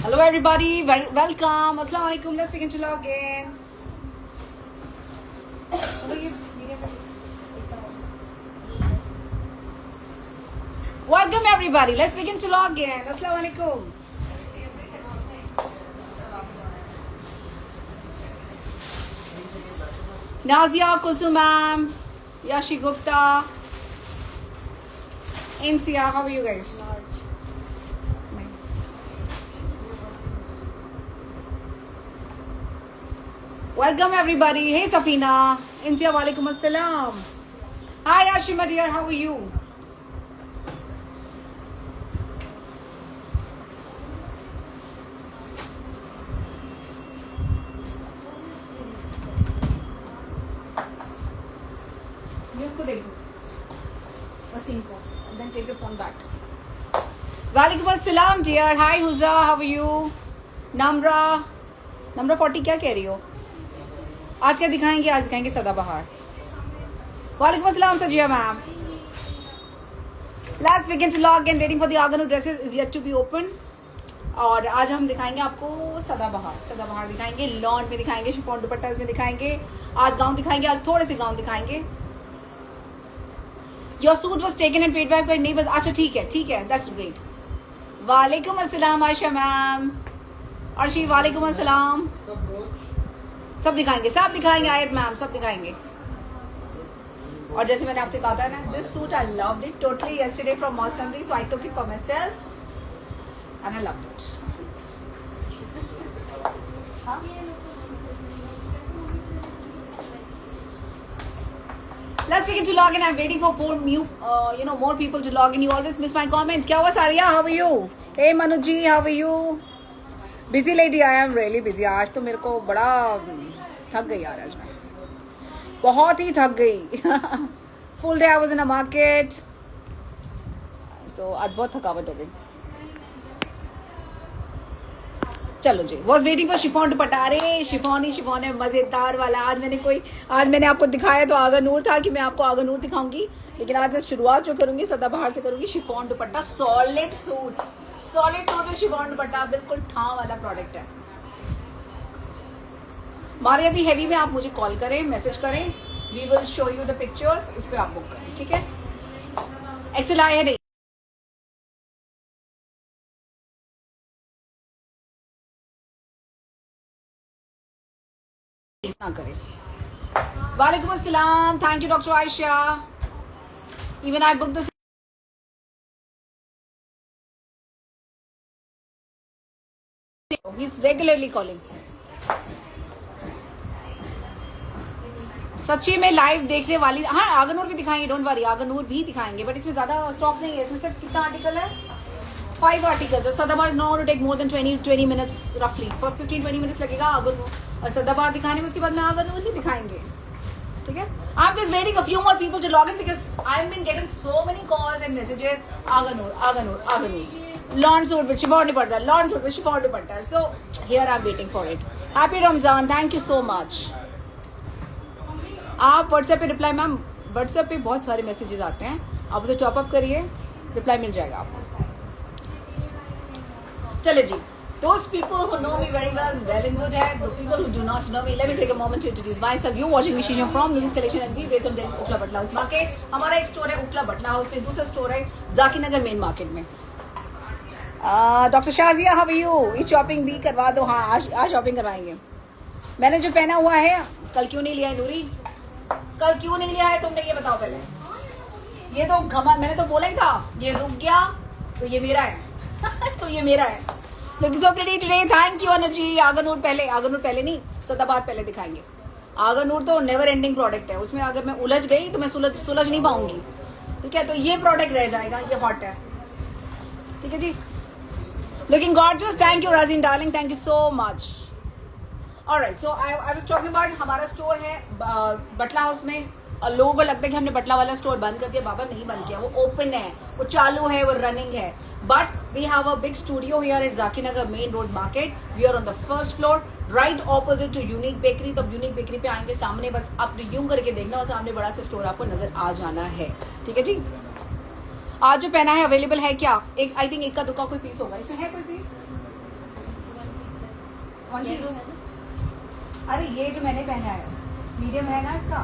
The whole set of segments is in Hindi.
Hello everybody, welcome. Assalamu alaikum. Let's begin to log in. Welcome everybody. Let's begin to log in. Assalamu alaikum. Nazia, Kulsum ma'am, Yashi Gupta, Insia, how are you guys? Welcome everybody. Hey Safina, Insia, walaikum assalam. Hi Ashima dear, how are you? उसको देख दो वसीम को and then take the phone back. वालेकुम अस्सलाम dear. Hi Huza, how are you? Namra 40 क्या कह रही हो? आज क्या दिखाएंगे? आज दिखाएंगे सदाबहार. वालेकुम अस्सलाम सजिया ma'am. Let's begin to log in. Waiting for the Aganu dresses is yet to be open. और आज हम दिखाएंगे आपको सदाबहार दिखाएंगे, लॉन में दिखाएंगे, शिफॉन दुपट्टा में दिखाएंगे, आज गाउन दिखाएंगे, आज थोड़े से गाउन दिखाएंगे. Your suit was taken and paid back by neighbors. अच्छा ठीक है, that's great. वालेकुम अस्सलाम आयशा मैम. अर्शी वालेकुम अस्सलाम. सब दिखाएंगे आयत मैम, सब दिखाएंगे. और जैसे मैंने आपसे कहा था ना, this suit I loved it totally yesterday from Mosambri, so I took it for myself and I loved it. Let's begin to log in. I'm waiting for more people to log in. You always miss my comment. क्या हुआ सारिया? How are you? Hey Manuji, how are you? Busy lady, I am really busy. आज तो मेरे को बड़ा थक गई यार. आज मैं बहुत ही थक गई. Full day I was in a market. So आज बहुत थकावट हो गई. चलो जी. Was waiting for शिफॉन दुपट्टा. अरे शिफॉन है मजेदार वाला. आज मैंने आपको दिखाया तो आगा नूर था कि मैं आपको आगा नूर दिखाऊंगी, लेकिन आज मैं शुरुआत जो करूंगी सदाबहार से करूंगी. शिफॉन दुपट्टा, सॉलिड सूट में शिफॉन दुपट्टा, बिल्कुल ठां वाला प्रोडक्ट है. हमारे अभी हैवी में आप मुझे कॉल करें, मैसेज करें. We will show you the pictures. उस पर आप बुक करें. ठीक है. एक्सेल आया है नहीं ना करें. वालेकुम अस्सलाम. Thank you doctor Ayesha. Even I book this. He is regularly calling. सच्ची में लाइव देखने वाली. हाँ आगनूर भी दिखाएंगे, डोंट वरी, आगनूर भी दिखाएंगे, बट इसमें ज्यादा स्टॉक नहीं है. इसमें सिर्फ कितना आर्टिकल है? 5 articles. Sadabahar is not to take more than 20 minutes रफली. फॉर 15-20 मिनट्स लगेगा आगनूर और सदाबहार दिखाने में. उसके बाद में आगनूर ही दिखाएंगे. ठीक है. I am just waiting a few more people to log in because I have been getting so many calls and messages. Agha Noor lawn suit with chiffon dupatta, lawn suit with chiffon dupatta. So here I am waiting for it. Happy Ramzan. Thank you so much. आप व्हाट्सएप पे रिप्लाई, मैम व्हाट्सएप पे बहुत सारे मैसेजेस आते हैं, आप उसे टॉप अप करिए, रिप्लाई मिल जाएगा आपको. चले जी. Those people who know me very well and good है. The people who do not know me, let me take a moment to introduce myself. You watching me Shisham from Newbies Collection and we based on Ukla Batla House Market. हमारा एक स्टोर है उकला बटला हाउस पे, दूसरा स्टोर है जाकिर नगर मेन मार्केट में. Doctor Shazia, how are you? ये शॉपिंग भी करवा दो. हाँ आज शॉपिंग करवाएंगे. मैंने जो पहना हुआ है, कल क्यों नहीं लिया है नूरी? कल क्यों नहीं लिया है तुमने, ये बताओ पहले. ये तो घमा, मैंने तो बोला ही था. ये रुक गया तो ये मेरा है. तो ये मेरा है. Looking so pretty today. Thank you Anuji. Agha Noor पहले नहीं, सदाबहार पहले दिखाएंगे. आगनूर तो नेवर एंडिंग प्रोडक्ट है. उसमें अगर मैं उलझ गई तो मैं सुलझ नहीं पाऊंगी. ठीक है. तो ये प्रोडक्ट रह जाएगा. ये हॉट है. ठीक है जी. Looking gorgeous. Thank you Rajeen darling. Thank you so much. Alright. So I was talking about हमारा स्टोर है बटला हाउस में. लोगों को लगता है कि हमने बटला वाला स्टोर बंद कर दिया. बाबा नहीं बंद किया, वो ओपन है, वो चालू है, वो रनिंग है. But we have a big studio here at Zakir Nagar main road market. We are on the first floor right opposite to unique bakery. तो यूनिक बेकरी पे आएंगे सामने, बस आप यूं करके देखना और सामने बड़ा सा स्टोर आपको नजर आ जाना है. ठीक है जी. आज जो पहना है अवेलेबल है क्या? एक आई थिंक एक का दुका कोई पीस होगा. इसमें है कोई पीस? अरे ये जो मैंने पहना है मीडियम है ना इसका.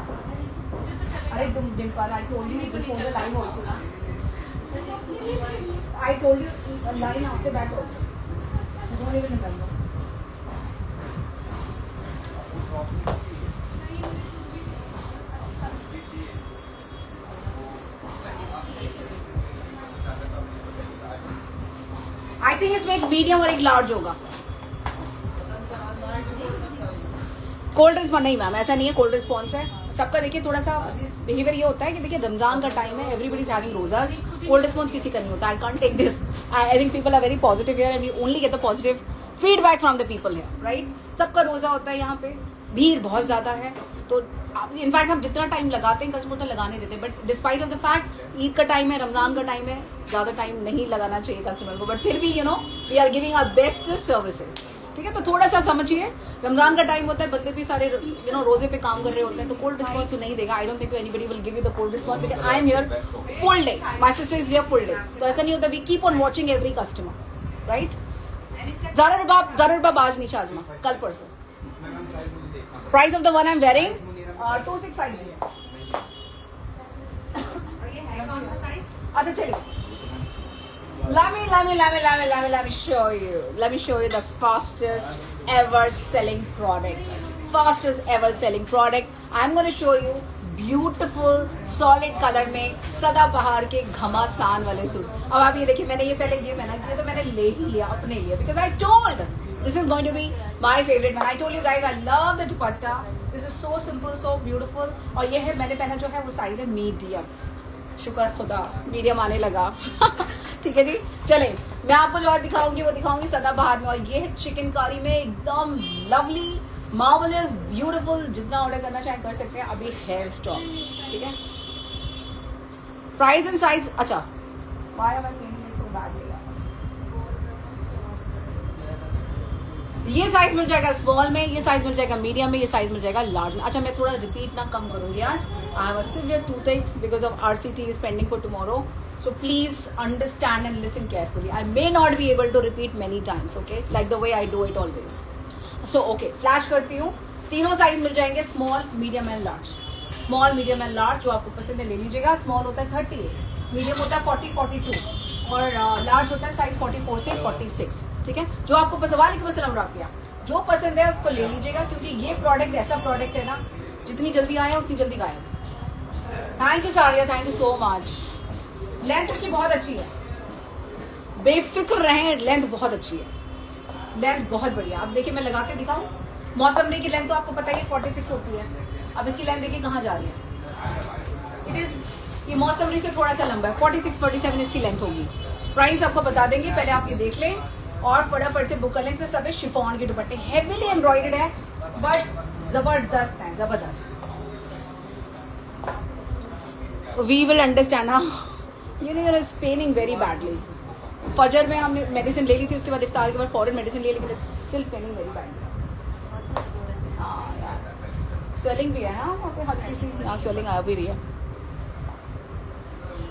अरे तुम Dimple, I told you before the line also. I told you line after that also. Don't even remember. I think इसमें एक मीडियम और एक लार्ज होगा. कोल्ड रिस्पॉन्स नहीं मैम, ऐसा नहीं है. कोल्ड रिस्पॉन्स है सबका. देखिए थोड़ा सा बिहेवियर ये होता है कि देखिए रमजान का टाइम है, एवरीबडी इज हैविंग रोजास. कोल्ड रिस्पॉन्स किसी का नहीं होता. I can't take this. I think people are very positive here and we only get the positive feedback from the people here, right. सबका रोजा होता है यहाँ पे, भीड़ बहुत ज्यादा है. तो इनफैक्ट हम जितना टाइम लगाते हैं कस्टमर तो लगाने देते हैं, but despite of the fact Eid का टाइम है, रमजान का टाइम है, ज्यादा टाइम नहीं लगाना चाहिए कस्टमर को, बट फिर भी we are giving our best services. ठीक है, तो थोड़ा सा समझिए. रमजान का टाइम होता है, बंदे भी सारे रोजे पे काम कर रहे होते हैं, तो कोल्ड रिस्पॉन्स तो नहीं देगा. I don't think anybody will give you the cold response because I am here full day. My sister is here full day. तो ऐसा नहीं होता. We keep on watching every customer, right. ज़रा रुबाब आज नहीं शाज़मा, कल परसों. Price of the one I am wearing 2650. अच्छा चलिए. Let me show you the fastest ever selling product. Fastest ever selling product. I'm going to show you beautiful solid color में सदाबहार के घमासान वाले सूट. अब आप ये देखिए, मैंने ये पहले ये पहना किया तो मैंने ले ही लिया अपने लिए because I told this is going to be my favorite one. I told you guys I love the dupatta. This is so simple, so beautiful. और ये है मैंने पहना जो है वो साइज है मीडियम. शुक्र खुदा मीडियम आने लगा. ठीक है जी. चले मैं आपको जो और दिखाऊंगी वो दिखाऊंगी सदाबहार में. और ये है चिकनकारी में एकदम लवली मार्वलस ब्यूटीफुल. जितना ऑर्डर करना चाहे कर सकते हैं, अभी है स्टॉक. ठीक है. Price and size. अच्छा ये साइज मिल जाएगा स्मॉल में, ये साइज मिल जाएगा मीडियम में, ये साइज मिल जाएगा लार्ज में. अच्छा मैं थोड़ा रिपीट ना कम करूंगी आज. I have a severe toothache because of RCT is pending for tomorrow. So please understand and listen carefully. I may not be able to repeat many times, okay? Like the way I do it always. So okay, flash करती हूँ. तीनों साइज मिल जाएंगे, small, medium and large. Small, medium and large जो आपको पसंद है ले लीजिएगा. स्मॉल होता है 38, मीडियम होता है 40, 42 और लार्ज होता है साइज 44 से 46. ठीक है. जो आपको पसंद, वालेकुम अस्सलाम राफिया, जो पसंद है उसको ले लीजिएगा क्योंकि ये प्रोडक्ट ऐसा प्रोडक्ट है ना, जितनी जल्दी आया उतनी जल्दी गायब. थैंक यू सारिया, thank you so much. Length इसकी बहुत अच्छी है, बेफिक्र रहें. लेंथ बहुत अच्छी है, लेंथ बहुत बढ़िया. अब देखिए मैं लगा के दिखाऊं. मौसमरी की लेंथ तो आपको पता है 46 होती है. अब इसकी लेंथ देखिए कहाँ जा रही है. इट इज ये मौसमरी से थोड़ा सा लंबा है. 46 47 इसकी लेंथ होगी. प्राइस आपको बता देंगे, पहले आप ये देख लें और फटाफट से बुक कर लें. इसमें सब शिफॉन के दुपट्टे, हेवीली एम्ब्रॉयडर्ड है बट जबरदस्त है, जबरदस्त. We will understand. हाँ it's paining very badly. फजर में हमने मेडिसिन ले ली थी, उसके बाद इफ्तार के बाद फौरन मेडिसिन ले, लेकिन स्टिल पेनिंग वेरी बैड. हाँ यार स्वेलिंग भी है ना वहाँ पे, हल्की सी यहाँ स्वेलिंग आ भी रही है.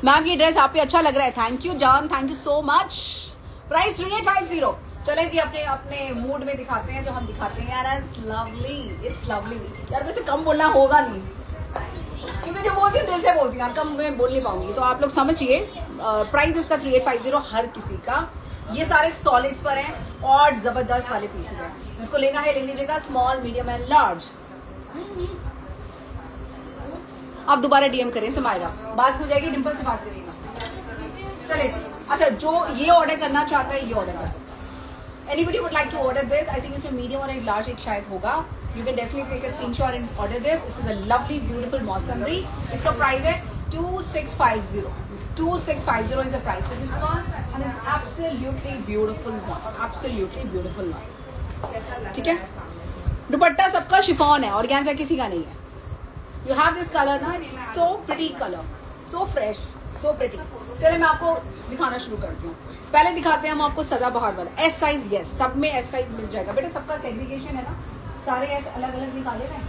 मैम ये ड्रेस आप पे अच्छा लग रहा है. थैंक यू जान, thank you so much. Price 3850. चले जी अपने अपने मूड में दिखाते हैं जो हम दिखाते हैं यार. इट्स लवली, इट्स लवली यार. वैसे कम बोलना होगा नहीं क्योंकि जो बोलती है दिल से बोलती है, कम मैं बोल नहीं पाऊंगी. तो आप लोग समझिए. प्राइस इसका 3850 हर किसी का. ये सारे सॉलिड्स पर हैं और जबरदस्त वाले पीसेस हैं. जिसको लेना है ले लीजिएगा, स्मॉल, मीडियम एंड लार्ज. आप दोबारा DM करें समायरा, बात हो जाएगी. डिम्पल से बात करिएगा. चले अच्छा, जो ये ऑर्डर करना चाहता है ये ऑर्डर कर सकता है. Anybody would like to order this? I think इसमें मीडियम और एक लार्ज एक शायद होगा. You can definitely take a screenshot and order this. This is a lovely, beautiful मौसमरी. इसका प्राइस है 2650. 2650 is the price for this one, and it's absolutely beautiful one. Absolutely beautiful one. ठीक है. दुपट्टा सबका शिफॉन है, ऑर्गेन्जा किसी का नहीं है. You have this color ना, it's so pretty color, so fresh, so pretty. चलिए मैं आपको दिखाना शुरू करती हूँ. पहले दिखाते हैं हम आपको सदाबहार वाला. S साइज, यस सब में S साइज मिल जाएगा. बेटा सबका सेग्रीगेशन है ना, सारे S अलग अलग निकाले हैं.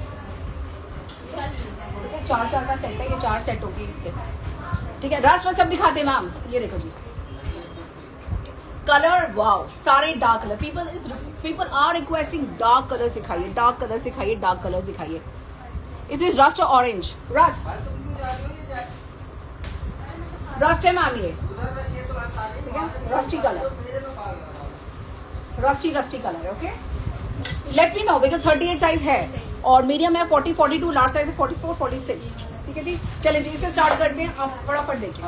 4 का सेट है, ये 4 सेट होगी इसके. ठीक है. रस सब दिखाते हैं मैम. ये देखो जी, कलर वाओ, सारे dark colour. People are requesting dark colour सिखाइए, डार्क कलर सिखाइए, डार्क कलर सिखाइए. It is rust orange, rust है मैम ये, ठीक है, रस्टी कलर, रस्टी कलर है. Okay, let me know because 38 size है और मीडियम है 40, 42, लार्ज साइज है 44, 46. ठीक है जी, चलें जी इसे स्टार्ट करते हैं. आप फटाफट देखिए.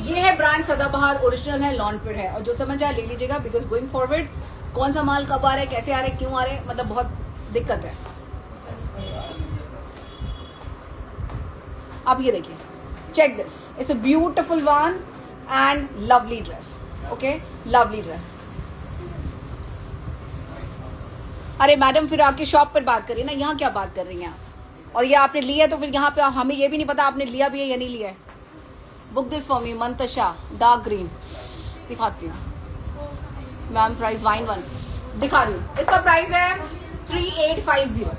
ये है ब्रांड सदाबहार, ओरिजिनल है, लॉन पे है और जो समझ जाए ले लीजिएगा. बिकॉज गोइंग फॉरवर्ड कौन सा माल कब आ रहा है, कैसे आ रहे हैं, क्यों आ रहे हैं, मतलब बहुत दिक्कत है. आप ये देखिए, check this, it's a beautiful one and lovely dress. Okay, lovely dress. अरे मैडम फिर आपकी शॉप पर बात करिए ना, यहाँ क्या बात कर रही हैं आप. और ये आपने लिया है तो फिर यहाँ पे हमें ये भी नहीं पता आपने लिया भी है या नहीं लिया है. Book this for me, Mantasha dark green. दिखाती हूँ मैम, प्राइस वाइन वन दिखा रही हूँ. इसका प्राइस है 3850.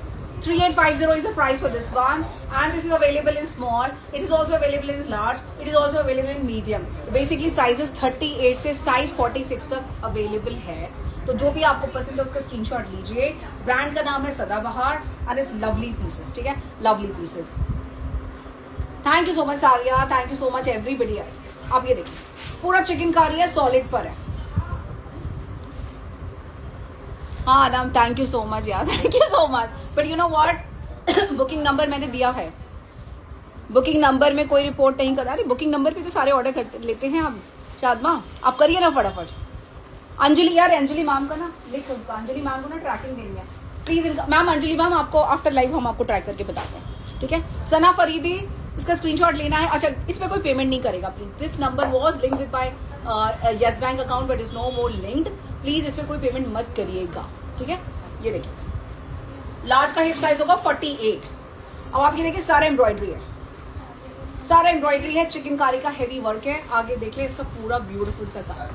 3850 is the price for this one, and this is available in small. It is also available in large. It is also available in medium. So basically sizes 38 से size 46 तक available है. तो जो भी आपको पसंद है उसका स्क्रीनशॉट लीजिए. ब्रांड का नाम है सदाबहार and it's lovely pieces. ठीक है, lovely pieces. Thank you so much Saria, thank you so much everybody else. आप ये देखिए, पूरा चिकनकारी है, सॉलिड पर है. हाँ नाम, थैंक यू सो मच यार, thank you so much. But you know what, booking number मैंने दिया है. बुकिंग नंबर में कोई रिपोर्ट नहीं कर रहा. अरे बुकिंग नंबर पे तो सारे ऑर्डर करते लेते हैं आप. शादमा आप करिए ना फटाफट. अंजलि यार, अंजलि मैम का ना लिख, उनका अंजलि मैम को ना ट्रैकिंग देनी है प्लीज. इनका मैम, अंजलि मैम आपको आफ्टर लाइव हम आपको ट्रैक करके बताते हैं. ठीक है, सना फरीदी, इसका स्क्रीनशॉट लेना है. अच्छा, इसमें कोई पेमेंट नहीं करेगा please. This number was linked with my Yes Bank account but is no more linked. Please इसमें कोई पेमेंट मत करिएगा. ठीक है, ये देखिए, लार्ज का हिप साइज होगा 48. अब आप ये देखिए, सारा एम्ब्रॉयडरी है, सारा एम्ब्रॉयडरी है, चिकनकारी का हेवी वर्क है. आगे देख ले, इसका पूरा ब्यूटीफुल सा काम.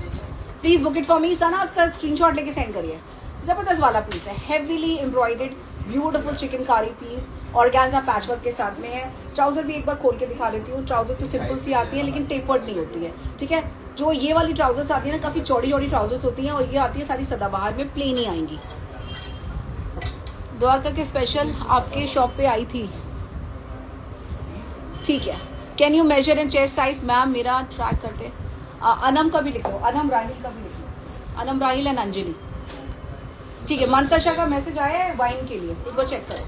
Please book it for me. Sana इसका स्क्रीनशॉट लेके सेंड करिए. जबरदस्त वाला पीस है, heavily embroidered beautiful chikankari piece. Organza patchwork के साथ में है. ट्राउजर भी एक बार खोल के दिखा देती हूँ. ट्राउजर तो सिंपल सी आती है लेकिन टेपर्ड नहीं होती है. ठीक है, जो ये वाली ट्राउजर्स आती है ना, काफी चौड़ी चौड़ी ट्राउजर्स होती हैं और ये आती है सारी सदाबहार में, प्लेन ही आएंगी. द्वारका के स्पेशल आपके शॉप पे आई थी. ठीक है, can you measure in chest size. Ma'am मेरा ट्रैक करते. अनम का भी लिख लो, अनम राहिल का भी लिख लो, अनम राहिल एंड अंजलि. ठीक है, मंतशा का मैसेज आया है वाइन के लिए, एक बार चेक करो.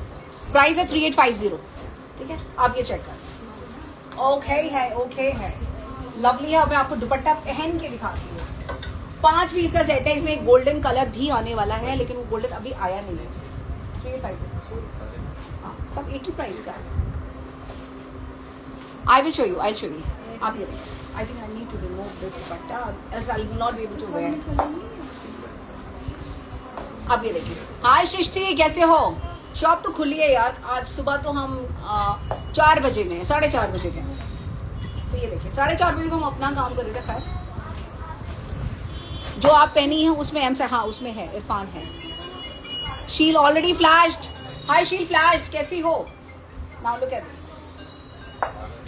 प्राइस है 3850. ठीक है, आप ये चेक करो. ओके है, ओके है, लवली है. अब मैं आपको दुपट्टा पहन के दिखाती हूँ. 5 पीस का सेट है, इसमें एक गोल्डन कलर भी आने वाला है लेकिन वो गोल्डन अभी आया नहीं है. 3850. हाँ, सब एक ही प्राइस का है. आई विल शो यू. आप ये देखिए. I think I need to remove this dupatta, else I will not be able to wear it. अब ये देखिए. हाय सृष्टि, कैसे हो. शॉप तो खुली है यार. आज सुबह तो हम 4 बजे गए, 4:30 बजे गए. तो ये देखिए, 4:30 बजे तो हम अपना काम कर रहे थे. खैर, जो आप पहनी है उसमें एम से, हाँ उसमें है, इरफान है. शील ऑलरेडी फ्लैश्ड. हाय शील फ्लैश्ड, कैसी हो. Now look at this.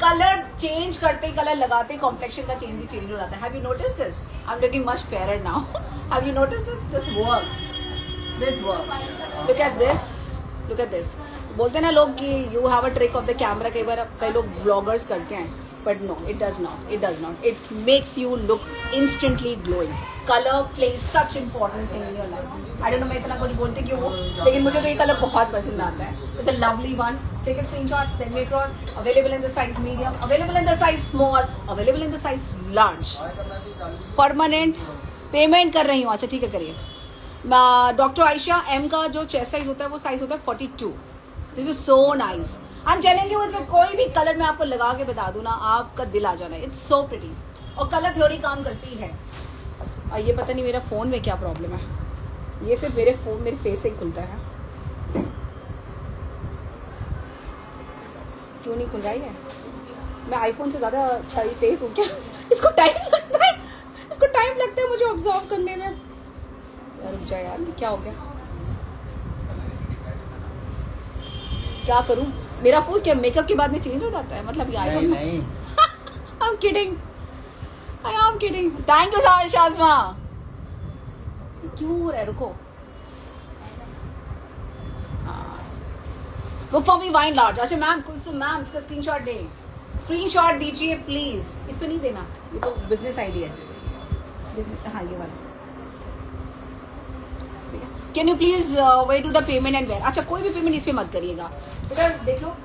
Colour change करते, कलर लगाते कॉम्प्लेक्शन का चेंज भी चेंज हो जाता है. Have you notice this. I am looking much fairer now. Have you notice this. This works. Look at this. Look at this. बोलते हैं ना लोग कि you have a trick of the camera. कई बार कई लोग ब्लॉगर्स करते हैं, but no, it does not. It makes you look instantly glowing. Colour plays such important thing in your life. I don't know मैं इतना कुछ बोलती क्यों हूँ, लेकिन मुझे तो ये कलर बहुत पसंद आता है. It's a lovely one. Take a screenshot, send me across. Available in the size medium, available in the size small, available in the size large. Permanent payment कर रही हूँ. अच्छा ठीक है, करिए. डॉक्टर आयशा, एम का जो चेस्ट साइज होता है वो साइज होता है 42. This is so nice. I am telling you, इसमें कोई भी कलर मैं आपको लगा के बता दूँ ना, आपका दिल आ जाना. It's so pretty. और कलर थ्योरी काम करती है. और ये पता नहीं मेरा फ़ोन में क्या प्रॉब्लम है, ये सिर्फ मेरे फेस से ही खुलता है. क्यों नहीं खुल रही है. मैं आईफोन से ज़्यादा तेज हूँ क्या. इसको टाइम लगता है मुझे ऑब्जर्व करने में. यार रुक जा यार, क्या हो गया. क्या करूँ, मेरा फोन क्या मेकअप के बाद में चेंज हो जाता है. मतलब ये आईफोन नहीं. I am kidding. Thank you Shazma. क्यों हो रहा है, रुको। Book for me wine large. अच्छा मैम, मैम इसका स्क्रीनशॉट दें, स्क्रीनशॉट दीजिए प्लीज। इस पे नहीं देना, ये तो बिजनेस आईडी है। हाँ ये वाला, can you please way to the payment and where. अच्छा कोई भी पेमेंट इस पे मत करिएगा, देख लो।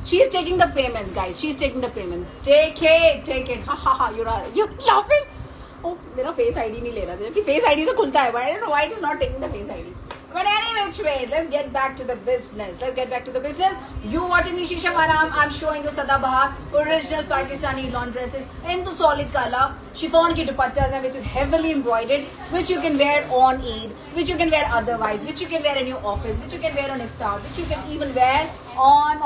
She is taking the payments guys, she is taking the payment. Take it. हा हा हा, यू लाफिंग। ओह मेरा फेस आईडी नहीं ले रहा था, जबकि फेस आईडी से खुलता है। I don't know why it is not taking the face ID. But anyway, which way? Let's get back to the business. You watching me, Shisha Maram. I'm showing you Sadabahar original Pakistani lawn dresses in the solid color. Chiffon ki dupattas which is heavily embroidered, which you can wear on Eid, which you can wear otherwise, which you can wear in your office, which you can wear on iftar, which you can even wear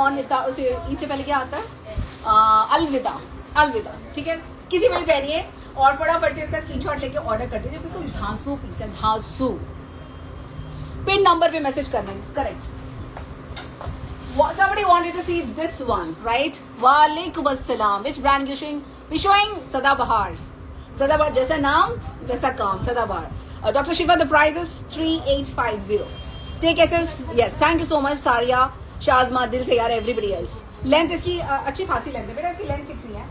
on iftar. उसे ईद से पहले क्या आता है? अलविदा। ठीक है, किसी में भी पहनिए और फटाफट से इसका स्क्रीनशॉट लेके ऑर्डर कर दीजिए। बिल्कुल धांसू पीस है, धांसू। पिन नंबर पे मैसेज करना है, correct. Somebody wanted to see this one, right? Walaikum assalam. Which brand you showing? We showing Sadabahar. Sadabahar जैसा नाम वैसा काम, Sadabahar. Dr. Shiva, the price is 3850. Take SS. Yes, thank you so much सारिया, शाज़मा, दिल से यार, everybody else. लेंथ इसकी अच्छी खासी लेंथ है। बेटा इसकी लेंथ कितनी है?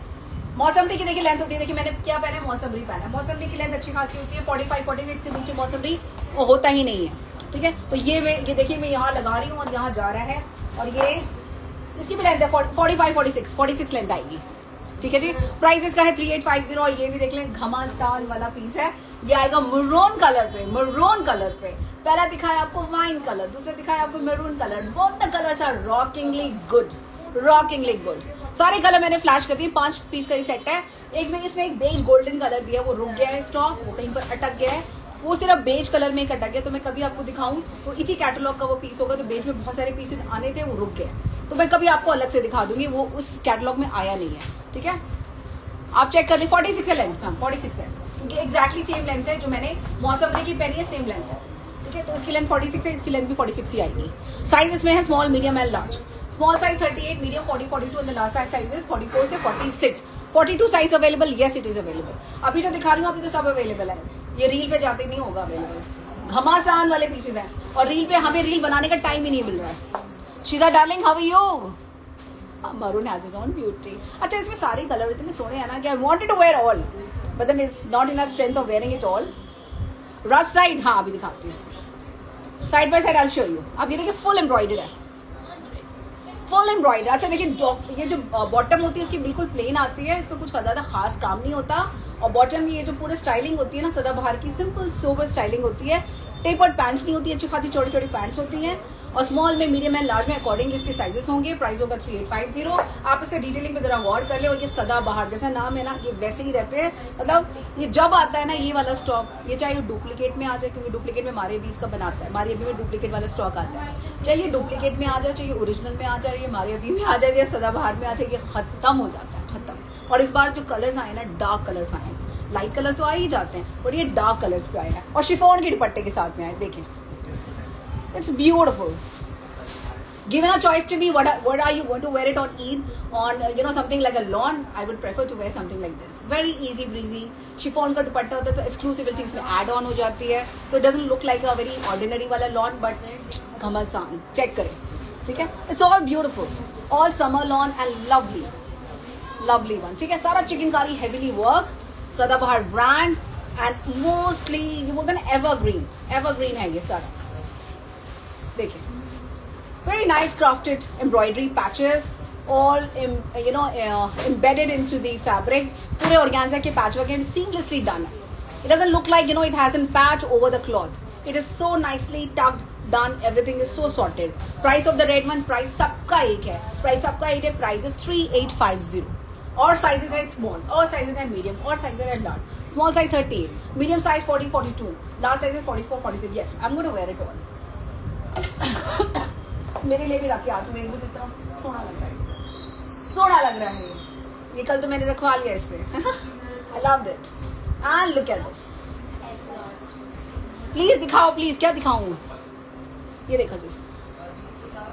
मौसमरी की देखिए लेंथ होती है। देखिए मैंने क्या पहना है, मौसमरी पहना है। मौसमरी की लेंथ अच्छी खासी होती है। 45-46 से नीचे मौसमरी वो होता ही नहीं है। ठीक है, तो ये देखिए मैं यहाँ लगा रही हूँ और यहाँ जा रहा है, और ये इसकी भी लेंथ है 45-46 लेंथ आएगी। ठीक है जी, प्राइस इसका है 3850। और ये भी देख लें, घमासान वाला पीस है। ये आएगा मरून कलर पे। पहला दिखाया आपको वाइन कलर, दूसरा दिखाया आपको maroon colour. Both the colours are rockingly good. सारे कलर मैंने फ्लैश कर दिए। 5 पीस का ही सेट है। एक में इसमें एक बेज गोल्डन कलर भी है, वो रुक गया है स्टॉक, वो कहीं पर अटक गया है। वो सिर्फ बेज कलर में कटा गया, तो मैं कभी आपको दिखाऊं तो इसी कैटलॉग का वो पीस होगा। तो बेज में बहुत सारे पीसेस आने थे, वो रुक गए, तो मैं कभी आपको अलग से दिखा दूंगी। वो उस कैटलॉग में आया नहीं है। ठीक है, आप चेक कर ले। 46 है लेंथ, मैम 46 है, क्योंकि एग्जैक्टली सेम लेंथ है जो मैंने मौसमरी की पहनी है, सेम लेंथ है। ठीक है, तो इसकी लेंथ 46 है, इसकी लेंथ भी 46 ही आएगी। साइज इसमें है small, medium and large. Small size 38, medium 40-42 and the large size is 44 से 46। 42 size available, yes it is available. अभी जो दिखा रही हूँ अभी तो सब अवेलेबल है। ये रील पे जाते नहीं होगा अवेलेबल। घमासान वाले पीसेज हैं, और रील पे हमें रील बनाने का टाइम ही नहीं मिल रहा है। Sheela darling, how are you? Maroon has his own beauty. अच्छा इसमें सारे कलर इतने सोने हैं ना कि I wanted to wear all, but then it's not enough strength of wearing it all. Rust side, हाँ अभी दिखाती हूँ, side by side I will show you. अब ये देखिए फुल एम्ब्रॉयडर्ड है, फुल एम्ब्रॉयडर। अच्छा देखिए, ये जो बॉटम होती है उसकी बिल्कुल प्लेन आती है, इसमें कुछ ज्यादा खास काम नहीं होता। और बॉटम में ये जो पूरे स्टाइलिंग होती है ना, सदाबहार की सिंपल सोबर स्टाइलिंग होती है। टेपर्ड पैंट्स नहीं होती, अच्छी खासी छोटी पैंट्स होती हैं। और स्मॉल में, मीडियम एंड लार्ज में अकॉर्डिंग इसके साइजेस होंगे। प्राइस होगा 3850। आप इसका डिटेलिंग पे जरा गौर कर ले। और ये सदाबहार जैसा नाम है ना, ये वैसे ही रहते हैं। मतलब ये जब आता है ना ये वाला स्टॉक, ये चाहे डुप्लीकेट में आ जाए, क्योंकि डुप्लीकेट में मारे भी इसका बनाता है, मारे अभी में डुप्लीकेट वाला स्टॉक आता है। चाहे ये डुप्लीकेट में आ जाए, चाहे ओरिजिनल में आ जाए, ये मारे अभी में आ जाए, या सदाबहार में आ जाए, ये खत्म हो जाता है, खत्म। और इस बार जो कलर्स आए ना, डार्क कलर्स आए हैं। लाइट कलर्स तो आ ही जाते हैं, और ये डार्क कलर्स पे आए हैं, और शिफॉन के दुपट्टे के साथ में आए। देखें, it's beautiful. Given a choice to me, what are you going to wear it on Eid? On something like a lawn, I would prefer to wear something like this. Very easy breezy. Chiffon का दुपट्टा होता है तो एक्सक्लूसिविटी इसमें ऐड ऑन हो जाती है, so it doesn't look like a very ordinary वाला lawn, but घमासान। चेक करें, ठीक है, it's all beautiful, all summer lawn and lovely one। ठीक है, सारा चिकनकारी heavily work, सदाबहार ब्रांड, and mostly ये बोलते हैं ना evergreen है ये सारा। देखिए, very nice crafted embroidery patches, all embedded into the fabric. पूरे organza के patchwork है, seamlessly done. It doesn't look like it hasn't patch over the cloth. It is so nicely tucked, done. Everything is so sorted. Price of the red one, price सबका एक है. Price is 3850. और sizes है small, और sizes है medium, और sizes है large. Small size 38, medium size 40-42, large size is 44-46. Yes, I'm going to wear it all. मेरे लिए भी रखे आज, मेरे को इतना सोना लग रहा है ये कल तो मैंने रखवा लिया इससे। I loved it. And look at this. Please दिखाओ, प्लीज, क्या दिखाऊं? ये देखो जी,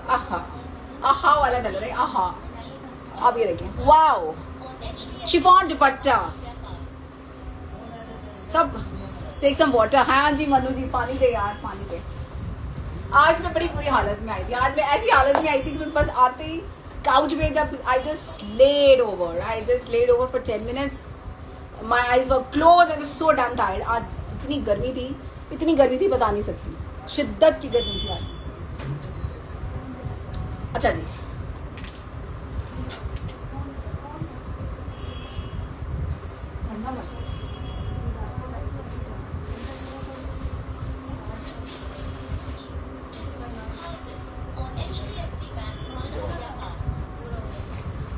आहा वाला कलर है, आहा। आप ये देखें, वाओ, शिफॉन दुपट्टा, सब टेक सम वाटर। हाँ जी मनु जी, पानी दे यार, पानी दे। आज मैं बड़ी बुरी हालत में आई थी। आज मैं ऐसी हालत में आई थी कि मेरे पास आते ही काउच पे जब I just laid over for 10 minutes. My eyes were closed. I was so damn tired. आज इतनी गर्मी थी बता नहीं सकती, शिद्दत की गर्मी थी आज। अच्छा जी,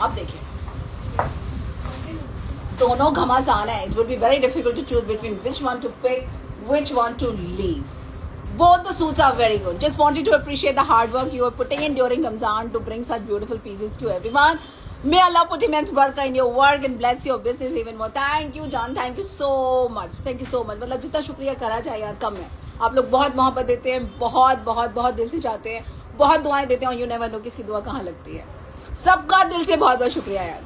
अब देखिए दोनों घमासान है. It would be very difficult to choose between which one to pick, which one to leave. Both the suits are very good. Just wanted to appreciate the hard work you are putting in during Ramzan to bring such beautiful pieces to everyone. May Allah put immense barakah in your work and bless your business even more. Thank you John, thank you so much. Thank you so much. मतलब जितना शुक्रिया करा जाए यार कम है. आप लोग बहुत मोहब्बत देते हैं, बहुत बहुत बहुत दिल से चाहते हैं, बहुत दुआएं देते हैं. और यू नेवर नो किसकी दुआ कहाँ लगती है. सबका दिल से बहुत बहुत शुक्रिया यार.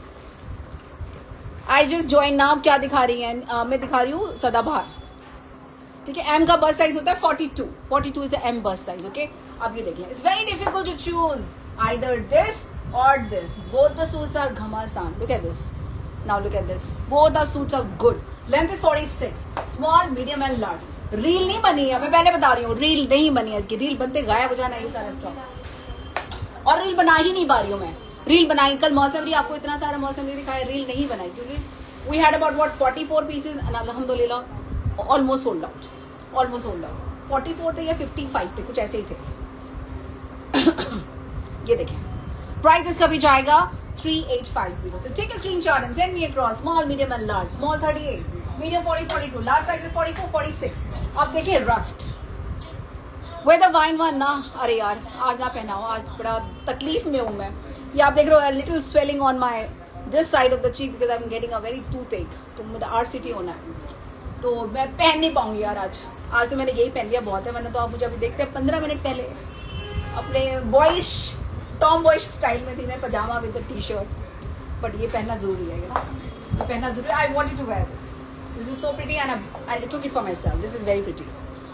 I just join now. क्या दिखा रही हैं? मैं दिखा रही हूँ सदाबहार. ठीक है, एम का बस साइज होता है 42 is M bust size. Okay, आप ये देख लें. It's very difficult to choose either this or this. Both the suits are ghamasan. Look at this. Now look at this. Both the suits are good. Length is 46. Small, medium and large. Reel नहीं बनी है, मैं पहले बता रही हूँ. रील नहीं बनी है इसकी. रील बनते गायब हो जाना ये सारा स्टॉक. और रील बना ही नहीं पा रही हूँ मैं. रील बनाई कल मौसम आपको इतना सारा मौसम दिखाया. रील नहीं बनाई क्योंकि we had about what 44 pieces and alhamdulillah almost sold out. 44 थे या 55 थे, कुछ ऐसे ही थे. ये देखें. प्राइस इसका भी जाएगा 3850. तो take a screenshot and send me across. Small, medium and large. Small 38, medium 40, 42, large size 44, 46. अब देखिए रस्ट वेदर वाइन वन ना. अरे यार आज ना पहनाओ, आज बड़ा तकलीफ में हूँ मैं. ये आप देख रहे हो little swelling on my this side of the cheek because I am getting a very tooth एक. तो मेरा RCT होना है तो मैं पहन नहीं पाऊंगी यार आज तो मैंने यही पहन लिया बहुत है. वरना तो आप मुझे अभी देखते हैं 15 मिनट पहले अपने बॉयश टॉम बॉयश स्टाइल में थी मैं, पजामा विद T-shirt. बट ये पहनना जरूरी है ना, ये पहनना जरूरी. I wanted to wear this is so pretty and I took it for myself. This is very pretty.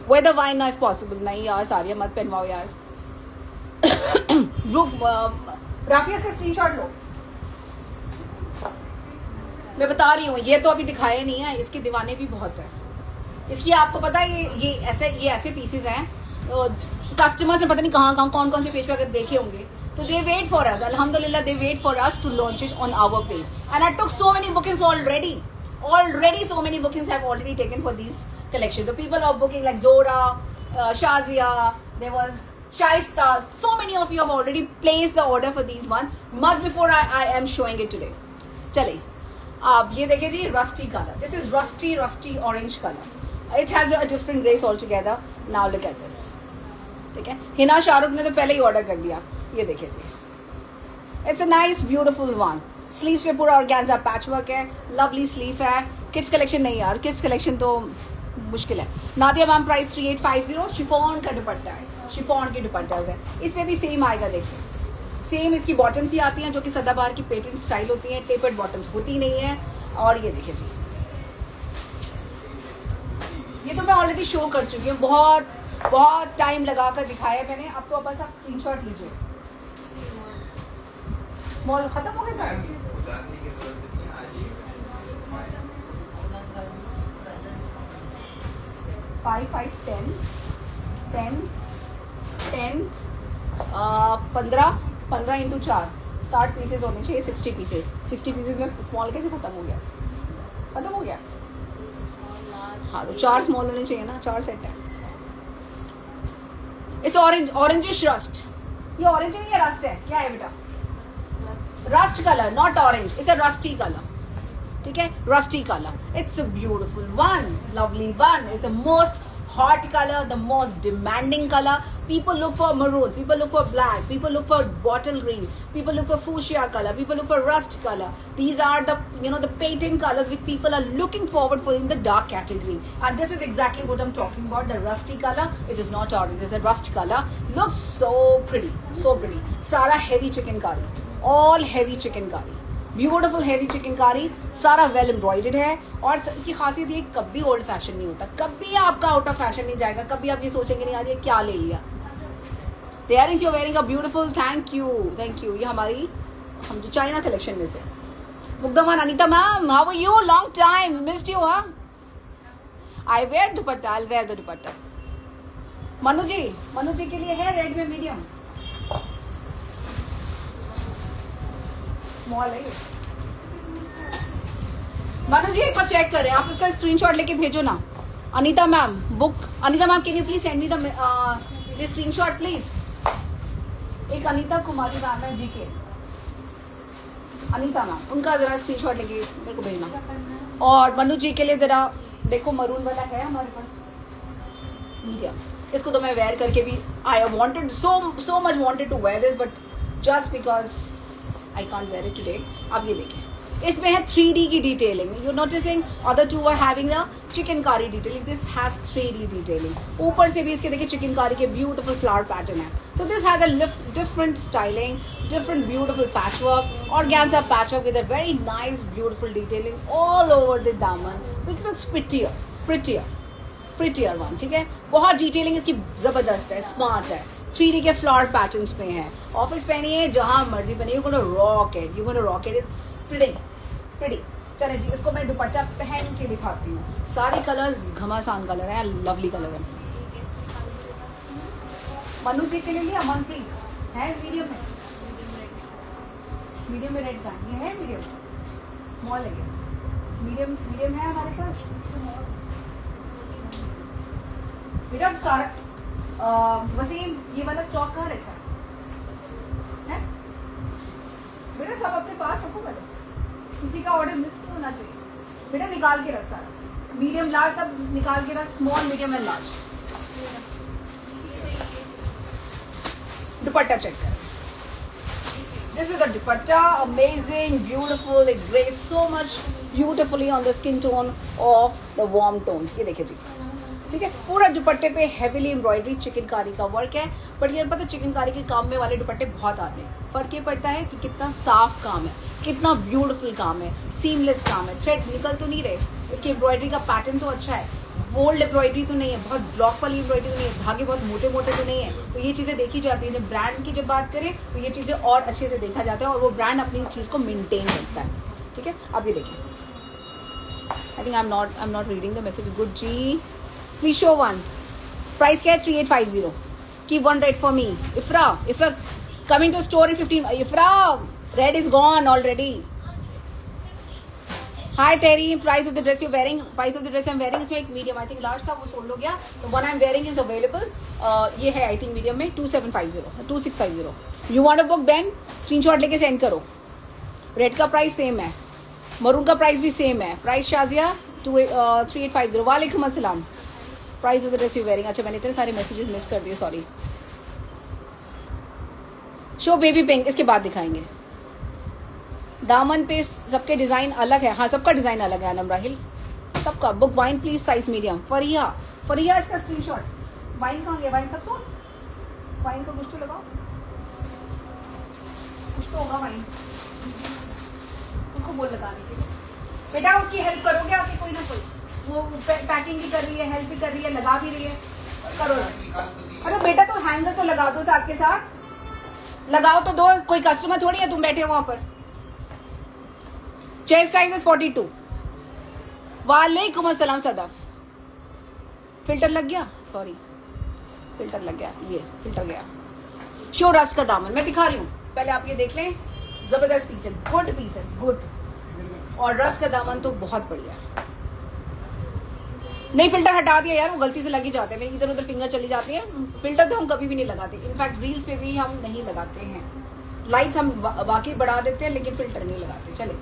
Whether wine if possible. नहीं यार सारिया मत पहनवाओ यार. राफिया से स्क्रीनशॉट लो. मैं बता रही हूँ ये तो अभी दिखाया नहीं है. इसके दीवाने भी बहुत है. इसकी आपको पता है ये ऐसे पीसेज हैं. कस्टमर्स ने पता नहीं कहाँ कौन से पेज पे अगर देखे होंगे तो they wait for us. Alhamdulillah, they wait for us to launch it on our page. And I took so many bookings already. So many bookings have already taken for these collections. The people are booking like Zora, Shazia, there was Shaista. So many of you have already placed the order for these one much before I am showing it today. चलिए आप ये देखिए जी, rusty color. This is rusty orange color. It has a different grace altogether. Now look at this. ठीक है, हिना शाहरुख ने तो पहले ही ऑर्डर कर दिया. ये देखिए जी, it's a nice beautiful one. Sleeves पे पूरा ऑर्गेन्जा पैच वर्क है. लवली स्लीव है. किड्स कलेक्शन नहीं यार, किड्स कलेक्शन तो मुश्किल है. Nadia ma'am price 3850. शिफॉन का दुपट्टा है, शिफॉन के दुपट्टाज है. इस पे भी सेम आएगा. देखिए सेम इसकी बॉटम्स ही आती हैं जो कि सदाबहार की पेटेंट स्टाइल होती हैं. टेपर्ड बॉटम्स होती नहीं है. और ये देखिए जी, ये तो मैं ऑलरेडी शो कर चुकी हूँ. बहुत टाइम लगा कर दिखाया मैंने. अब तो बस आप स्क्रीनशॉट लीजिए. स्मॉल खत्म हो गया सर. फाइव 15 इंटू 4 60 पीसेज होने चाहिए. 60 पीसेज में स्मॉल कैसे खत्म हो गया. हाँ तो 4 स्मॉल होने चाहिए ना. 4 सेट है. It's orangish rust. ये ऑरेंज है या रस्ट है? क्या है बेटा? Rust colour, not orange. It's a rusty colour. ठीक है, rusty colour. It's a beautiful one, lovely one. It's a most hot color, the most demanding color. People look for maroon, people look for black, people look for bottle green, people look for fuchsia color, people look for rust color. These are the the patent colors which people are looking forward for in the dark category. And this is exactly what I'm talking about. The rusty color. It is not orange, it's a rust color. Looks so pretty, so pretty. Sara heavy chicken curry, all heavy chicken curry. Beautiful heavy chikankari, सारा वेल एम्ब्रॉयडर्ड है। और इसकी खासियत ये कभी ओल्ड फैशन नहीं होता, कभी आपका आउट ऑफ फैशन नहीं जाएगा, कभी आप ये सोचेंगे नहीं यार ये क्या ले लिया। The earrings you're wearing are beautiful, thank you, thank you। ये हमारी हम जो चाइना कलेक्शन में से। मुग्धमान Anita ma'am, how are you? Long time, missed you, huh? I wear dupatta, I'll wear the dupatta. Manu ji के लिए है रेड में मीडियम, स्मॉल है। मनु जी एक बार चेक करें, आप इसका स्क्रीनशॉट लेके भेजो ना। Anita ma'am book, Anita ma'am can you please send me the screenshot please. एक अनीता कुमारी मैम है जी के, अनीता मैम उनका जरा स्क्रीनशॉट लेके मेरे को भेजना। और मनु जी के लिए जरा देखो, मरून वाला है हमारे पास मीडियम। इसको तो मैं वेयर करके भी I wanted so much wanted to wear this, but just because I can't wear it today. अब ये देखिए, इसमें है 3D की detailing. You noticing other two are having the chikankari detailing, this has 3D detailing. ऊपर से भी इसके देखिए चिकनकारी के ब्यूटीफुल फ्लावर पैटर्न है। So this has a different styling, different beautiful patchwork, organza patchwork with a very nice beautiful detailing all over the daman, which looks prettier one। ठीक है, बहुत डिटेलिंग इसकी जबरदस्त है, स्मार्ट है, 3D के फ्लावर पैटर्न्स पे है। ऑफिस पहनिए, जहां मर्जी पहनिए, you gonna rock it, it's pretty. चले जी, इसको मैं दुपट्टा पहन के दिखाती हूँ। सारे कलर्स घमासान कलर है, लवली कलर है। मनु जी के लिए लिया, मनप्रीत है मीडियम में रेड का, ये है मीडियम, स्मॉल है, ये मीडियम है हमारे पास। बेटा सारा वसीम ये वाला स्टॉक कहाँ रखा है बेटा? सब अपने पास रखो बेटा, किसी का ऑर्डर मिस नहीं होना चाहिए बेटा। निकाल के रख सारा, मीडियम लार्ज सब निकाल के रख, small medium and large. Dupatta check कर, this is the dupatta, amazing, beautiful, it grays so much beautifully on the skin tone of the warm tones। ये देखिए जी, ठीक है, पूरा दुपट्टे पे हेवीली एम्ब्रॉयडरी चिकनकारी का वर्क है। बट ये पता चिकनकारी के काम में वाले दुपट्टे बहुत आते हैं, फर्क ये पड़ता है कि कितना साफ काम है, कितना ब्यूटीफुल काम है, सीमलेस काम है, थ्रेड निकल तो नहीं रहे, इसकी एम्ब्रॉयडरी का पैटर्न तो अच्छा है, बोल्ड एम्ब्रॉयडरी तो नहीं है, बहुत ब्लॉक वाली एम्ब्रॉयडरी तो नहीं है, धागे बहुत मोटे मोटे तो नहीं है। तो ये चीज़ें देखी जाती है। जब ब्रांड की जब बात करें तो ये चीज़ें और अच्छे से देखा जाता है, और वो ब्रांड अपनी चीज़ को मेंटेन करता है। ठीक है, अब ये देखिए, I think I am not reading the message. Good जी, प्लीज शो वन। प्राइस क्या है? 3850। Keep one red for me. Ifra coming to store in 15। Ifra red is gone already. Hi Terry, price of the dress you're wearing, price of the dress I'm wearing, इसमें एक मीडियम आई थिंक लार्ज था, वो सोल्ड हो गया। तो one I am wearing is available, ये है आई थिंक मीडियम में 2650। You want a book Ben? Screenshot लेके सेंड करो। रेड का प्राइस सेम है, मरून का प्राइस भी सेम है। प्राइस शाजिया 3850। वालेकुम अस्सलाम। Price of the dress you wearing. अच्छा मैंने इतने सारे मैसेजेस मिस कर दिए, सॉरी। शो बेबी पिंक, इसके बाद दिखाएंगे। दामन पे सबके डिजाइन अलग है, हाँ सबका डिजाइन अलग है। अनम राहिल सबका। Book wine please, size medium. Fariya इसका स्क्रीनशॉट। वाइन कहाँ गया? वाइन सब सो, वाइन को कुछ तो लगाओ, कुछ तो होगा वाइन, उसको बोल लगाने के लिए। बेटा उसकी हेल्प करोगे आपकी कोई ना कोई, वो पैकिंग भी कर रही है, हेल्प भी कर रही है, लगा भी रही है, करो। अरे बेटा तो हैंगर तो लगा दो साथ के साथ, लगाओ तो दो, कोई कस्टमर थोड़ी है, तुम बैठे हो वहां पर। Chest size is 42। वालेकुम अस्सलाम सदफ। फिल्टर लग गया, सॉरी फिल्टर लग गया, ये फिल्टर गया। शो रस्ट का दामन मैं दिखा रही हूँ, पहले आप ये देख लें। जबरदस्त पीस है, गुड पीस है, गुड। और रस्ट का दामन तो बहुत बढ़िया है। नहीं फिल्टर हटा दिया यार, वो गलती से लगी जाते हैं, मेरी इधर उधर फिंगर चली जाती है। फिल्टर तो हम कभी भी नहीं लगाते, इनफैक्ट रील्स पे भी हम नहीं लगाते हैं। लाइट्स हम बाकी बढ़ा देते हैं लेकिन फिल्टर नहीं लगाते। चले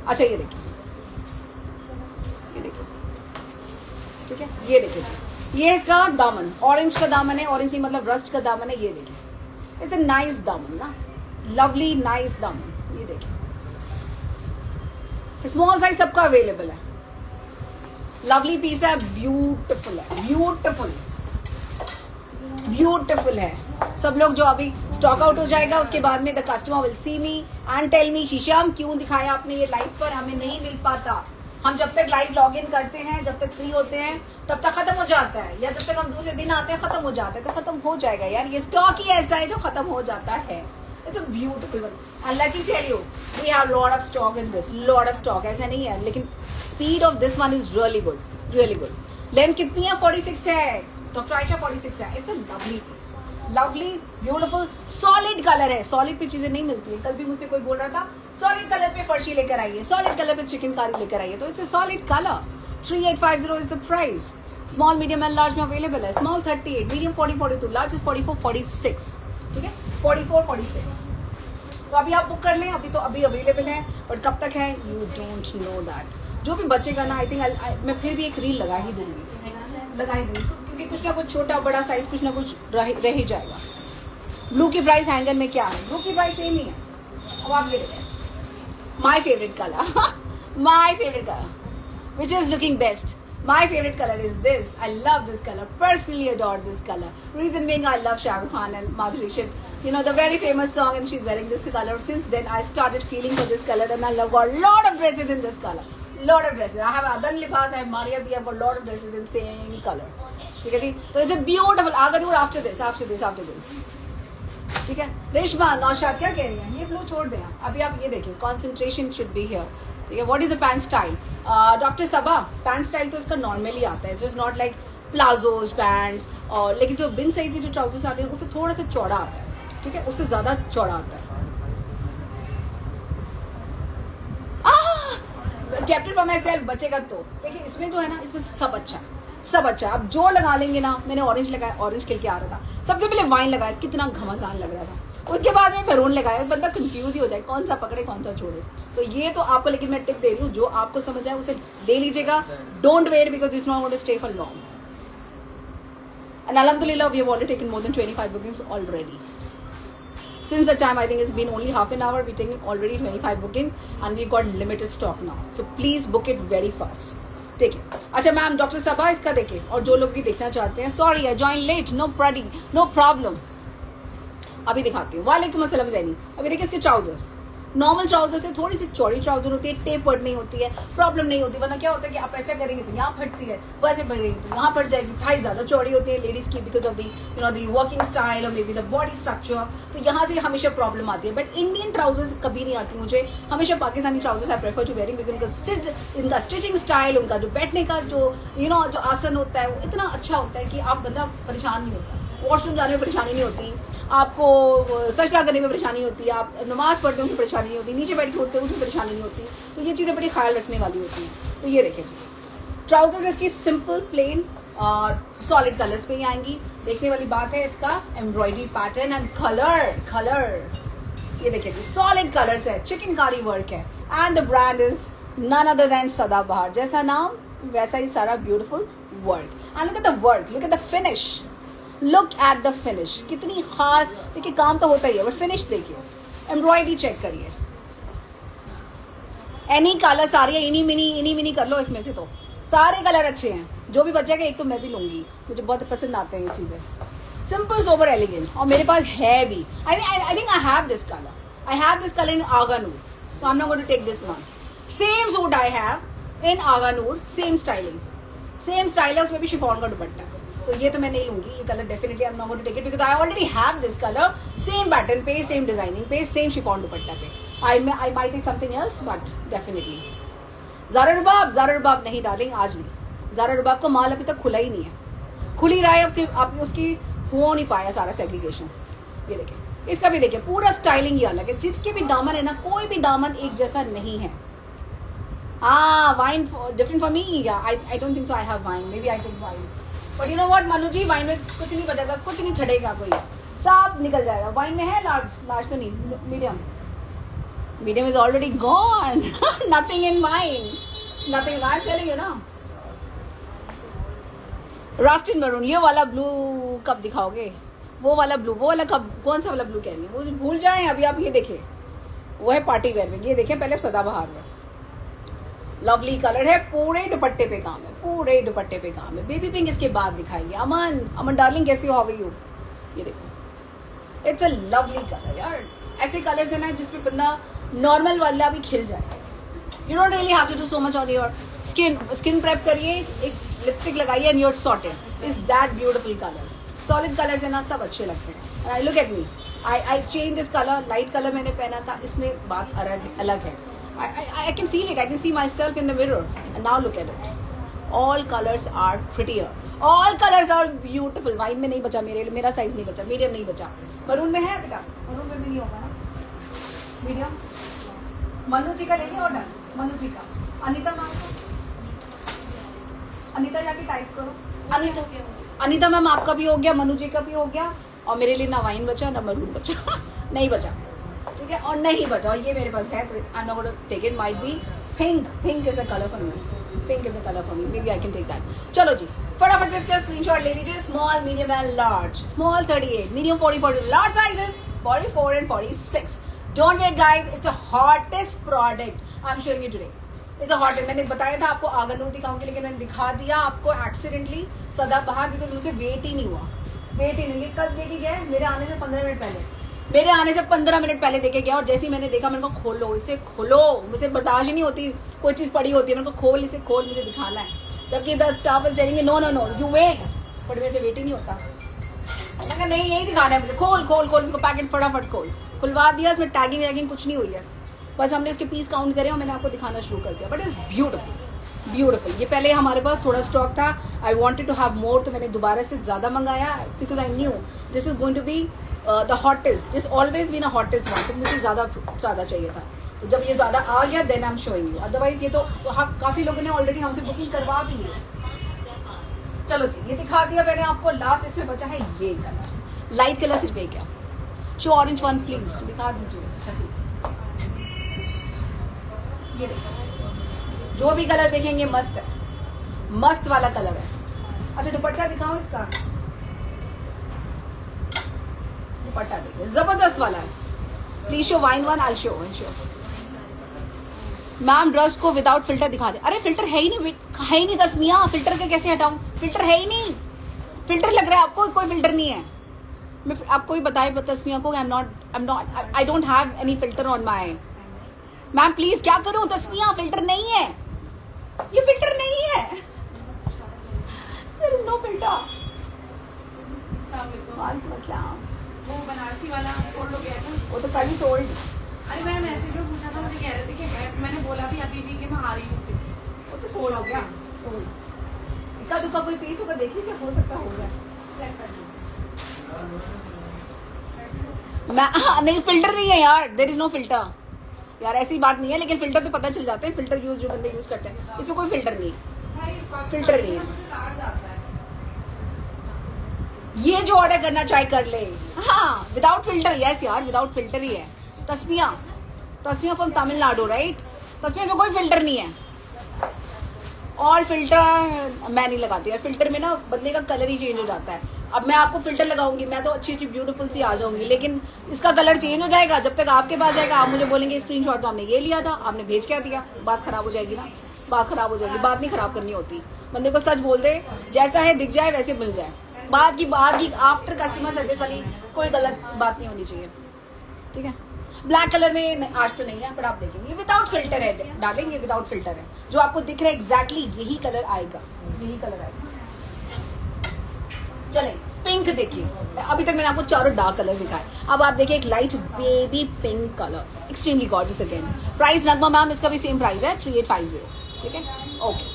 अच्छा ये देखिए, ये देखिए, ठीक है, ये देखिए, ये इसका दामन ऑरेंज का दामन है, ऑरेंज नहीं मतलब रस्ट का दामन है। ये देखिए, इट्स अ नाइस दामन ना, लवली नाइस दामन। ये देखिए, स्मॉल साइज सबका अवेलेबल है। लवली पीस है, ब्यूटीफुल है, ब्यूटीफुल ब्यूटीफुल है। सब लोग जो अभी स्टॉक आउट हो जाएगा, उसके बाद में the customer will see me and tell me शीशम क्यों दिखाया आपने ये लाइव पर, हमें नहीं मिल पाता। हम जब तक लाइव लॉग इन करते हैं, जब तक फ्री होते हैं, तब तक खत्म हो जाता है, या जब तक हम दूसरे दिन आते हैं खत्म हो जाता है। तो खत्म हो जाएगा यार, ये स्टॉक ही ऐसा है जो खत्म हो जाता है। It's a beautiful one and let me tell you we have lot of stock in this, lot of stock, ऐसा नहीं है, लेकिन speed of this one is really good, really good. Length कितनी है? 46 है, डॉक्टर आयशा 46 है। It's a lovely piece, lovely beautiful solid colour है। सॉलिड पे चीजें नहीं मिलती है। कल भी मुझसे कोई बोल रहा था सॉलिड कलर पे फर्शी लेकर आइए, सॉलिड कलर पे चिकनकारी लेकर आइए, तो it's a solid colour. 3850 is the price. Small medium and large में अवेलेबल है। स्मॉल 38, मीडियम 40 42, लार्ज इज 44 46, ठीक है 44 46। तो अभी आप बुक कर लें, अभी तो अभी अवेलेबल है, बट कब तक है यू डोंट नो दैट। जो भी बचेगा ना, आई थिंक मैं फिर भी एक रील लगा ही दूंगी, क्योंकि कुछ ना कुछ छोटा बड़ा साइज कुछ ना कुछ रह ही जाएगा। ब्लू की प्राइस हैंगर में क्या है? ब्लू की प्राइस सेम ही है। अब आप ले लेते हैं my favourite colour, my favourite colour which is looking best. My favorite color is this. I love this color. Personally adore this color. Reason being, I love Shah Rukh Khan and Madhuri Dixit. You know the very famous song, and she's wearing this color. Since then, I started feeling for this color, and I love a lot of dresses in this color. Lot of dresses. I have Adan Libas, I have Maria B. I have a lot of dresses in same color. ठीक है जी? So it's a beautiful. Agar you after this. ठीक है? रेशमा नौशाद क्या कह रही हैं? ये ब्लू छोड़ दें अभी आप ये देखिए. Concentration should be here. ठीक है, what is a pant style? Doctor Saba, pant style तो इसका नॉर्मली आता है, it's not like palazzos pants, और लेकिन जो बिन सही की जो ट्राउजर्स आते हैं उससे थोड़ा सा चौड़ा आता है, ठीक है, उससे ज्यादा चौड़ा आता है। कैप्टन फॉर माई सेल्फ बचेगा तो देखिए, इसमें जो है ना, इसमें सब अच्छा है, सब अच्छा है। अब जो लगा लेंगे ना, मैंने ऑरेंज लगाया, ऑरेंज खेल के आ रहा था, सबसे पहले वाइन लगाया, कितना घमासान लग रहा था, उसके बाद में मैरून लगाया, बंदा कंफ्यूज ही हो जाए कौन सा पकड़े कौन सा छोड़े। तो ये तो आपको, लेकिन मैं टिप दे रही हूँ, जो आपको समझ आए उसे ले लीजिएगा। Don't wait because it's not going to stay for long. And alhamdulillah we have already taken more than 25 bookings already. Since the time I think it's been only half an hour, we're taking already 25 bookings and we've got limited stock now. So please book it very fast. देखिए, अच्छा मैम डॉक्टर सबा इसका देखिए, और जो लोग भी देखना चाहते हैं, sorry I join late, no problem, अभी दिखाती हूँ। वालेकुम अस्सलाम जैनी। अभी देखिए इसके ट्राउजर्स, नॉर्मल ट्राउजर से थोड़ी सी चौड़ी ट्राउजर होती है, टेपर्ड नहीं होती है, प्रॉब्लम नहीं होती, वरना क्या होता है कि आप ऐसा करेंगे तो यहाँ फटती है, वैसे बढ़ेगी तो यहाँ फट जाएगी। थाई ज्यादा चौड़ी होती है लेडीज की because of the working style और maybe the body structure, तो यहाँ से हमेशा प्रॉब्लम आती है। बट इंडियन ट्राउजर्स कभी नहीं आती मुझे, हमेशा Pakistani trousers I prefer to wearing because इनका स्टिचिंग स्टाइल, उनका जो बैठने का जो जो आसन होता है वो इतना अच्छा होता है कि आप बंदा परेशान नहीं होता, वॉशरूम जाने में परेशानी नहीं होती, आपको सजदा करने में परेशानी होती है, आप नमाज पढ़ते हो उसमें परेशानी नहीं होती, नीचे बैठ के होते हो उसमें परेशानी नहीं होती। तो ये चीज़ें बड़ी ख्याल रखने वाली होती हैं। तो ये देखिए जी, ट्राउजर्स इसकी सिंपल प्लेन और सॉलिड कलर्स पे ही आएंगी। देखने वाली बात है इसका एम्ब्रॉयडरी पैटर्न एंड कलर, ये देखिए जी, सॉलिड कलर्स है, चिकनकारी वर्क है, and the brand is none other than Sadabahar. जैसा नाम वैसा ही सारा beautiful work. And look at the work, look at the finish, look at the finish, कितनी खास। देखिए काम तो होता ही है, बट फिनिश देखिए, एम्ब्रॉयडरी चेक करिए, एनी कलर सारी इनी मिनी कर लो, इसमें से तो सारे कलर अच्छे हैं। जो भी बचेगा एक तो मैं भी लूंगी, मुझे बहुत पसंद आते हैं ये चीजें, सिंपल सोबर एलिगेंट, और मेरे पास है भी। I think I have this colour in Agha Noor, तो I am not going to take this one. Same suit I have in Agha Noor, same styling, same style है, उसमें भी शिफॉन का दुपट्टा। तो ये तो मैं नहीं लूंगी, ये colour definitely I am not going to take it because I already have this colour, same pattern पे, सेम डिजाइनिंग पे, सेम शिफॉन दुपट्टा पे। I might take something else, but definitely Zara Rubab नहीं डार्लिंग, आज नहीं। ज़ारा रुबाब का माल अभी तक खुला ही नहीं है, खुल ही रहा है, आपने उसकी हो नहीं पाया सारा सेग्रीगेशन। ये देखिए, इसका भी देखिए, पूरा स्टाइलिंग ये अलग है। जिसके भी दामन है ना, कोई भी दामन एक जैसा नहीं है। Wine different for me, I don't think so I have wine, maybe I take wine, but you know what Manu ji, wine में कुछ नहीं बचेगा, कुछ नहीं छड़ेगा, कोई सब निकल जाएगा। वाइन में है लार्ज तो नहीं, medium is already gone, nothing in wine, nothing, I am telling you ना। रस्टिन मरून, ये वाला ब्लू कब दिखाओगे? वो वाला ब्लू, वो वाला कब, कौन सा वाला ब्लू कह रही है? वो भूल जाए अभी आप। ये देखिए, वो है पार्टी वेयर में, ये देखिए पहले सदाबहार में, लवली कलर है, पूरे दुपट्टे पे काम है, पूरे दुपट्टे पे काम है। बेबी पिंक इसके बाद दिखाएंगे। अमन डार्लिंग कैसी हो, हाउ आर यू? ये देखो, इट्स अ लवली कलर यार. ऐसे कलर्स है ना जिसपे बंदा नॉर्मल वाला भी खिल जाए. You don't really have to do so much on your skin prep करिए, एक लिपस्टिक लगाइए and you're sorted. Is that beautiful colours. Solid colours है ना सब अच्छे लगते हैं. I look at me, I change this colour. Light colour मैंने पहना था, इसमें बात अलग है. I can feel it. I can see myself in the mirror. And now look at it. All colors are prettier. All colors are beautiful. Wine में नहीं बचा मेरा साइज नहीं बचा, मीडियम नहीं बचा. मरून में है बेटा, मरून में भी नहीं होगा ना. मीडियम. मनु जी का लेंगे ऑर्डर. मनु जी का. अनीता मैम का. अनीता जाके टाइप करो. अनीता मैम आपका भी हो गया, मनु जी का भी हो गया, और मेरे लिए ना वाइन बचा ना मरून बचा. नहीं बचा, ठीक है, और नहीं बचा. और ये मेरे पास है तो I am not gonna take it. Might be pink. Pink is a colour for me. Pink is a colour for me. Maybe I can take that. चलो जी फटाफट से इसका स्क्रीनशॉट ले लीजिए. Small, medium and large. Small 38, medium 40, 42, large sizes 44 and 46. Don't wait guys, it's the hottest product I am showing you today. It's a hottest. मैंने बताया था आपको आगन दिखाऊंगी, लेकिन मैंने दिखा दिया आपको एक्सीडेंटली सदाबहार, बिकॉज मुझसे वेट ही नहीं हुआ. वेट ही नहीं. कल लेके गए मेरे आने से 15 मिनट पहले. मेरे आने से 15 मिनट पहले देखे गया, और जैसे ही मैंने देखा मैंने कहा खोलो इसे, खोलो. मुझे बर्दाश्त ही नहीं होती, कोई चीज़ पड़ी होती है, मैंने कहा खोल इसे, खोल, मुझे दिखाना है. जबकि the staff is telling no no no you wait, but मेरे से वेट ही नहीं होता. मैंने कहा नहीं यही दिखाना है मुझे. खोल खोल खोल इसको, पैकेट फटाफट खोल. खुलवा दिया. इसमें टैगिंग वैगिंग कुछ नहीं हुई है, बस हमने इसके पीस काउंट करे और मैंने आपको दिखाना शुरू कर दिया. But it's beautiful, beautiful. ये पहले हमारे पास थोड़ा स्टॉक था. I wanted to have more, तो मैंने दोबारा से ज़्यादा मंगाया, because I knew this is going to be the hottest. This always been a hottest one. तो मुझे ज़्यादा चाहिए था. तो जब ये ज़्यादा आ गया then I am showing you. Otherwise ये तो काफ़ी लोगों ने ऑलरेडी हमसे बुकिंग करवा भी ली. चलो जी ये दिखा दिया मैंने आपको. लास्ट इसमें बचा है ये कलर, लाइट कलर सिर्फ एक है. शो ऑरेंज वन प्लीज, दिखा दीजिए. अच्छा ठीक, ये देखो, जो भी कलर देखेंगे मस्त है, मस्त वाला कलर है. अच्छा दुपट्टा दिखाओ इसका. दुपट्टा देखिए जबरदस्त वाला है. Please show wine one. I show ma'am dress को विदाउट फिल्टर दिखा दे. अरे फिल्टर है ही नहीं, है ही नहीं तस्मिया. फिल्टर के कैसे हटाऊं? फिल्टर है ही नहीं. फिल्टर लग रहा है आपको, कोई फिल्टर नहीं है. मैं आपको ही बताए तस्मिया को, I don't have any filter on my. Ma'am please क्या करूं तस्मिया, फिल्टर नहीं है, ये फिल्टर नहीं है. There is no filter. वो बनारसी वाला सोल्ड हो गया था. वो तो कल ही सोल्ड. अरे मैंने मैसेज में पूछा था, मुझे कह रहे थे कि है. मैंने बोला भी अभी भी कि मैं आ रही हूँ. वो तो सोल्ड हो गया. सोल्ड. इक्का दुक्का कोई पीस होगा देख लीजिए, हो सकता होगा. चेक कर लीजिए. नहीं फिल्टर नहीं है यार. देयर इज नो फिल्टर यार. ऐसी बात नहीं है, लेकिन फिल्टर तो पता चल जाते हैं. फिल्टर यूज जो बंदे यूज करते हैं, इसमें कोई फिल्टर नहीं है. फिल्टर नहीं है. ये जो ऑर्डर करना चाहे कर ले. हाँ विदाउट फिल्टर. यस यार विदाउट फिल्टर ही है. Tasmia from Tamil Nadu right. तस्मिया में कोई फिल्टर नहीं है. ऑल फिल्टर मैं नहीं लगाती यार. फिल्टर में ना बंदे का कलर ही चेंज हो जाता है. अब मैं आपको फिल्टर लगाऊंगी, मैं तो अच्छी अच्छी ब्यूटीफुल सी आ जाऊंगी, लेकिन इसका कलर चेंज हो जाएगा. जब तक आपके पास जाएगा आप मुझे बोलेंगे स्क्रीनशॉट तो हमने ये लिया था, आपने भेज क्या दिया. बात खराब हो जाएगी ना. बात खराब हो जाएगी. बात नहीं खराब करनी होती. बंदे को सच बोल दे, जैसा है दिख जाए वैसे मिल जाए. बात की आफ्टर कस्टमर सर्विस वाली कोई गलत बात नहीं होनी चाहिए. ठीक है. ब्लैक कलर में आज तो नहीं है, पर आप देखेंगे विदाउट फिल्टर है. डालेंगे विदाउट फिल्टर है. जो आपको दिख रहा है एग्जैक्टली यही कलर आएगा. यही कलर आएगा. चले पिंक देखिए. अभी तक मैंने आपको चारों डार्क कलर दिखाए. अब आप देखिए एक light baby pink colour, extremely gorgeous again. Price Nagma ma'am इसका भी सेम प्राइस है 3850. ठीक है ओके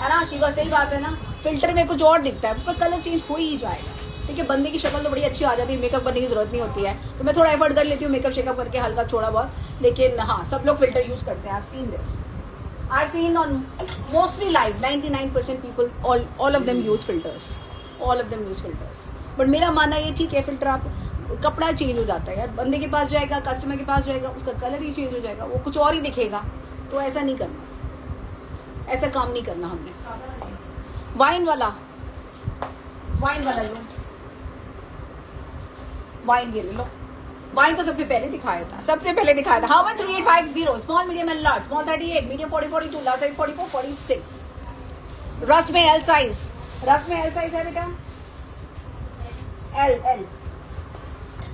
है ना शिवा. सही बात है ना. फिल्टर में कुछ और दिखता है, उसका कलर चेंज हो ही जाएगा. ठीक है. बंदे की शक्ल तो बड़ी अच्छी आ जाती है, मेकअप करने की जरूरत नहीं होती है. तो मैं थोड़ा एफर्ट कर लेती हूँ मेकअप शेकअप करके हल्का थोड़ा बहुत, लेकिन हाँ सब लोग फिल्टर यूज करते हैं. I have seen this. I have seen on mostly live 99% people, all of them use filters. All of them use filters. But मेरा मानना ये ठीक है फिल्टर आप कपड़ा चेंज हो जाता है यार. बंदे के पास जाएगा, कस्टमर के पास जाएगा, उसका कलर ही चेंज हो जाएगा, वो कुछ और ही दिखेगा. तो ऐसा नहीं करना, ऐसा काम नहीं करना हमने. वाइन वाला लो. वाइन ये ले लो. वाइन तो सबसे पहले दिखाया था. How much 3850. Small medium and large. Small 38, medium 40 42, large size 44 46. Rust में एल साइज. है बेटा. एल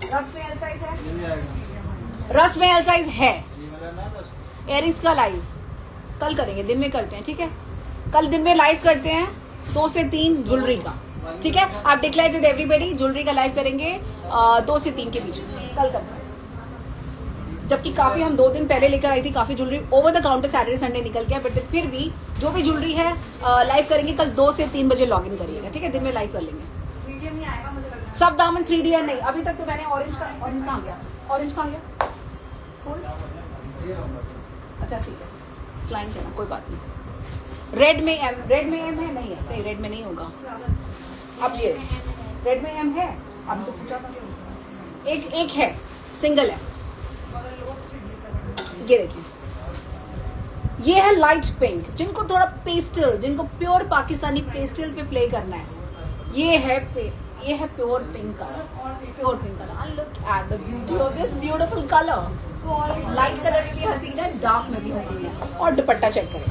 रस्ट में एल साइज है, रस्ट में एल साइज है। एयरिंग्स का लाइव कल करेंगे, दिन में करते हैं, ठीक है। कल दिन में लाइव करते हैं 2 से 3 ज्वेलरी का, ठीक है। आप डिक्लेयर विद एवरीबॉडी, ज्वेलरी का लाइव करेंगे 2 से 3 के बीच में कल करते हैं। जबकि काफी हम 2 दिन पहले लेकर आई थी काफी jewellery, over the counter Saturday Sunday निकल गया, बट फिर भी जो भी ज्वेलरी है लाइव करेंगे कल 2 से 3 बजे लॉग इन करिएगा, ठीक है। दिन में लाइव कर लेंगे। मीडियम ही आएगा मुझे लग रहा सब दामन 3D है नहीं, अभी तक तो मैंने ऑरेंज कहाँ गया, ऑरेंज कहाँ गया, अच्छा ठीक है, क्लाइंट है ना, कोई बात नहीं। रेड में एम है, नहीं है, नहीं रेड में नहीं होगा। अब ये रेड में एम है, अब तो पूछा था, एक है, सिंगल है, ये देखिए, ये है लाइट पिंक। जिनको थोड़ा पेस्टल, जिनको प्योर पाकिस्तानी पेस्टल पे प्ले करना है, ये है pure pink colour, pure pink colour. Look at the beauty of this beautiful colour. Light colour में भी हसीन है, डार्क में भी हसीन है। और दुपट्टा चेक करें,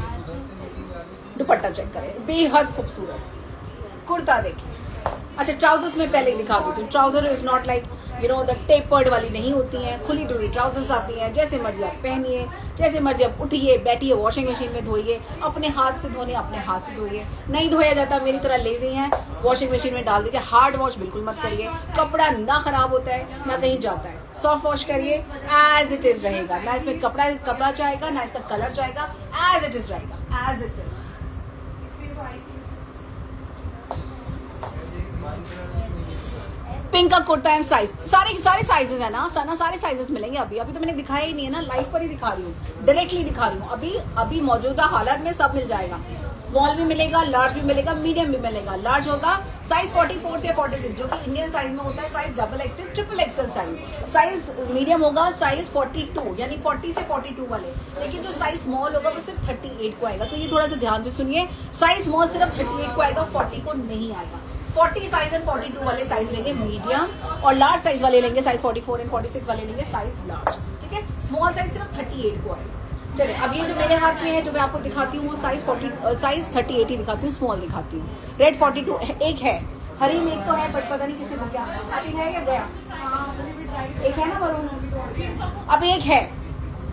दुपट्टा चेक करें, बेहद खूबसूरत। कुर्ता देखिए, अच्छा ट्राउजर्स में पहले दिखा देती हूँ। Trouser is not like the tapered वाली नहीं होती हैं, खुली डुली ट्राउजर्स आती हैं। जैसे मर्जी आप पहनिए, जैसे मर्जी आप उठिए, बैठिए, वॉशिंग मशीन में धोइए, अपने हाथ से धोने अपने हाथ से धोइए। नहीं धोया जाता मेरी तरह लेजी हैं, वॉशिंग मशीन में डाल दीजिए। हार्ड वॉश बिल्कुल मत करिए, कपड़ा ना खराब होता है ना कहीं जाता है। सॉफ्ट वॉश करिए, एज इट इज रहेगा, ना इसमें कपड़ा जाएगा ना इसका कलर जाएगा, एज इट इज रहेगा, एज इट इज। पिंक का कुर्ता एंड साइज, सारे साइजेस है ना सना, सारे साइजेस मिलेंगे। अभी तो मैंने दिखाया ही नहीं है ना, लाइव पर ही दिखा रही हूँ, डायरेक्टली दिखा रही हूँ। अभी मौजूदा हालात में सब मिल जाएगा। स्मॉल भी मिलेगा, लार्ज भी मिलेगा, मीडियम भी मिलेगा। लार्ज होगा साइज 44 से 46, जो कि इंडियन साइज में होता है। Size XXL, XXL size medium होगा, साइज 42 यानी 40 से 42 वाले। लेकिन जो साइज स्मॉल होगा वो सिर्फ 38 को आएगा। तो ये थोड़ा सा ध्यान से सुनिए, साइज स्मॉल सिर्फ 38 को आएगा, 40 को नहीं आएगा। 40 साइज एंड 42 वाले साइज लेंगे मीडियम, और लार्ज साइज वाले लेंगे साइज 44 एंड 46 वाले लेंगे साइज लार्ज, ठीक है। स्मॉल साइज सिर्फ 38 को आएगा। चलिए, अब ये जो मेरे हाथ में है, जो मैं आपको दिखाती हूँ, वो साइज 38 ही दिखाती हूँ, स्मॉल दिखाती हूँ। रेड 42 एक है, हरी में एक तो है, बट पता नहीं किसी को क्या है या गया। एक है ना मरून, अब एक है।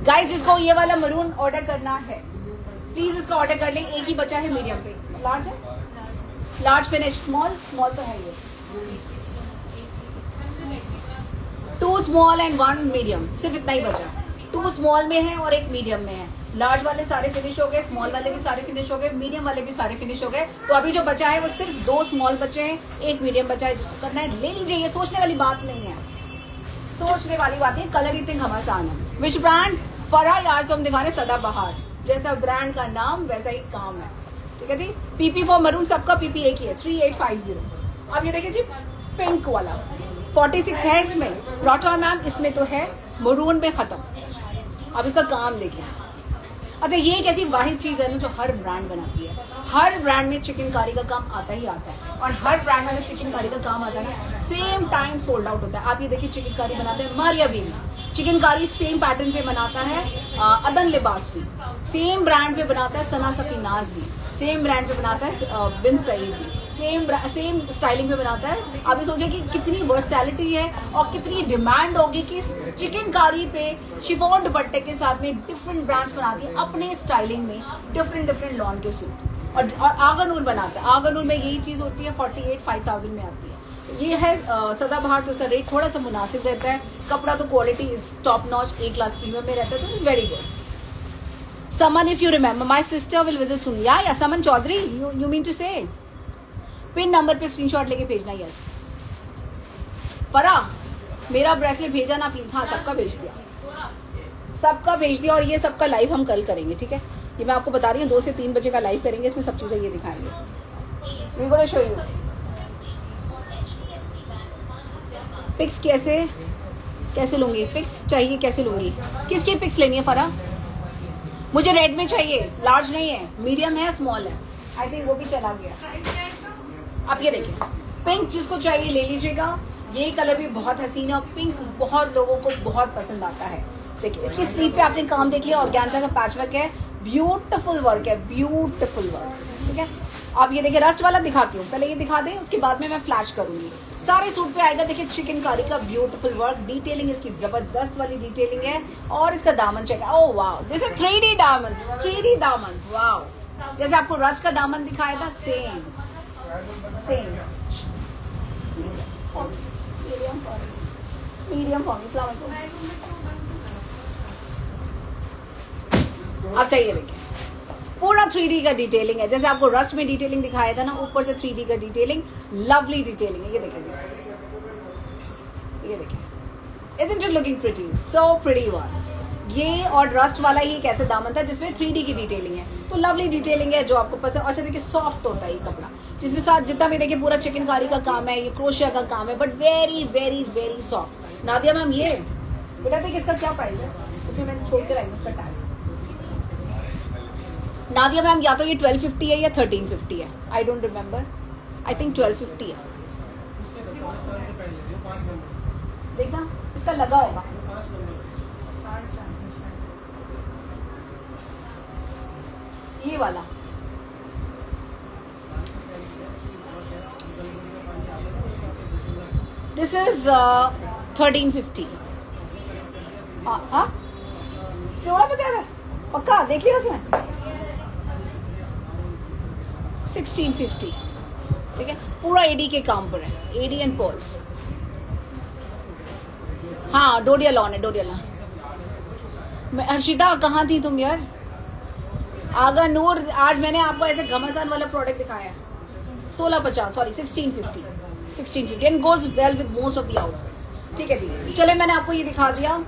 गाइस, जिसको ये वाला मरून ऑर्डर करना है प्लीज इसका ऑर्डर कर लें। एक ही बचा है मीडियम पे। लार्ज है, लार्ज फिनिश, स्मॉल तो है ये। 2 स्मॉल एंड 1 मीडियम, सिर्फ इतना ही बचा। 2 स्मॉल में है और 1 मीडियम में है। लार्ज वाले सारे फिनिश हो गए, स्मॉल वाले भी सारे फिनिश हो गए, मीडियम वाले भी सारे फिनिश हो गए। तो अभी जो बचा है वो सिर्फ 2 स्मॉल बचे हैं, 1 मीडियम बचा है। जिसको करना है ले लीजिए, ये सोचने वाली बात नहीं है, सोचने वाली बात है। कलर इतने घमासान है। Which brand? फरा। आज तो हम दिखा रहे सदाबहार, जैसा ब्रांड का नाम वैसा ही काम है, ठीक है जी। PP फॉर मरून, सबका PP एक ही है, 3850। अब ये देखिए जी, पिंक वाला 46 है इसमें। रॉचा मैम, इसमें तो है, मरून में खत्म। अब इसका काम देखिए। अच्छा, ये एक ऐसी वाहिद चीज है ना जो हर ब्रांड बनाती है। हर ब्रांड में चिकनकारी का काम आता ही आता है, और हर ब्रांड में जब चिकनकारी का काम आता है ना, सेम टाइम सोल्ड आउट होता है। आप ये देखिए, चिकनकारी बनाते हैं Maria B, chikankari same pattern पे बनाता है अदन लिबास भी, सेम ब्रांड पे बनाता है सना सफीनाज भी, सेम ब्रांड पे बनाता है बिन सईद भी, सेम स्टाइलिंग पे बनाता है। आप ये सोचिए कि कितनी वर्सैलिटी है और कितनी डिमांड होगी कि चिकनकारी पे शिफॉन दुपट्टे के साथ में डिफरेंट ब्रांड्स बनाती है अपने स्टाइलिंग में, डिफरेंट लॉन के सूट। और आगानूर बनाता है। आगानूर में यही चीज होती है, 48,500 में आती है। ये है सदाबहार, तो उसका रेट थोड़ा सा मुनासिब रहता है। कपड़ा तो quality is top notch, A class premium में रहता है, तो it's very good. Saman, if you remember, my sister will visit soon. या Saman Chaudhary, you mean to say pin number पे स्क्रीनशॉट लेके भेजना। यस फरा, मेरा ब्रेसलेट भेजा ना प्लीज। हाँ, सबका भेज दिया, सबका भेज दिया। और ये सबका लाइव हम कल करेंगे, ठीक है। ये मैं आपको बता रही हूँ, 2 से 3 बजे का लाइव करेंगे, इसमें सब चीजें ये दिखाएंगे। We gonna show you pics कैसे लूंगी, पिक्स चाहिए कैसे लूंगी, किसकी पिक्स लेनी है फरा? मुझे रेड में चाहिए, लार्ज नहीं है, मीडियम है, स्मॉल है। आई थिंक वो भी चला गया। आप ये देखिए, पिंक जिसको चाहिए ले लीजिएगा। ये कलर भी बहुत हसीन है और पिंक बहुत लोगों को बहुत पसंद आता है। देखिए, इसकी स्लीव पे आपने काम देख लिया, ऑर्गेन्जा का पैच वर्क है, ब्यूटीफुल वर्क है, ब्यूटीफुल वर्क, ठीक है। आप ये देखिए, रस्ट वाला दिखाती हूँ, पहले ये दिखा दें, उसके बाद में मैं फ्लैश करूंगी। सारे सूट पे आएगा। देखिए चिकनकारी का ब्यूटीफुल वर्क, डिटेलिंग इसकी जबरदस्त वाली डिटेलिंग है। और इसका दामन check, oh wow, this is 3D दामन, 3D दामन, वाओ। जैसे आपको रस का दामन दिखाया था, सेम सेम। मीडियम फॉर्म, अस्सलाम वालेकुम। अच्छा ये देखिए पूरा 3D का डिटेलिंग है, जैसे आपको रस्ट में डिटेलिंग दिखाया था ना, ऊपर से 3D का डिटेलिंग, लवली डिटेलिंग है। ये देखिए जी, ये देखिए, isn't it looking pretty, so pretty one। ये और रस्ट वाला ही एक ऐसा दामन था जिसमें 3D की डिटेलिंग है, तो लवली डिटेलिंग है जो आपको पसंद। अच्छा देखिए सॉफ्ट होता है ये कपड़ा, जिसमें साथ जितना भी देखिए पूरा चिकनकारी का काम है, ये क्रोशिया का काम है, but very very very soft. Nadia ma'am ये बेटा देखिए इसका क्या प्राइस है, उसमें मैंने छोड़ के रखी उसका टैग। नादिया मैम या तो ये 1250 है या 1350 है, I don't remember, I think 1250 है। देखा इसका लगा होगा, ये वाला दिस इज 1350। हाँ 1650 है पक्का, देख लिया उसमें 1650। ठीक है, पूरा एडी के काम पर है, एडी एंड पर्ल्स। हाँ डोरिया लॉन है, डोरिया लॉन। हर्षिता कहाँ थी तुम यार? आगा नूर, आज मैंने आपको ऐसे घमासान वाला प्रोडक्ट दिखाया है 1650, sorry 1650 and goes well with most of the outfits. ठीक है जी, चले मैंने आपको ये दिखा दिया,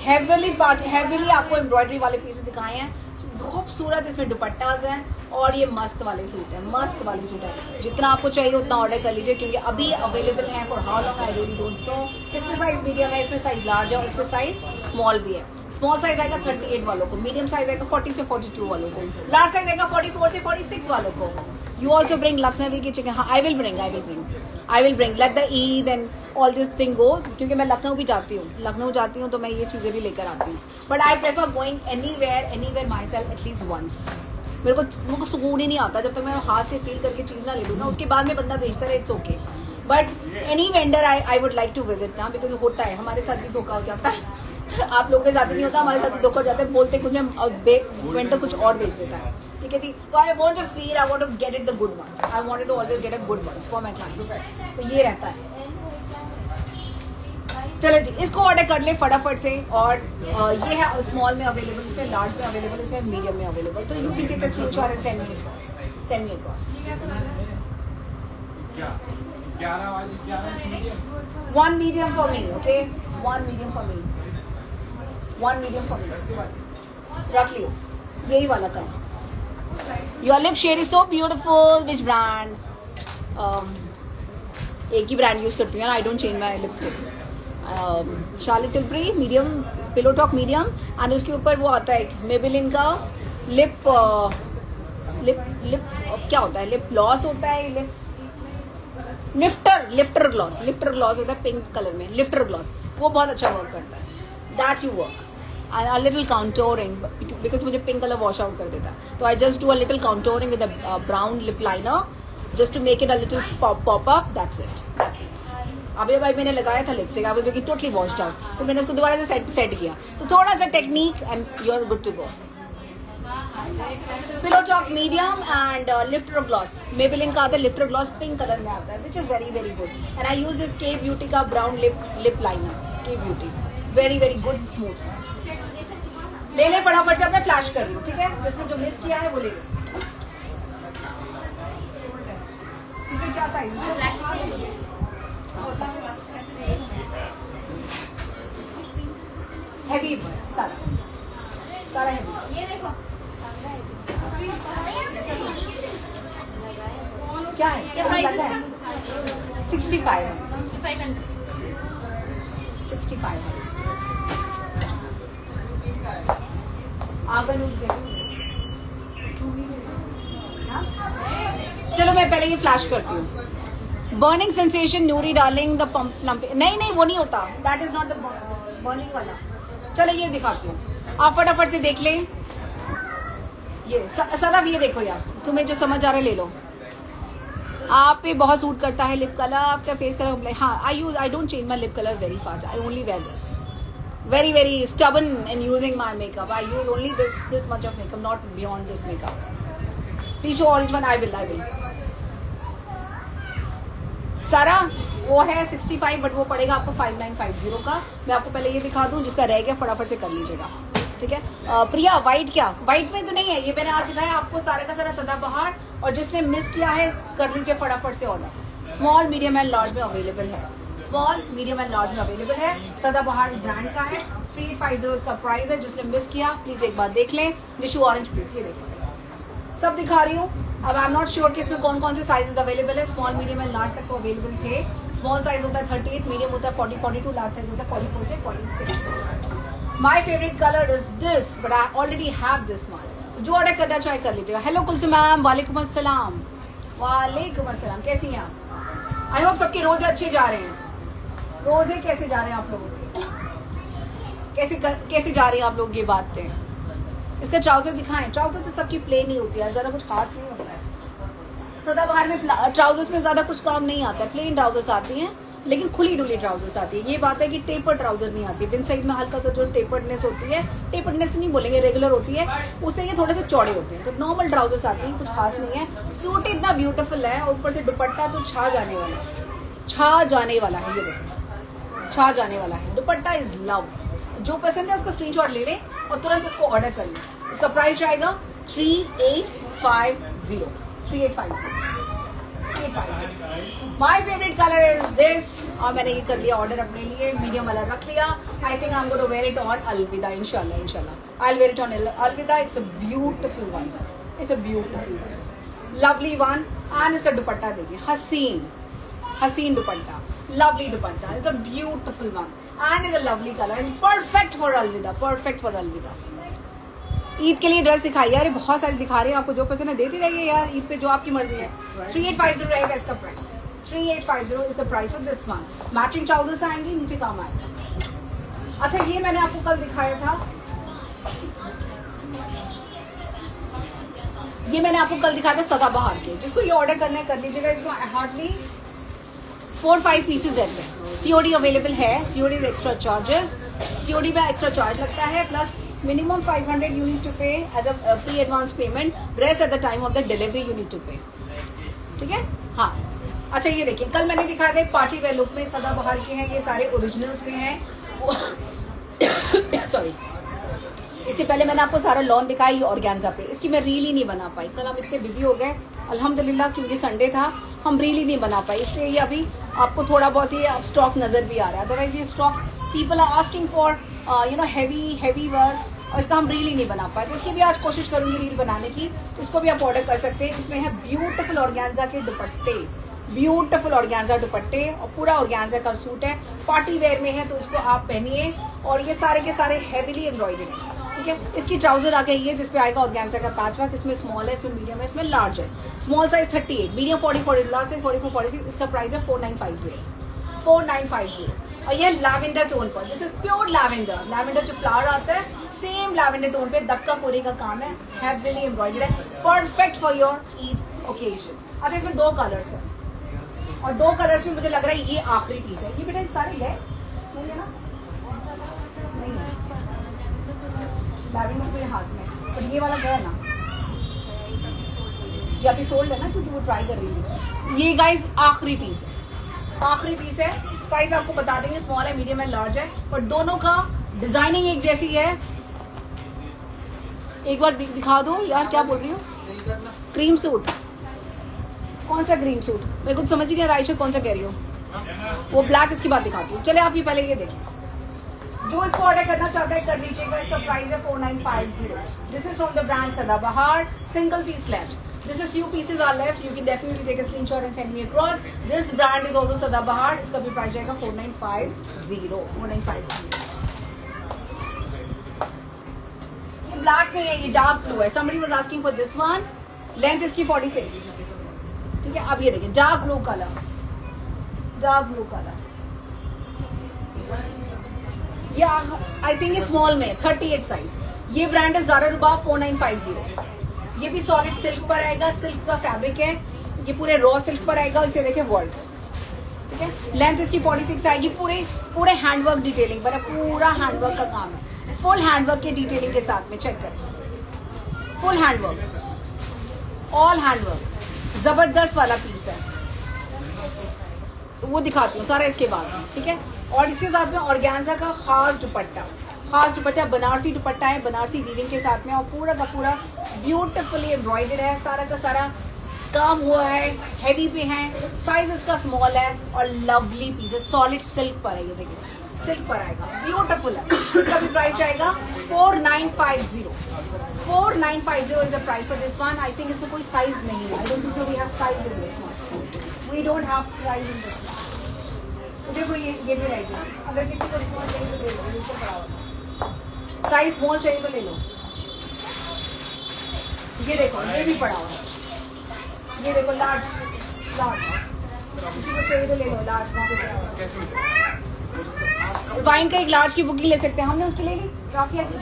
हैवीली आपको एम्ब्रॉयडरी वाले पीसेस दिखाए हैं, खूबसूरत इसमें दुपट्टास हैं, और ये मस्त वाले सूट है, मस्त वाले सूट है। जितना आपको चाहिए उतना ऑर्डर कर लीजिए, क्योंकि अभी अवेलेबल है for how long I really don't know. इसमें साइज मीडियम है, इसमें साइज लार्ज है, और इसमें साइज स्मॉल भी है। स्मॉल साइज आएगा 38 वालों को, मीडियम साइज आएगा 40 से 42 वालों को, लार्ज साइज आएगा 44 से 46 वालों को। यू ऑल्सो ब्रिंग लखनवी की चिकन, हाँ I will bring let the Eid and all this thing go, क्योंकि मैं लखनऊ भी जाती हूँ तो मैं ये चीजें भी लेकर आती हूँ। But I prefer going anywhere myself at least once. मेरे को सुकून ही नहीं आता जब तक मैं हाथ से फील करके चीज ना ले लूँ ना, उसके बाद में बंदा भेजता रहे, it's okay. But any vendor I would like to visit ना, बिकॉज होता है हमारे साथ भी धोखा हो जाता है। आप लोगों के साथ नहीं होता, हमारे साथ भी धोखा हो जाता है, बोलते कुछ वेंडर कुछ और भेज देता है। ठीक है जी, तो I want to feel, I want to get it the good ones, I wanted to always get a good ones for my clients. तो ये रहता है। चलो जी, इसको ऑर्डर कर ले फटाफट से। और ये है स्मॉल में अवेलेबल, इसमें लार्ज में अवेलेबल, इसमें मीडियम में अवेलेबल। तो you can take a screenshot and send me across. 1 medium for me, okay? 1 medium for me. 1 medium for me. रख लियो, यही वाला का। Your lip shade is so beautiful. Which brand? एक ही ब्रांड यूज करती हूँ, I don't change my lipsticks. Charlotte Tilbury medium, pillow talk medium, and उसके ऊपर वो आता है मेबेलिन का लिप क्या होता है, लिप ग्लॉस होता है, लिफ्टर ग्लॉस होता है पिंक कलर में, लिफ्टर ग्लॉस, वो बहुत अच्छा वर्क करता है, that you work. And a little contouring, because मुझे पिंक कलर वॉश आउट कर देता है, तो I just do a little contouring with a brown lip liner just to make it a little pop up. That's it. अभी भाई मैंने लगाया था lipstick, I was looking totally washed out, फिर मैंने उसको दोबारा से सेट किया, तो थोड़ा सा technique and you are good to go. Pillow talk medium and lifter gloss, Maybelline का आता है लिफ्टर ग्लॉस, पिंक कलर में आता है, which is very very good. And I use this के ब्यूटी का ब्राउन लिप लाइनर, के beauty, very very good smooth. ले ले फटाफट से, अपने फ्लैश कर लो, ठीक है? जिसने जो मिस किया है वो ले लो। इसमें क्या साइज है? हैवी सारा हैवी। ये देखो क्या है, क्या प्राइस है? 65 चलो मैं पहले ये फ्लैश करती हूँ। Burning sensation, Nuri darling, the plump, नहीं वो नहीं होता, that is not the burning वाला। चलो ये दिखाती हूँ, आप फटाफट से देख लें। ये सराफ ये देखो यार, तुम्हें जो समझ आ रहा है ले लो। आप पे बहुत सूट करता है लिप कलर, आपका फेस कलर। हाँ, I don't change my lip colour very fast, I only wear this. Very very stubborn in using my makeup. I use only this much of makeup, not beyond this makeup. Please show orange one. I will. सारा वो है 65 बट वो पड़ेगा आपको 5950 का। मैं आपको पहले ये दिखा दूं, जिसका रह गया फटाफट से कर लीजिएगा, ठीक है। प्रिया वाइट, क्या वाइट में तो नहीं है ये, मैंने आज दिखाया आपको सारा का सारा सदाबहार, और जिसने मिस किया है कर लीजिए फटाफट से order. Small medium and large में अवेलेबल है, स्मॉल मीडियम एंड लार्ज में अवेलेबल है। सदाबहार ब्रांड का है, 3850 इसका प्राइस है। जिसने मिस किया प्लीज एक बार देख लें। विशु ऑरेंज प्लीज, ये देखिए सब दिखा रही हूँ। अब आई एम नॉट श्योर कि इसमें कौन कौन से साइजेस अवेलेबल है। स्मॉल मीडियम एंड लार्ज तक तो अवेलेबल थे। स्मॉल साइज होता है 38, मीडियम होता है 40 42, लार्ज साइज होता है 44 से 46। My favourite colour is this, but I already have this one. जो ऑर्डर करना चाहे कर लीजिएगा। हेलो कुलसुम मैम, वालेकुम अस्सलाम। वालेकुम अस्सलाम, कैसी हैं आप? आई होप सबके रोजे अच्छे जा रहे हैं। रोजे कैसे जा रहे हैं आप लोगों के? कैसे जा रही हैं आप लोग, ये बात है। इसका ट्राउजर दिखाएं। ट्राउजर तो सबकी प्लेन ही होती है, ज्यादा कुछ खास नहीं होता है। सदाबहार में ट्राउजर्स में ज्यादा कुछ काम नहीं आता है। प्लेन ट्राउजर्स आती हैं, लेकिन खुली डुली ट्राउजर्स आती है। ये बात है कि टेपर ट्राउजर नहीं आती। बिन साइज में हल्का तो जो टेपर्डनेस होती है, टेपर्डनेस नहीं बोलेंगे, रेगुलर होती है, उससे ये थोड़े से चौड़े होते हैं। तो नॉर्मल ट्राउजर्स आती हैं, कुछ खास नहीं है। सूट इतना ब्यूटीफुल है, और ऊपर से दुपट्टा तो छा जाने वाला है, छा जाने वाला है। ये देखो, छा जाने वाला है। दुपट्टा इज लव। जो पसंद है उसका स्क्रीनशॉट ले लें और तुरंत उसको ऑर्डर कर लें। इसका प्राइस रहेगा 3850। 3850। My favourite colour is this, और मैंने ये कर लिया ऑर्डर अपने लिए, मीडियम वाला रख लिया। I think I am going to wear it on Alvida, इंशाल्लाह I will wear it on Alvida. It's a beautiful one, it's a beautiful one, lovely one. And इसका दुपट्टा देखिए, हसीन दुपट्टा, lovely dupatta. It's a beautiful one and it's a lovely color and perfect for अलविदा, perfect for अलविदा। ईद के लिए ड्रेस दिखाई यार, बहुत सारी दिखा रही है। आपको जो पसंद है देती रहिए यार, ईद पे जो आपकी मर्जी है। 3850 रहेगा इसका price. 3850 is the price of this one. Matching trousers आएंगी, नीचे काम आएगा। अच्छा, ये मैंने आपको कल दिखाया था, ये मैंने आपको कल दिखाया था सदाबहार के। जिसको ये ऑर्डर करना है कर लीजिएगा। इसको हार्डली 4-5 पीसेज रहते हैं। सीओडी अवेलेबल है, सीओडी एक्स्ट्रा चार्जेस, सीओडी में एक्स्ट्रा चार्ज लगता है, plus minimum 500 you need to pay as a pre advance payment. Rest at the time of the delivery you need to pay, ठीक है। हाँ, अच्छा ये देखिए, कल मैंने दिखाया था पार्टी वेयर लुक में सदाबहार के हैं, ये सारे ओरिजिनल्स में हैं। सॉरी, इससे पहले मैंने आपको सारा लॉन दिखाई ऑर्गेन्जा पे। इसकी मैं रील ही नहीं बना पाई, कल हम इतने बिजी हो गए अल्हम्दुलिल्लाह, क्योंकि संडे था, हम रील ही नहीं बना पाई। इसलिए ये अभी आपको थोड़ा बहुत ही अब स्टॉक नजर भी आ रहा है। अदरवाइज ये stock people are asking for heavy work, और इसका हम रील ही नहीं बना पाए। तो इसकी भी आज कोशिश करूंगी रील बनाने की। इसको भी आप ऑर्डर कर सकते हैं। इसमें है ब्यूटीफुल ऑर्गेन्जा के दुपट्टे, ब्यूटीफुल ऑर्गेन्जा दुपट्टे, और पूरा ऑर्गेन्जा का सूट है। पार्टी वेयर में है तो इसको आप पहनिए, और ये सारे के सारे हैवीली एम्ब्रॉयडर्ड है, ठीक है। इसकी ट्राउजर आ गई है जिसपे आएगा ऑर्गेन्जा का पैचवर्क। इसमें स्मॉल है, इसमें मीडियम है, इसमें लार्ज है। Small size 38, medium 40, large size 44, 46। इसका प्राइस है 4950। और ये लैवेंडर टोन पर, दिस इज प्योर लैवेंडर जो फ्लावर आता है, सेम लैवेंडर टोन पे दबका कोरी का काम है, हैवीली एम्ब्रॉयडर्ड है, perfect for your Eid occasion. अच्छा, इसमें 2 कलर्स है, और 2 कलर्स में मुझे लग रहा है ये आखिरी पीस है। ये बेटा सारे है नहीं है ना, नहीं है लैवेंडर मेरे हाथ में, पर ये वाला गया ना, ये अभी सोल्ड है ना, क्योंकि वो ट्राई कर रही है। ये गाइस आखिरी पीस है। साइज आपको बता देंगे, स्मॉल है, मीडियम है, लार्ज है, पर दोनों का डिजाइनिंग एक जैसी है। एक बार दिखा दो यार, क्या बोल रही हो? क्रीम सूट, कौन सा क्रीम सूट? मैं कुछ समझ ही नहीं आ रहा आयशा, कौन सा कह रही हो? वो ब्लैक, इसकी बात दिखाती हूँ। चले आप ये पहले ये देखिए, जो इसको ऑर्डर करना चाहता है कर लीजिएगा। इसका प्राइस है 4950। This is from the brand Sadabahar. Single piece left, this is few pieces are left, you can definitely take a screenshot and send me across. This brand is also Sadabahar, इसका भी प्राइस रहेगा 4950। ये ब्लैक नहीं है, ये डार्क ब्लू है। somebody was asking for this one, length इसकी 46, ठीक है। अब ये देखिए डार्क ब्लू कलर, ये आई थिंक स्मॉल में 38 साइज। ये ब्रांड है ज़ारा रुबा 4950। ये भी सॉलिड सिल्क पर आएगा, सिल्क का फैब्रिक है। ये पूरे रॉ सिल्क पर आएगा, इसे देखिए वर्क, ठीक है। लेंथ इसकी 46 आएगी, पूरे हैंडवर्क डिटेलिंग पर, पूरा हैंडवर्क का काम है, फुल हैंडवर्क के डिटेलिंग के साथ में। चेक कर, फुल हैंडवर्क, ऑल हैंडवर्क, जबरदस्त वाला पीस है। तो वो दिखाती हूँ सारा इसके बाद में, ठीक है। और इसके साथ में ऑर्गेन्जा का खास दुपट्टा बनारसी दुपट्टा है, बनारसी वीविंग के साथ में, और पूरा का पूरा ब्यूटीफुली एम्ब्रॉयडर्ड है, सारा का सारा काम हुआ है, हैवी पे है, साइज इसका स्मॉल है और लवली पीस है, सॉलिड सिल्क पर है, ये देखिए सिल्क पर आएगा, ब्यूटीफुल है। इसका भी प्राइस आएगा 4950। 4950 is the price for this one. I think इसमें कोई साइज नहीं है, I don't think we have size in this one, we don't have size in this one. मुझे कोई ये भी रहेगा, अगर किसी को स्मॉल चाहिए तो ले लो, नीचे पड़ा हुआ साइज स्मॉल चाहिए तो ले लो। ये देखो, ये भी पड़ा हुआ है, ये देखो लार्ज, किसी को चाहिए तो ले लो, लार्ज वहाँ पे पड़ा हुआ है। वाइन का एक लार्ज की बुकिंग ले सकते हैं, हमने उसकी ले ली, राफिया की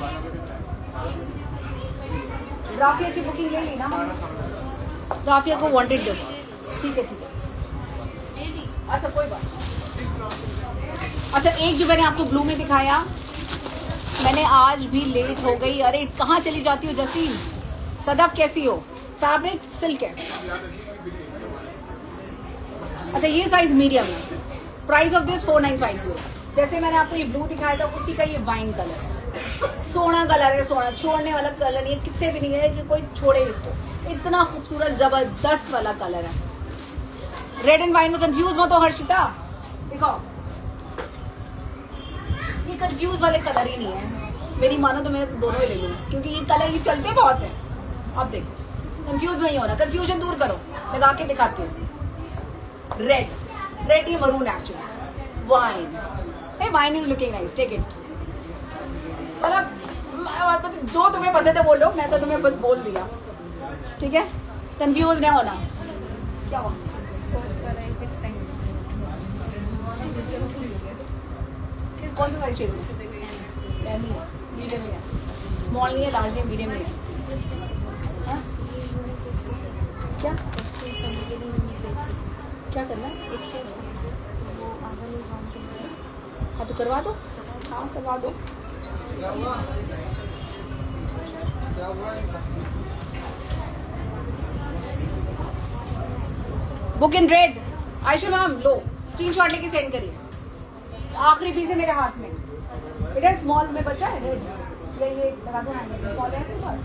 बुकिंग ले ली ना हमने, राफिया को वांटेड दिस, ठीक है ठीक है, अच्छा कोई बात। अच्छा एक जो मैंने आपको ब्लू में दिखाया, मैंने आज भी लेट हो गई। अरे कहाँ चली जाती हो जसीम? सदफ कैसी हो? फैब्रिक सिल्क है। अच्छा ये साइज मीडियम है, प्राइस ऑफ दिस 4950। जैसे मैंने आपको ये ब्लू दिखाया था, उसी का ये वाइन कलर है, सोना कलर है, सोना छोड़ने वाला कलर नहीं है, कितने भी नहीं है कि कोई छोड़े इसको, इतना खूबसूरत जबरदस्त वाला कलर है। रेड एंड वाइन में कंफ्यूज मत हो हर्षिता, देखो ये कंफ्यूज वाले कलर ही नहीं है, मेरी मानो तो मैं तो दोनों ही ले लूँ, क्योंकि ये कलर ये चलते बहुत है। अब देखो कंफ्यूज नहीं होना, कंफ्यूजन दूर करो, लगा के दिखाती हूँ। रेड ये maroon actually, wine, wine is looking nice, take it. मतलब जो तुम्हें पता था बोलो, मैं तो तुम्हें बस बोल दिया, ठीक है, कंफ्यूज नहीं होना। क्या हुआ? कौन सा साइज चाहिए? मीडियम ही है, स्मॉल नहीं है, लार्ज नहीं है, मीडियम नहीं है। हाँ? क्या करना है? हाँ तो करवा दो, हाँ करवा दो। Book in red, Ayesha ma'am low screenshot लेके सेंड करिए। आखिरी पीस है मेरे हाथ में, बेटा स्मॉल में बचा है रेड, ये लगा दो, स्मॉल है आपके पास?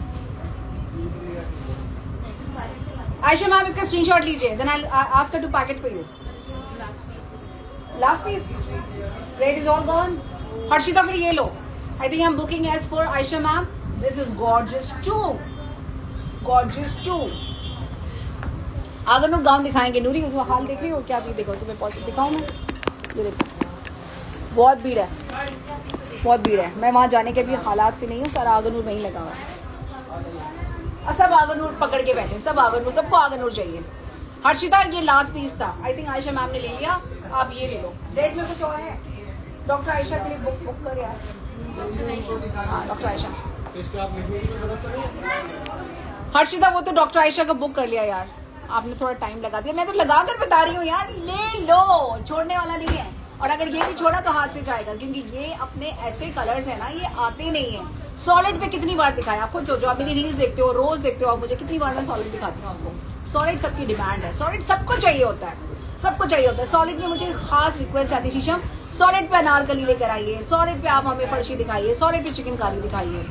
आयशा मैम इसका स्क्रीनशॉट लीजिए, then I ask her to pack it for you. Last piece, red is all gone. Harshita फिर ये लो, I think I am booking as for Ayesha ma'am, this is gorgeous too, gorgeous too. अगर लोग गाउन दिखाएंगे, नूरी उसका हाल देख रही हो क्या? अभी देखो तुम्हें पॉजिटिव दिखाऊं मैं, ये देखो बहुत भीड़ है, बहुत भीड़ है, मैं वहाँ जाने के भी हालात पे नहीं हूँ, सारा आगनूर वहीं लगा हुआ है, सब आगनूर पकड़ के बैठे, सब आगनूर, सबको आगनूर चाहिए। हर्षिता ये लास्ट पीस था, आई थिंक आयशा मैम ने ले लिया, आप ये ले लो। रेड में कुछ और है? डॉक्टर आयशा के लिए बुक कर यार, हाँ डॉक्टर आयशा। हर्षिता वो तो डॉक्टर आयशा का बुक कर लिया यार, आपने थोड़ा टाइम लगा दिया, मैं तो लगा कर बता रही हूँ यार, ले लो, छोड़ने वाला नहीं है। और अगर ये भी छोड़ा तो हाथ से जाएगा, क्योंकि ये अपने ऐसे कलर्स है ना, ये आते नहीं है। सॉलिड पे कितनी बार दिखाया, आप खुद सोचो, आप मेरी रील्स देखते हो, रोज देखते हो आप मुझे, कितनी बार मैं सॉलिड दिखाती हूँ आपको। सॉलिड सबकी डिमांड है, सॉलिड सबको चाहिए होता है, सबको चाहिए होता है। सॉलिड में मुझे खास रिक्वेस्ट आती है, शीशम सॉलिड पे अनारकली लेकर आइए, सॉलिड पे आप हमें फर्शी दिखाइए, सॉलिड पे चिकनकारी दिखाइए।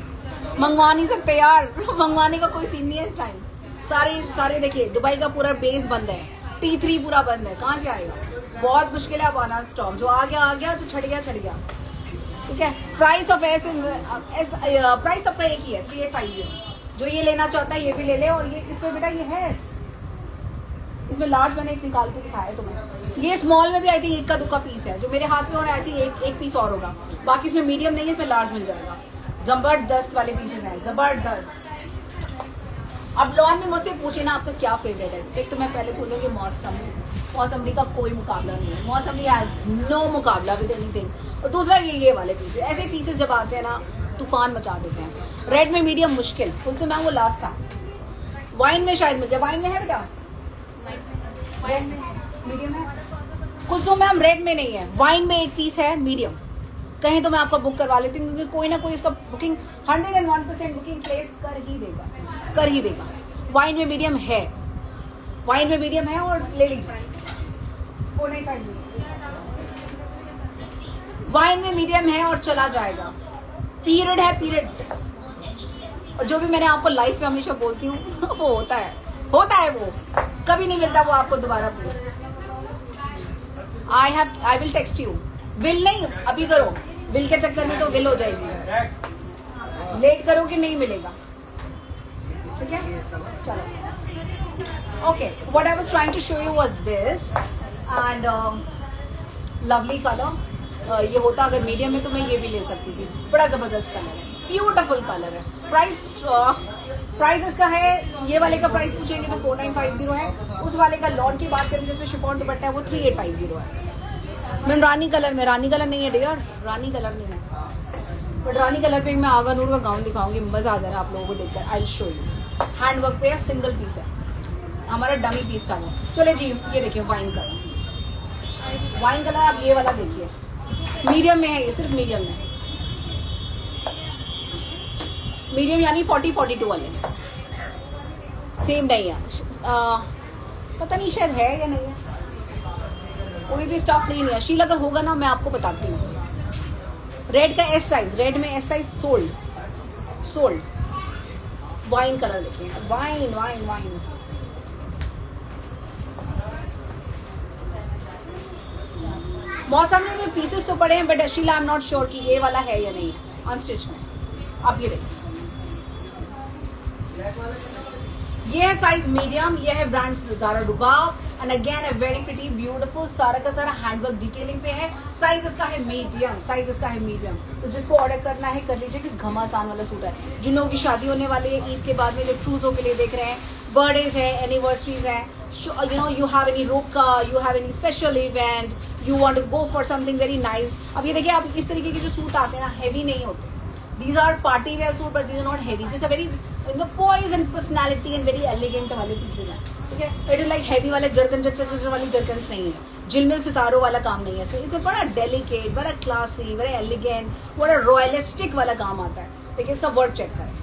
मंगवा नहीं सकते यार, मंगवाने का कोई सीन नहीं है इस टाइम। सारे देखिए, दुबई का पूरा बेस बंद है, T3 पूरा बंद है, कहाँ से आएगा? बहुत मुश्किल है अब आना स्टॉक, जो आ गया, जो छट गया। ठीक है, प्राइस ऑफ प्राइस सबका एक ही है, 3850। जो ये लेना चाहता है ये भी ले ले। और ये इसमें बेटा ये है, इसमें लार्ज मैंने एक निकाल के दिखाया है तुम्हें, ये स्मॉल में भी आई थिंक एक का दुक्का पीस है, जो मेरे हाथ में हो रहा है आई थिंक एक पीस और होगा, बाकी इसमें मीडियम नहीं है, इसमें लार्ज मिल जाएगा। जबरदस्त वाले पीसेज हैं, जबरदस्त। अब लॉन में मुझसे पूछे ना आपका क्या फेवरेट है, एक तो मैं पहले बोलूँगी मौसमी का कोई मुकाबला नहीं है, मौसमी हैज नो मुकाबला विद एनीथिंग। और दूसरा ये वाले पीसेज, ऐसे पीसेज जब आते हैं ना तूफान मचा देते हैं। रेड में मीडियम मुश्किल, उनसे मैं वो लास्ट था, वाइन में शायद मिल जाए, वाइन में है बेटा, रेड में मीडियम है, कुलसुम मैम रेड में नहीं है, वाइन में एक पीस है मीडियम, कहीं तो मैं आपका बुक करवा लेती हूँ क्योंकि कोई ना कोई इसका बुकिंग 101% बुकिंग प्लेस कर ही देगा। वाइन में मीडियम है, वाइन में मीडियम है और ले लीजिए 4950। वाइन में मीडियम है और चला जाएगा, पीरियड है पीरियड, और जो भी मैंने आपको लाइफ में हमेशा बोलती हूँ वो होता है वो कभी नहीं मिलता वो आपको दोबारा। Please I will text you, will नहीं अभी करो, विल के चक्कर में तो विल हो जाएगी, लेट करो कि नहीं मिलेगा, ठीक है चलो। Okay, what I was trying to show you was this and lovely colour. ये होता अगर मीडियम में तो मैं ये भी ले सकती थी, बड़ा जबरदस्त कलर है, ब्यूटीफुल कलर है। प्राइस इसका है, ये वाले का प्राइस पूछेंगे तो 4950 है, उस वाले का लॉन की बात करें जिसमें शिफॉन दुपट्टा है वो 3850 है। मैम रानी कलर में, रानी कलर नहीं है डियर, रानी कलर नहीं है, बट रानी कलर पे मैं आगा नूर का गाउन दिखाऊंगी, मजा आ जाएगा आप लोगों को देखकर। आई विल शो यू, हैंडवर्क पे है, सिंगल पीस है, हमारा डमी पीस था वो। चले जी ये देखिए वाइन कलर, वाइन कलर आप ये वाला देखिए, मीडियम में है ये, सिर्फ मीडियम में, मीडियम यानी 40-42 वाले सेम नहीं है, पता नहीं शायद है या नहीं है, कोई भी स्टॉक नहीं है। शील अगर होगा ना मैं आपको बताती हूँ। रेड का एस साइज, रेड में S size sold. Wine colour देखिए, वाइन वाइन वाइन, मौसम में पीसेस तो पड़े हैं but Sheela I am not sure कि ये वाला है या नहीं है अनस्टिच में। आप ये देखिए, ये है साइज मीडियम, ये है ब्रांड ज़ारा डुबाव and again a very pretty beautiful, सारा का सारा हैंडवर्क डिटेलिंग पे है। साइज इसका है मीडियम, तो जिसको ऑर्डर करना है कर लीजिए कि घमासान वाला सूट है। जिन लोगों की शादी होने वाली है ईद के बाद में, जो ट्रूजों के लिए देख रहे हैं, बर्थडेज है, एनिवर्सरीज है, you know you have any roka, you have any special event, you want to go for something very nice. अब ये देखिए, आप इस तरीके के जो सूट आते हैं ना, हैवी नहीं होते, these are party wear suit but these are not heavy, these are very poise and personality and very elegant वाले pieces हैं, ठीक है। it is like heavy वाले जर्कन वाली जर्कन्स नहीं है, झिलमिल सितारों वाला काम नहीं है इसमें बड़ा डेलिकेट, बड़ा क्लासी, बड़ा एलिगेंट, बड़ा रॉयलिस्टिक वाला काम आता है। देखिए इसका वर्क चेक करें,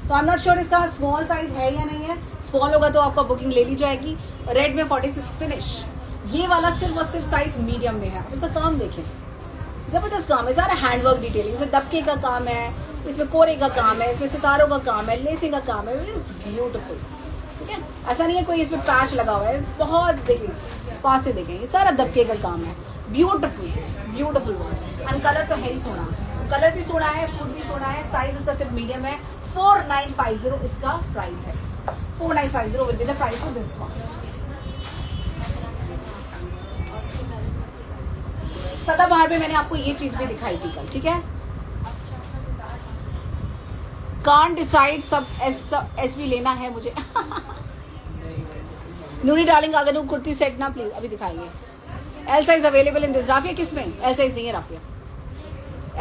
तो आई एम नॉट श्योर इसका स्मॉल साइज है या नहीं है, स्मॉल होगा तो आपका बुकिंग ले ली जाएगी। रेड में 46 फिनिश, ये वाला सिर्फ और सिर्फ साइज मीडियम में है। इसका काम देखें, जबरदस्त काम है, सारा हैंडवर्क डिटेलिंग, इसमें दबके का काम है, इसमें कोरे का काम है, इसमें सितारों का काम है, लेसिंग का काम है, इट इज ब्यूटीफुल, ठीक है। ऐसा नहीं है कोई इसमें पैच लगा हुआ है, बहुत देखिए पास से देखें, ये सारा दबके का काम है, ब्यूटीफुल एंड कलर तो है ही सोना, कलर भी सोना है, सूट भी सोना है। साइज इसका सिर्फ मीडियम है, 4950 इसका प्राइस है, 4950 will be the price of this one. सदाबहार में मैंने आपको ये चीज भी दिखाई थी कल, ठीक है। कांट डिसाइड, सब एस भी लेना है मुझे नूरी डार्लिंग अगर वो कुर्ती सेट ना प्लीज अभी दिखाइए। L size available in this. Rafia किस में? एल साइज नहीं है Rafia,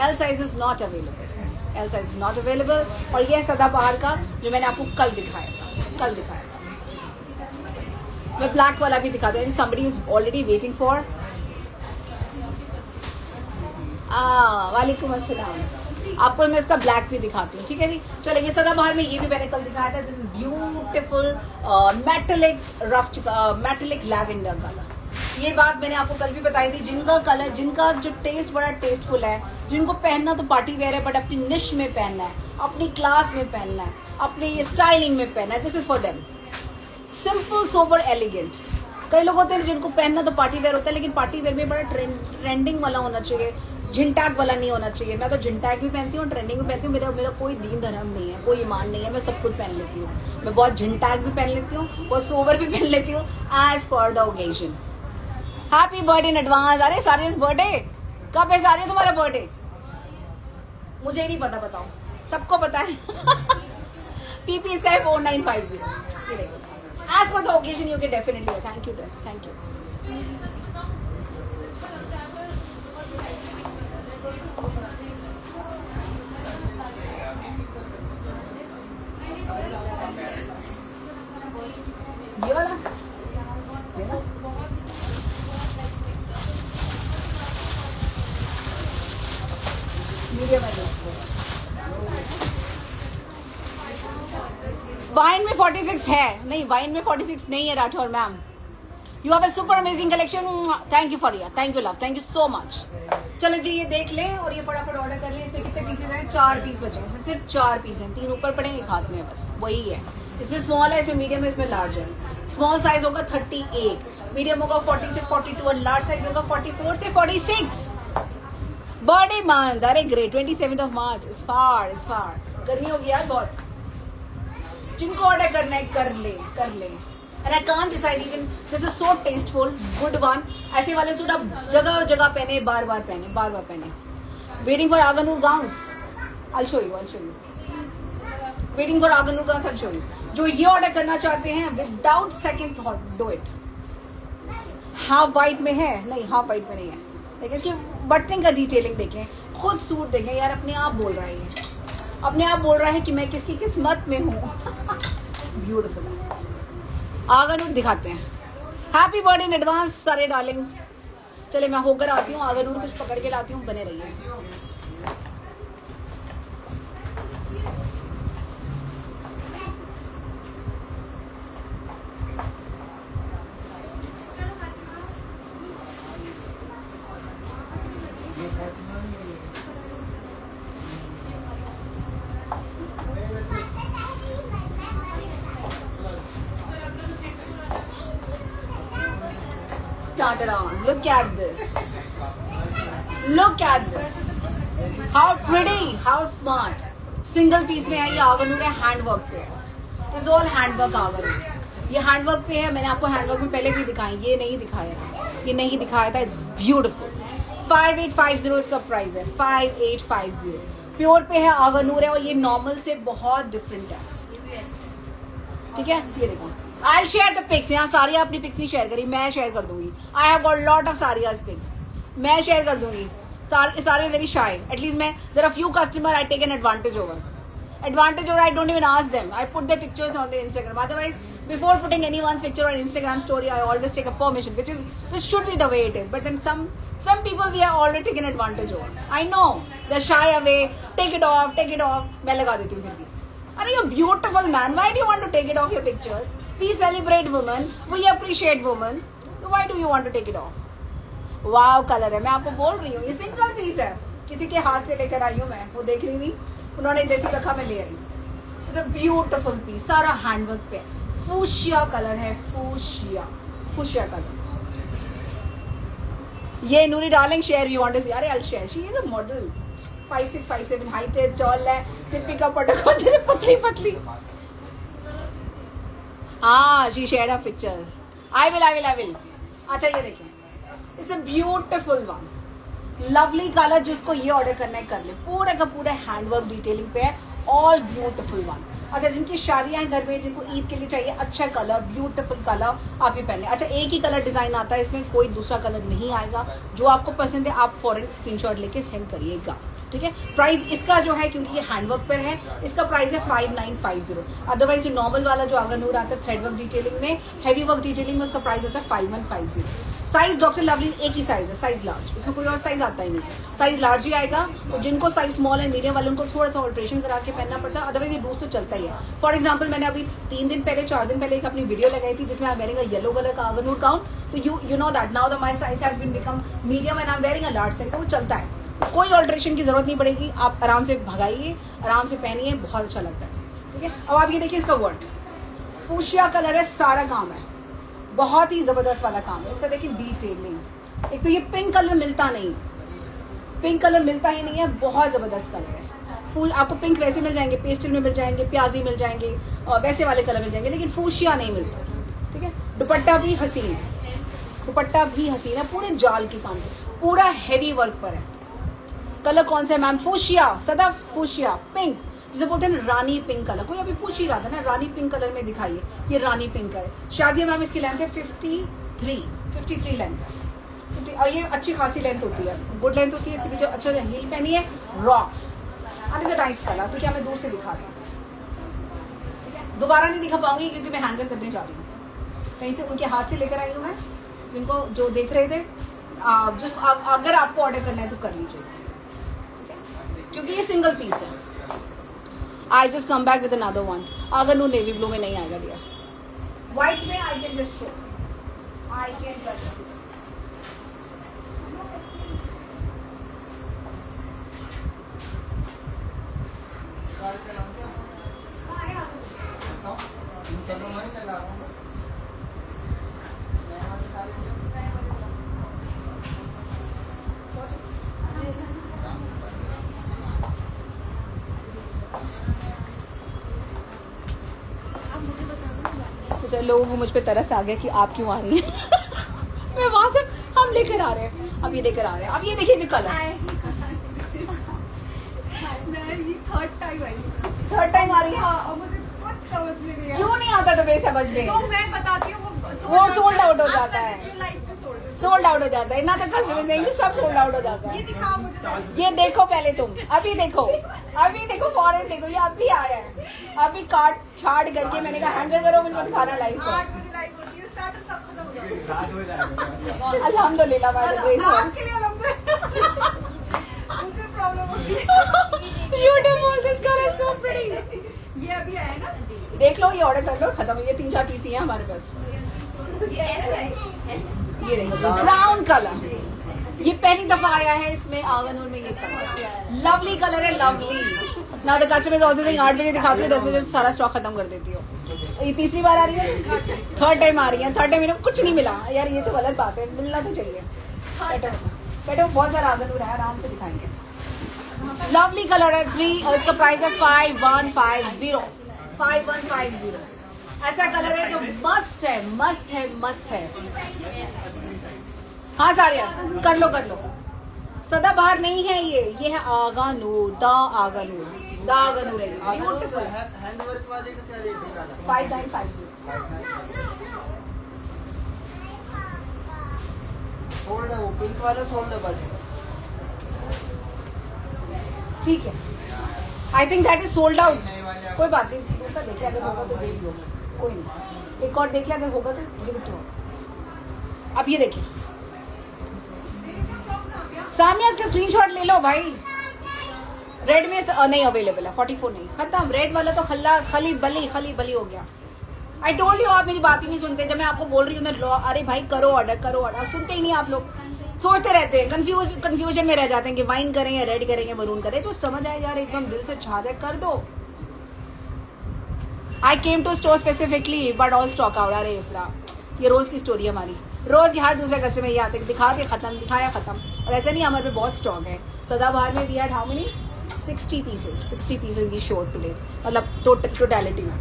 L size is not available, L size is not available. और ये है सदाबहार का जो मैंने आपको कल दिखाया था, मैं ब्लैक वाला भी दिखा दूँ, somebody is already waiting for. वालेकुम अस्सलाम, आपको मैं इसका ब्लैक भी दिखाती हूँ, ठीक है जी। चलो ये सदाबहार में ये भी मैंने कल दिखाया था, this is beautiful metallic rust, metallic lavender colour. ये बात मैंने आपको कल भी बताई थी, जिनका कलर, जिनका जो टेस्ट बड़ा टेस्टफुल है, जिनको पहनना तो पार्टी वेयर है बट अपनी निश में पहनना है, अपनी क्लास में पहनना है, अपनी स्टाइलिंग में पहनना है, this is for them. Simple sober elegant. कई लोग होते हैं जिनको पहनना तो पार्टी वेयर होता है लेकिन पार्टी वेयर में बड़ा ट्रेंडिंग वाला होना चाहिए, झिनटैग वाला नहीं होना चाहिए। मैं तो झिनटैग भी पहनती हूँ, ट्रेंडिंग भी पहनती हूँ, मेरा कोई दीन धर्म नहीं है, कोई ईमान नहीं है, मैं सब कुछ पहन लेती हूँ। मैं बहुत झिनटैग भी पहन लेती हूँ, बहुत सोवर भी पहन लेती हूँ, as per the occasion. Happy birthday in advance. अरे सारे बर्थडे कब है? सारे तुम्हारा बर्थडे मुझे ही नहीं पता, बताओ, सबको पता है पीपी इसका है 4950। ये देखो, as per the occasion you can definitely. Thank you, thank you. ये वाला मीडियम है। वाइन में 46 है नहीं, वाइन में 46 नहीं है Rathore ma'am. You have a super amazing collection, thank you for your, thank you love, thank you so much. चलो जी ये देख लें और ये फटाफट ऑर्डर कर लें। इसमें कितने पीसेज हैं? 4 पीस बचे हैं। इसमें सिर्फ 4 पीस हैं, 3 ऊपर पड़े, एक हाथ में है, बस वही है। इसमें स्मॉल है, इसमें मीडियम है, इसमें लार्ज है। स्मॉल साइज होगा 38, मीडियम होगा 40 से 42 और लार्ज साइज होगा 44 से 46। बर्थडे मंथ, अरे great, 27 of March, is far. गर्मी होगी यार बहुत। जिनको ऑर्डर करना है कर ले। And I can't decide even, this is so tasteful, good one. ऐसे वाले सूट आप जगह पहने, बार बार पहने। Waiting for Aganur gowns, I'll show you. Waiting for Aganur gowns, I'll show you. जो ये ऑर्डर करना चाहते हैं without second thought, do it. Half white में है? नहीं, हाफ वाइट में नहीं है। देखिए इसकी बटनिंग का डिटेलिंग देखें, खुद सूट देखें यार, अपने आप बोल रहा है ये, अपने आप बोल रहा है कि मैं किसकी किस्मत में हूँ। ब्यूटीफुल। आगनूर दिखाते हैं। हैप्पी बर्थडे इन एडवांस सारे डार्लिंग्स। चले मैं होकर आती हूँ, आगनूर कुछ पकड़ के लाती हूँ, बने रहिए। Look at this. How pretty, how smart. Single piece में है ये, आगनूर है, हैंडवर्क पे है। This is all handwork Agha Noor. ये हैंडवर्क पे है। मैंने आपको हैंडवर्क में पहले भी दिखाया, ये नहीं दिखाया था। It's beautiful. 5850 इसका प्राइस है, 5850। प्योर पे है, आगनूर है और ये नॉर्मल से बहुत डिफरेंट है। ठीक है, ये देखो, आई शेयर द पिक्स। यहाँ सारी अपनी पिक्स नहीं शेयर करी, मैं शेयर कर दूंगी। I have got lot of saris pic, मैं शेयर कर दूंगी। सारे वेरी शाय, एटलीस्ट मैं there are few customer I take an advantage over, I don't even ask them, I put the pictures on the Instagram. Otherwise before putting anyone's picture on Instagram story, I always take a permission, which should be the way it is. But then some people we are already taken advantage over. I know they're shy away, take it off. मैं लगा देती हूँ फिर भी। अरे you're beautiful man, why do you want to take it off your pictures? We celebrate women, we appreciate women. So why do you want to take it off? Wow colour है, मैं आपको बोल रही हूँ, ये सिंगल पीस है, किसी के हाथ से लेकर आई हूँ मैं, वो देख रही थी, उन्होंने जैसे रखा मैं ले आई। इट्स अ ब्यूटीफुल पीस, सारा हैंडवर्क पे। फूशिया कलर है, फूशिया कलर। ये Nuri darling share you want to see? अरे I share, she is a model, 5'6", 5'7" height है, टॉल है, दीपिका पादुकोण जैसे पतली। हाँ, she shared a picture. I will. अच्छा ये देखिए, it's a beautiful one, lovely colour. जिसको ये ऑर्डर करना है कर ले, पूरे का पूरा हैंडवर्क डिटेलिंग पे है, ऑल ब्यूटीफुल वन। अच्छा, जिनकी शादियां हैं घर में, जिनको ईद के लिए चाहिए अच्छा कलर, ब्यूटीफुल कलर, आप ये पहने। अच्छा, एक ही कलर डिजाइन आता है, इसमें कोई दूसरा कलर नहीं आएगा। जो आपको पसंद है आप फॉरन स्क्रीनशॉट लेके सेंड करिएगा, ठीक है। प्राइस इसका जो है, क्योंकि ये हैंडवर्क पर है, इसका प्राइस है 5950। अदरवाइज जो नॉर्मल वाला जो आगनूर आता है थ्रेड वर्क डिटेलिंग में, हैवी वर्क डिटेलिंग में, उसका प्राइस होता है 5150। साइज डॉक्टर लवली एक ही साइज है, साइज लार्ज, इसमें कोई और साइज आता ही नहीं, साइज लार्ज ही आएगा। तो जिनको साइज स्मॉल एंड मीडियम वाले, उनको थोड़ा सा ऑल्ट्रेशन करा के पहनना पड़ता है, अदरवाइज ये लूज तो चलता ही है। फॉर एग्जाम्पल, मैंने अभी 4 दिन पहले एक अपनी वीडियो लगाई थी जिसमें I am wearing a yellow colour का आगनूर गाउन। तो you know that now the my size has been become medium and I am wearing a large size, तो वो चलता है, कोई ऑल्ट्रेशन की जरूरत नहीं पड़ेगी। आप आराम से भगाइए, आराम से पहनिए, बहुत अच्छा लगता है, ठीक है। अब आप ये देखिए, इसका वर्क फूशिया कलर है, सारा काम है, बहुत ही जबरदस्त वाला काम है इसका। देखिए डिटेलिंग, एक तो ये पिंक कलर मिलता ही नहीं है, बहुत जबरदस्त कलर है। फूल आपको पिंक वैसे मिल जाएंगे, पेस्टल में मिल जाएंगे, प्याजी मिल जाएंगे, और वैसे वाले कलर मिल जाएंगे, लेकिन फूशिया नहीं मिलता, ठीक है। दुपट्टा भी हसीन है, पूरे जाल के काम पे, पूरा हैवी वर्क पर है। कलर कौन सा है मैम? फूशिया, सदा फूशिया पिंक, जिसे बोलते हैं रानी पिंक कलर। कोई अभी पूछ ही रहा था ना, रानी पिंक कलर में दिखाइए, ये रानी पिंक है। शाजिया मैम इसकी लेंथ है 53 लेंथ है, और ये अच्छी खासी लेंथ होती है, गुड लेंथ होती है। इसके पीछे अच्छा हील पहनी है, rocks, and is a nice colour. तो क्या मैं दूर से दिखा रही हूँ, ठीक है, दोबारा नहीं दिखा पाऊंगी क्योंकि मैं हैंगर करने जा रही हूँ, कहीं से उनके हाथ से लेकर आई हूँ मैं, जिनको जो देख रहे थे। अगर आपको ऑर्डर करना है तो कर लीजिए, ठीक है। क्योंकि ये सिंगल पीस है. I just come back with another one. अगर नो नेवी ब्लू में नहीं आएगा डियर. व्हाइट में I can just show. I can just लोगों को मुझ पे तरस आ गया कि आप क्यों आ रही हैं. मैं वहां से हम लेकर आ रहे हैं. अब ये लेकर आ रहे हैं. अब ये देखिए जो कलर थर्ड टाइम आ रही है. और मुझे कुछ समझ में नहीं आया. क्यों नहीं आता तो बेसमझ में. जो मैं बताती हूँ वो सोल्ड आउट हो जाता है. सोल्ड सोल्ड आउट हो जाता है ना. तो कस्टमर देंगे सब सोल्ड आउट हो जाता ये है. दिखाओ मुझे. ये देखो पहले तुम. अभी देखो. अभी देखो फॉरन देखो. ये अभी आया है. अभी काट छाट करके मैंने कहा हैंडल करो मुझे खाना लाइव. 8 बजे लाइव होती है. स्टार्टर सब खत्म हो जाएगा. अल्हम्दुलिल्लाह बाय द ग्रेस ऑफ आपके लिए अल्हम्दुलिल्लाह. मुझे प्रॉब्लम होती है. Beautiful. This colour is so pretty. ये अभी आया ना. देख लो ये ऑर्डर कर लो. खत्म. ये 3-4 पीस ही है हमारे पास. ये ऐसा है. ये देखो ब्राउन कलर. ये पहली दफा आया है इसमें आंगनूर में. ये कलर लवली कलर है. लवली ना. द कस्टमर ऑल्सो थिंक 8 बजे दिखाती हूँ 10 बजे सारा स्टॉक खत्म कर देती हूँ. ये तीसरी बार आ रही है. थर्ड टाइम आ रही है. थर्ड टाइम कुछ नहीं मिला यार. ये तो गलत बात है. मिलना तो चाहिए. बेटा बहुत सारा आंगनूर है. आराम से दिखाएंगे. लवली कलर है. 3 इसका प्राइस है 5150. 5150. ऐसा कलर है जो मस्त है. मस्त है. मस्त है. हाँ सारिया कर लो कर लो. सदाबहार नहीं है ये है आगानूर. द आगानूर. द आगानूर है. ब्यूटीफुल. हैंडवर्क वाले का क्या रेट निकाला? 5950. सोल्ड है वो पिंक वाला. सोल्ड है बस. ठीक है. I think that is sold out. कोई बात नहीं. दूसरा देखिए अगर होगा तो देख लो. कोई नहीं. एक और देखिए अगर होगा तो गिव इट टू. अब ये देखिए सामिया इसका स्क्रीनशॉट ले लो भाई. रेड में नहीं अवेलेबल है. 44 नहीं. खत्म. रेड वाला तो खली बली हो गया. I told you. आप मेरी बात ही नहीं सुनते. जब मैं आपको बोल रही हूँ अरे भाई करो ऑर्डर. सुनते ही नहीं आप लोग. सोचते रहते हैं. कंफ्यूजन में रह जाते हैं कि वाइन करें या रेड करें या मरून करें. जो समझ आए यार एकदम दिल से छा दे कर दो. I came to store specifically but all stock out. अरे इफ्रा ये रोज की स्टोरी है हमारी. रोज के हर दूसरे कस्टमर ये आते दिखा दे खत्म. दिखाया खत्म. और ऐसा नहीं हमारे पे बहुत स्टॉक है. सदाबहार में we had how many 60 pieces we showed today. मतलब टोटलिटी में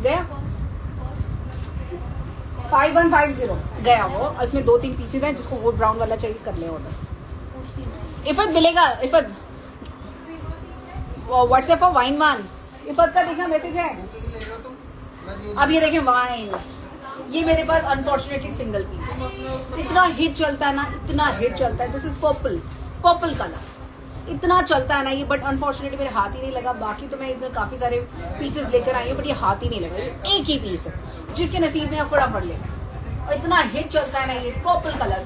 गया 5150 गया वो. उसमें 2-3 पीसेस हैं. जिसको वो ब्राउन वाला चाहिए कर ले ऑर्डर. इफत मिलेगा. इफत व्हाट्सएप पर वाइन वन. इफत का देखना मैसेज है. अब ये देखें वाइन. ये मेरे पास अनफॉर्चुनेटली सिंगल पीस है. इतना हिट चलता है ना. इतना हिट चलता है. This is purple colour. इतना चलता है ना ये. बट अनफॉर्चुनेटली मेरे हाथ ही नहीं लगा. बाकी तो मैं इधर काफी सारे पीसेस लेकर आई हूँ बट ये हाथ ही नहीं लगा. ये एक ही पीस है. जिसके नसीब में फटाफट ले. और इतना हिट चलता है ना ये. पर्पल कलर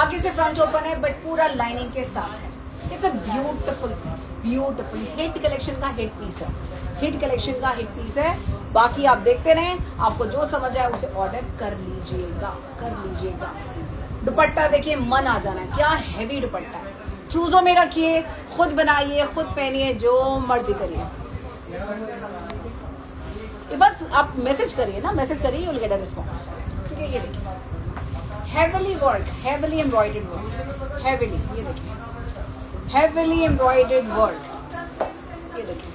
आगे से फ्रंट ओपन है बट पूरा लाइनिंग के साथ है. It's a beautiful piece. Beautiful hit collection का हिट पीस है. हिट कलेक्शन का हिट पीस है. बाकी आप देखते रहें. आपको जो समझ आए उसे ऑर्डर कर लीजिएगा. दुपट्टा देखिए मन आ जाना है. क्या हैवी दुपट्टा है. ट्रूजो में रखिए. खुद बनाइए. खुद पहनिए. जो मर्जी करिए. बस आप मैसेज करिए ना. मैसेज करिए. you'll get a response. ठीक है. ये देखिए heavily work. heavily embroidered work. heavily. ये देखिए heavily embroidered work. ये देखिए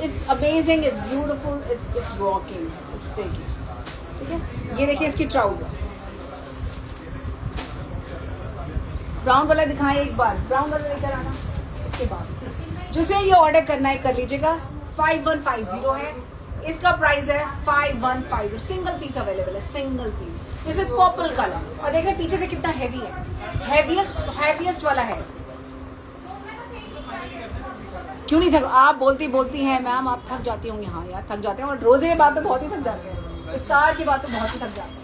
it's amazing. it's beautiful. it's rocking. it's taking. ठीक है. ये देखिए इसकी ट्राउजर. ब्राउन वाला दिखाएं एक बार. ब्राउन वाला लेकर आना. इसके बाद जिसे ये ऑर्डर करना है कर लीजिएगा. 5150 है. इसका प्राइस है 5150. सिंगल पीस अवेलेबल है. Single piece. This is purple colour. और देख रहे पीछे से कितना हैवी है. हैवीएस्ट वाला है. क्यों नहीं थक. आप बोलती हैं मैम आप थक जाती होंगी. हाँ यार थक जाते हैं. और रोजे के बाद तो बहुत ही थक जाते हैं. इफ्तार के बाद तो बहुत ही थक जाते हैं.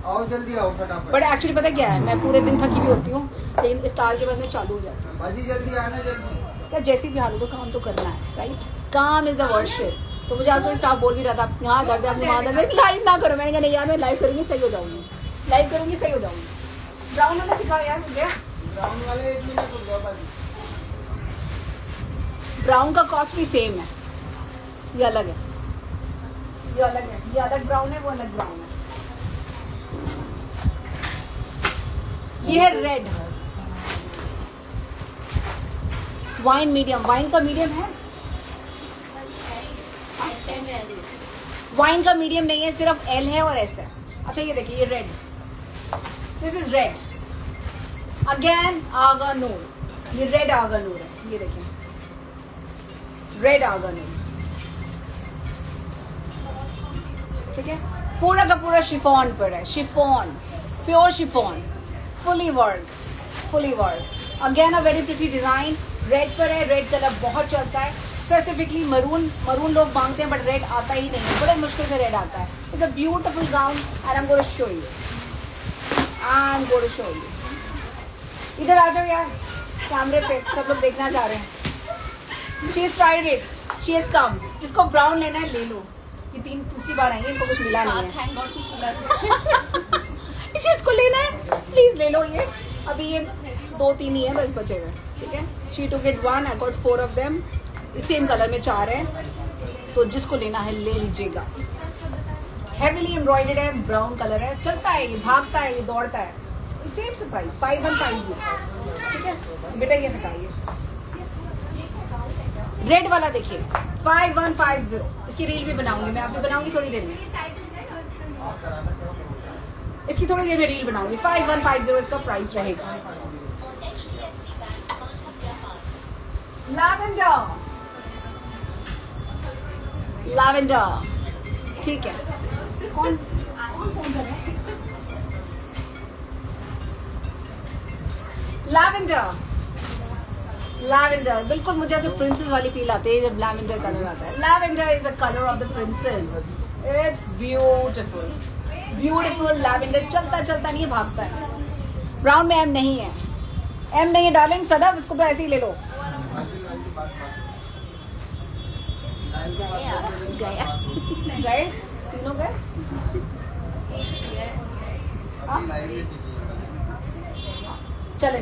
आओ जल्दी आओ फटाफट। बट एक्चुअली पता क्या है, मैं पूरे दिन थकी भी होती हूँ, लेकिन स्टार के बाद में चालू हो जाती हूँ बाजी जल्दी आना जल्दी। यार। जैसी भी हाल हो तो काम तो करना है, राइट? काम इज अ वर्शिप। तो मुझे आपको स्टाफ बोल भी रहा था यहाँ दर्द है, अपनी वहाँ दर्द है, लाइव ना करो। मैंने कहा नहीं यार, मैं लाइव करूँगी सही हो जाऊँगी, लाइव करूँगी सही हो जाऊँगी। ब्राउन वाला दिखाओ यार मुझे। ब्राउन वाले 1 मिनट रुक जाओ बाजी। ब्राउन का कॉस्ट भी सेम है, ये अलग है, ये अलग है, ये अलग ब्राउन है, वो अलग ब्राउन है। ये है रेड वाइन मीडियम। वाइन का मीडियम है, वाइन का मीडियम नहीं है, सिर्फ एल है और एस है। अच्छा ये देखिए, ये red, this is red again Agha Noor. ये रेड आगा नूर है, ये देखिए रेड आगा नूर, ठीक है। पूरा का पूरा शिफॉन पर है, chiffon, pure chiffon, fully work, fully work. Again a very pretty design, red पर है। रेड कलर बहुत चलता है, स्पेसिफिकली मरून, मरून लोग मांगते हैं बट रेड आता ही नहीं है, बड़े मुश्किल से रेड आता है। It's a beautiful gown and I am going to show you, I am going to show you. इधर आ जाओ यार, कैमरे पे सब लोग देखना चाह रहे हैं। She is tried it, she is come. जिसको ब्राउन लेना है ले लो, ये तीसरी बार आई है, इनको कुछ मिला नहीं है। थैंक गॉड कुछ मिला। इस चीज को लेना है प्लीज ले लो। ये अभी ये 2-3 ही है बस बचे हुए, ठीक है। She to get 1, I got 4 of them. Same colour में 4 है, तो जिसको लेना है ले लीजिएगा। हेवीली एम्ब्रॉयडर्ड है, ब्राउन कलर है, चलता है, ये भागता है, ये दौड़ता है। सेम प्राइस 5150, ठीक है बेटा। ये बताइए रेड वाला देखिए 5150। इसकी रील भी बनाऊंगी मैं, आपको बनाऊंगी थोड़ी देर में, इसकी थोड़ी देर में रील बनाऊंगी। 5150 इसका प्राइस रहेगा। लैवेंडर, लैवेंडर, ठीक है। कौन फोन कर रहा है? लैवेंडर, लैवेंडर बिल्कुल मुझे ऐसे प्रिंसेस वाली फील आती है जब लैवेंडर कलर आता है। Lavender is the colour of the princess, it's beautiful, beautiful. Lavender चलता चलता नहीं है, भागता है। ब्राउन में एम नहीं है, एम नहीं है डार्लिंग। सदा इसको तो ऐसे ही ले लो। गए तीनों गए। चलें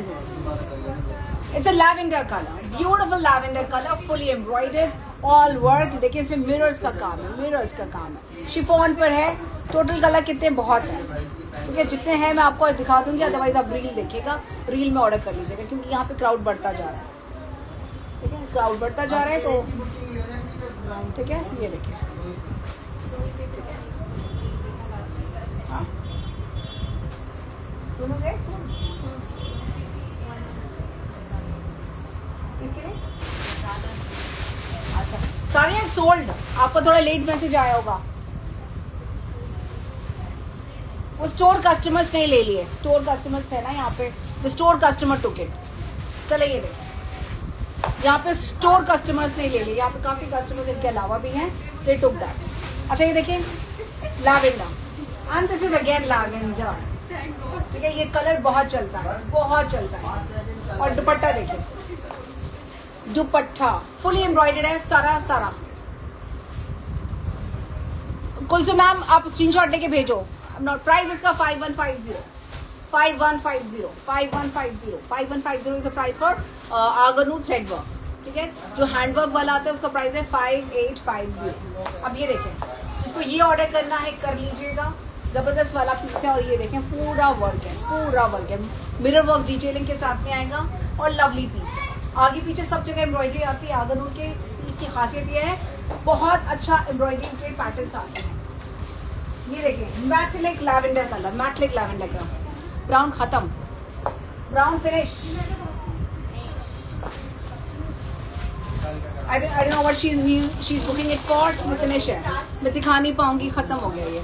it's a lavender colour, beautiful lavender colour, fully embroidered, all work. देखिए इसमें मिरर्स का काम है, मिरर्स का काम है। शिफॉन पर है। टोटल कलर कितने, बहुत है, ठीक है। जितने हैं मैं आपको दिखा दूंगी, अदरवाइज आप रील देखिएगा, रील में ऑर्डर कर लीजिएगा, क्योंकि यहाँ पे क्राउड बढ़ता जा रहा है, ठीक है। क्राउड बढ़ता जा रहा है तो ठीक है। ये देखिए, हाँ दोनों गए इसके लिए। अच्छा सारे सोल्ड, आपको थोड़ा लेट मैसेज आया होगा। वो स्टोर कस्टमर्स ने ले लिए, स्टोर कस्टमर्स थे ना यहाँ पे, the store customer took it. चले ये देखिए, यहाँ पे स्टोर कस्टमर्स ने ले लिए, यहाँ पे काफी कस्टमर्स इनके अलावा भी हैं, दे टुक दैट। अच्छा ये देखिए lavender, and this is again lavender, ठीक है। ये कलर बहुत चलता है, बहुत चलता है। और दुपट्टा देखिए, दुपट्टा फुली एम्ब्रॉयडर्ड है, सारा सारा। कुलसुम मैम आप स्क्रीनशॉट लेके भेजो। प्राइस इसका 5150, 5150, 5150, 5150 इज द प्राइस फॉर आगनू थ्रेड वर्क, ठीक है। जो हैंडवर्क वाला आता है उसका प्राइस है 5850। अब ये देखें, जिसको ये ऑर्डर करना है कर लीजिएगा, जबरदस्त वाला पीस है। और ये देखें पूरा वर्क है, पूरा वर्क है, मिरर वर्क डिटेलिंग के साथ में आएगा और लवली पीस है। आगे पीछे सब जगह एम्ब्रॉयडरी आती है। आगनू के पीस की खासियत ये है, बहुत अच्छा एम्ब्रॉयडरी के पैटर्न्स आते हैं। ये देखिए metallic lavender colour, metallic lavender का ब्राउन खत्म, brown finish. I don't know what she's booking it for, finish है, मैं दिखा नहीं पाऊंगी, खत्म हो गया ये।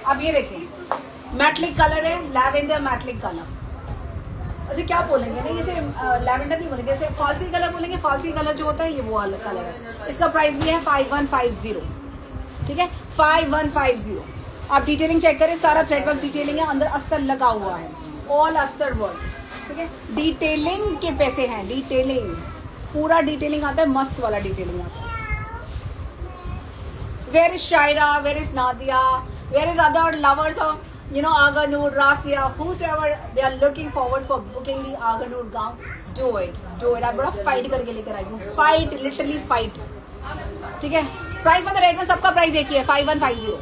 अब ये देखिए मैटलिक कलर है, लैवेंडर मैटलिक कलर। अच्छा क्या बोलेंगे, नहीं इसे लैवेंडर नहीं बोलेंगे, इसे फालसी कलर बोलेंगे। फालसी कलर जो होता है ये वो वाला कलर है। इसका प्राइस भी है 5150, ठीक है। 5150। आप डिटेलिंग चेक करें, सारा थ्रेड वर्क डिटेलिंग है, अंदर अस्तर लगा हुआ है, ऑल अस्तर वर्क, ठीक है। डिटेलिंग के पैसे हैं, डिटेलिंग पूरा डिटेलिंग आता है, मस्त वाला डिटेलिंग आता है। Where is Shaira? Where is Nadia? Where is other lovers of, you know, Aga Noor, Rafia, whosoever they are looking forward for booking the Aga Noor gown? Do it, do it. आप बड़ा फाइट करके लेकर आई हूँ, फाइट, लिटरली फाइट, ठीक है। प्राइस मतलब रेट में सबका प्राइस एक ही है, 5150,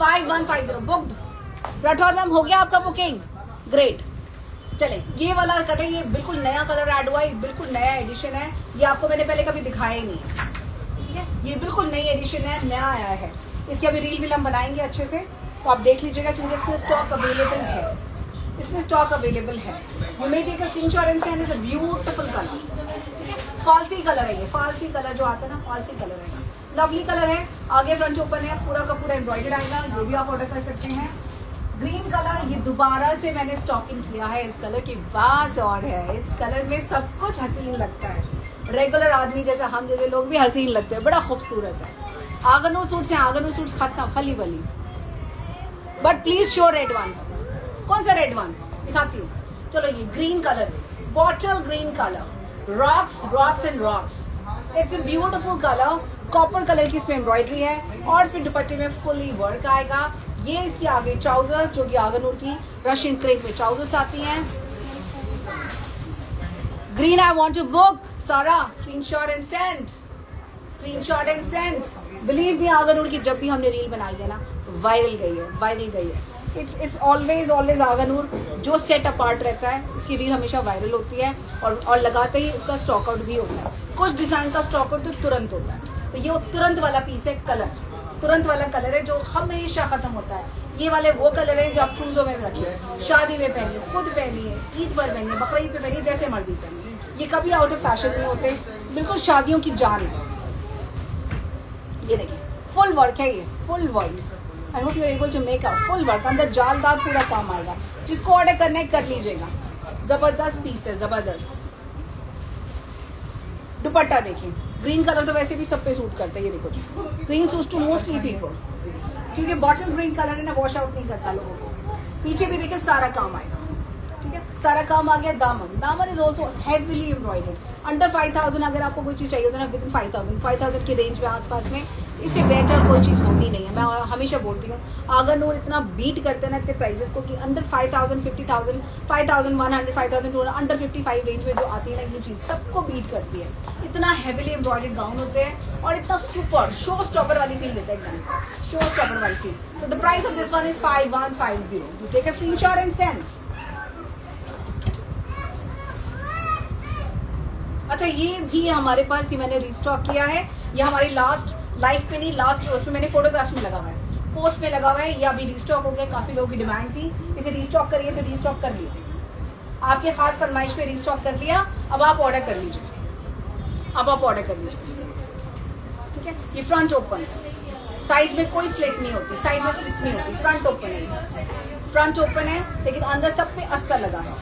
5150 बुक्ड। राठौर मैम हो गया आपका बुकिंग, ग्रेट। चले, ये वाला कलर, ये बिल्कुल नया कलर ऐड हुआ है, बिल्कुल नया एडिशन है, ये आपको मैंने पहले कभी दिखाया ही नहीं है, ठीक है। ये बिल्कुल नई एडिशन है, नया आया है। इसकी अभी रील भी हम बनाएंगे अच्छे से, तो आप देख लीजिएगा, क्योंकि इसमें स्टॉक अवेलेबल है, इसमें स्टॉक अवेलेबल है। You may take a screenshot and send. Is a beautiful colour, फालसी कलर है ये, फालसी कलर जो आता है ना, फालसी कलर है, लवली कलर है। आगे फ्रंट ओपन है, पूरा का पूरा एम्ब्रॉयडर्ड आएगा, ये भी आप ऑर्डर कर सकते हैं। ग्रीन कलर, ये दोबारा से मैंने स्टॉकिंग किया है, इस कलर की बात और है। इस कलर में सब कुछ हसीन लगता है, रेगुलर आदमी जैसा हम जैसे लोग भी हसीन लगते हैं, बड़ा खूबसूरत है। आगनूर सूट्स हैं, आगनूर सूट्स खत्म, खली बली। But please show red one. कौन सा रेड वन दिखाती हूँ, चलो। ये green colour, bottle green colour, rocks rocks and rocks. It's a beautiful colour, copper colour की इसमें एम्ब्रॉयडरी है, और इसमें दुपट्टे में फुली वर्क आएगा। ये इसकी आगे ट्राउजर्स, जो कि आगनूर की रशियन क्रेप में ट्राउजर्स आती हैं। Green I want to book, Sara screenshot and send, screenshot and send. Believe me, Agha Noor की जब भी हमने रील बनाई है ना, वायरल गई है, वायरल गई है। इट्स ऑलवेज ऑलवेज आगनूर जो सेट अपार्ट रहता है, उसकी रील हमेशा वायरल होती है, और लगाते ही उसका स्टॉक आउट भी होता है। कुछ डिजाइन का स्टॉक आउट तो तुरंत होता है, तो ये तुरंत वाला पीस है, कलर तुरंत वाला कलर है जो हमेशा खत्म होता है। ये वाले वो कलर है जो आप चूजों में रखिए, शादी में पहनिए, खुद पहनिए, ईद पर पहनिए, बकरीद पे पहनिए, जैसे मर्जी पहनिए। ये कभी आउट ऑफ फैशन नहीं होते, बिल्कुल शादियों की जान है। ये देखिए, फुल वर्क है, ये full work. I hope you are able to make out, full work, अंदर जालदार पूरा काम आएगा। जिसको ऑर्डर करना है कर लीजिएगा, जबरदस्त पीस है, जबरदस्त। दुपट्टा देखिए, ग्रीन कलर तो वैसे भी सब पे सूट करता है, ये देखो जी, green suit to mostly people, क्योंकि बॉटल ग्रीन कलर है ना, वॉश आउट नहीं करता लोगों को। पीछे भी देखिए सारा काम आएगा, ठीक है, सारा काम आ गया। दामन, दामन is also heavily embroidered. Under 5000 अगर आपको कोई चीज चाहिए होती है ना, विद इन 5000 के रेंज में आसपास में, इससे बेटर कोई चीज होती नहीं है। मैं हमेशा बोलती हूँ, आगनूर इतना बीट करते हैं ना इतने प्राइजेस को, कि अंडर 5000, 50,000, 5100, 5200, अंडर 55 रेंज में जो आती है ना, ये चीज सबको बीट करती है। इतना हेवीली एम्ब्रॉयडर्ड गाउन होते हैं, और इतना सुपर शो स्टॉपर वाली फील देता है, एकदम शो स्टॉपर वाली फील। तो the price of this one is 5150। You take a screenshot and send. अच्छा, ये भी हमारे पास ही मैंने रीस्टॉक किया है। ये हमारी लास्ट लाइफ पे नहीं, लास्ट उसमें मैंने फोटोग्राफ्स में लगा हुआ है, पोस्ट में लगा हुआ है। ये अभी रीस्टॉक हो गया, काफी लोगों की डिमांड थी इसे रीस्टॉक करिए, तो रीस्टॉक कर लिया। आपके खास फरमाइश पे रीस्टॉक कर लिया, अब आप ऑर्डर कर लीजिए, अब आप ऑर्डर कर लीजिए, ठीक है। ये फ्रंट ओपन, साइड में कोई स्लिट नहीं होती, साइड में स्लिट्स नहीं होती, फ्रंट ओपन है, फ्रंट ओपन है, लेकिन अंदर सब पे अस्तर लगा है।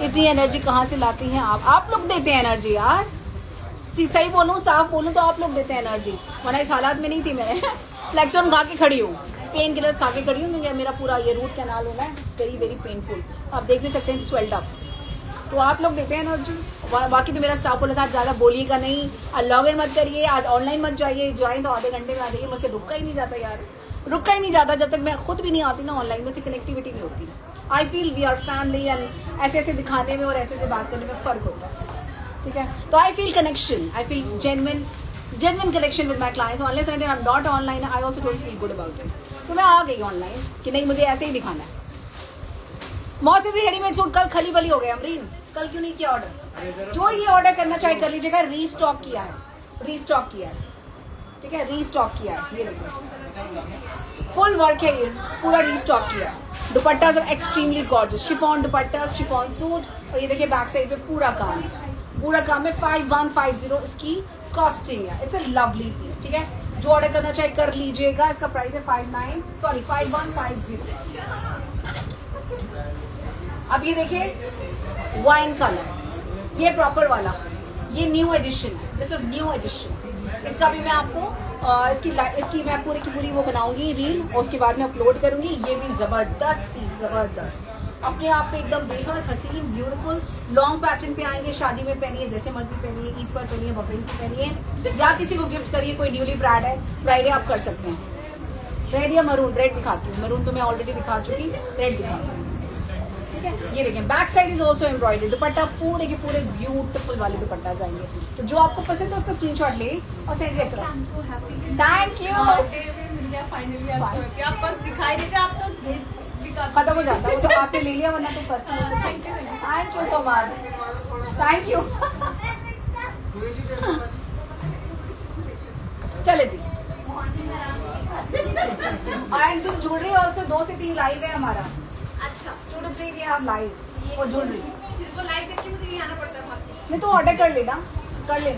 इतनी एनर्जी कहाँ से लाती हैं आप लोग देते हैं एनर्जी यार, सही बोलूं, साफ बोलूं तो आप लोग देते हैं एनर्जी, वरना इस हालात में नहीं थी मैं। फ्लेक्सोन खा के खड़ी हूँ, पेन किलर्स खा के खड़ी हूँ, मेरा पूरा ये रूट कैनाल होना है, इट्स वेरी वेरी पेनफुल। आप देख भी सकते हैं, स्वेल्ड अप। तो आप लोग देते हैं एनर्जी, बाकी तो मेरा स्टाफ बोला था ज़्यादा बोलिएगा नहीं, लॉग इन मत करिए, आज ऑनलाइन मत जाइए, ज्वाइन तो आधे घंटे में आ जाइए। मुझसे रुका ही नहीं जाता यार, रुका ही नहीं जाता, जब तक मैं खुद भी नहीं आती ना ऑनलाइन में से कनेक्टिविटी नहीं होती। I feel we are family, and ऐसे ऐसे दिखाने में और ऐसे ऐसे बात करने में फ़र्क होता है, ठीक है। तो I feel connection, I feel genuine connection with my clients. Unless and I am not online, I also don't feel good about it. तो मैं आ गई ऑनलाइन कि नहीं, मुझे ऐसे ही दिखाना है। मौसम भी रेडीमेड सूट कल खली बली हो गया, अमरीन कल क्यों नहीं किया ऑर्डर? जो ये ऑर्डर करना चाहे कर लीजिएगा, रीस्टॉक किया है, रीस्टॉक किया है, ठीक है, रीस्टॉक किया है। ये देखो फुल वर्क है, ये पूरा रीस्टॉक किया है। दुपट्टा सब एक्सट्रीमली गॉर्जियस, शिफॉन दुपट्टा, शिफॉन सूट, और ये देखिए बैक साइड पे पूरा काम है, पूरा काम है। 5150 इसकी कॉस्टिंग है। इट्स अ लवली पीस, ठीक है। जो ऑर्डर करना चाहे कर लीजिएगा। इसका प्राइस है 5150। अब ये देखिए वाइन कलर, ये प्रॉपर वाला, ये न्यू एडिशन है, दिस इज न्यू एडिशन। इसका भी मैं आपको इसकी मैं पूरी की पूरी वो बनाऊंगी रील और उसके बाद में अपलोड करूंगी। ये भी जबरदस्त पीस, जबरदस्त अपने आप पे एकदम बेहद हसीन ब्यूटीफुल लॉन्ग पैटर्न पे आएंगे। शादी में पहनिए, जैसे मर्जी पहनिए, ईद पर पहनिए, बकरीद पे पहनिए, या किसी को गिफ्ट करिए। कोई न्यूली ब्राइड है आप कर सकते हैं। रेड या मरून? रेड दिखाती हूँ, मरून तो मैं ऑलरेडी दिखा चुकी, रेड दिखाती हूँ। ठीक है, ये देखें back side is also embroidery. दुपट्टा पूरे के पूरे ब्यूटीफुल वाले दुपट्टा जाएंगे। तो जो आपको पसंद है उसका स्क्रीनशॉट ले और सेंड कर दो। Thank you. आप बस दिखाई देते, आप तो खत्म हो जाता है वो तो आपने ले लिया, वरना तो customer. Thank you so much, thank you. चले जी। एंड दिस ज्वेलरी ऑल्सो 2 से 3 लाइव है हमारा। अच्छा 2 to 3 वी हैव लाइव और ज्वेलरी। फिर वो लाइव देख के मुझे नहीं आना पड़ता था। नहीं तो ऑर्डर कर लेना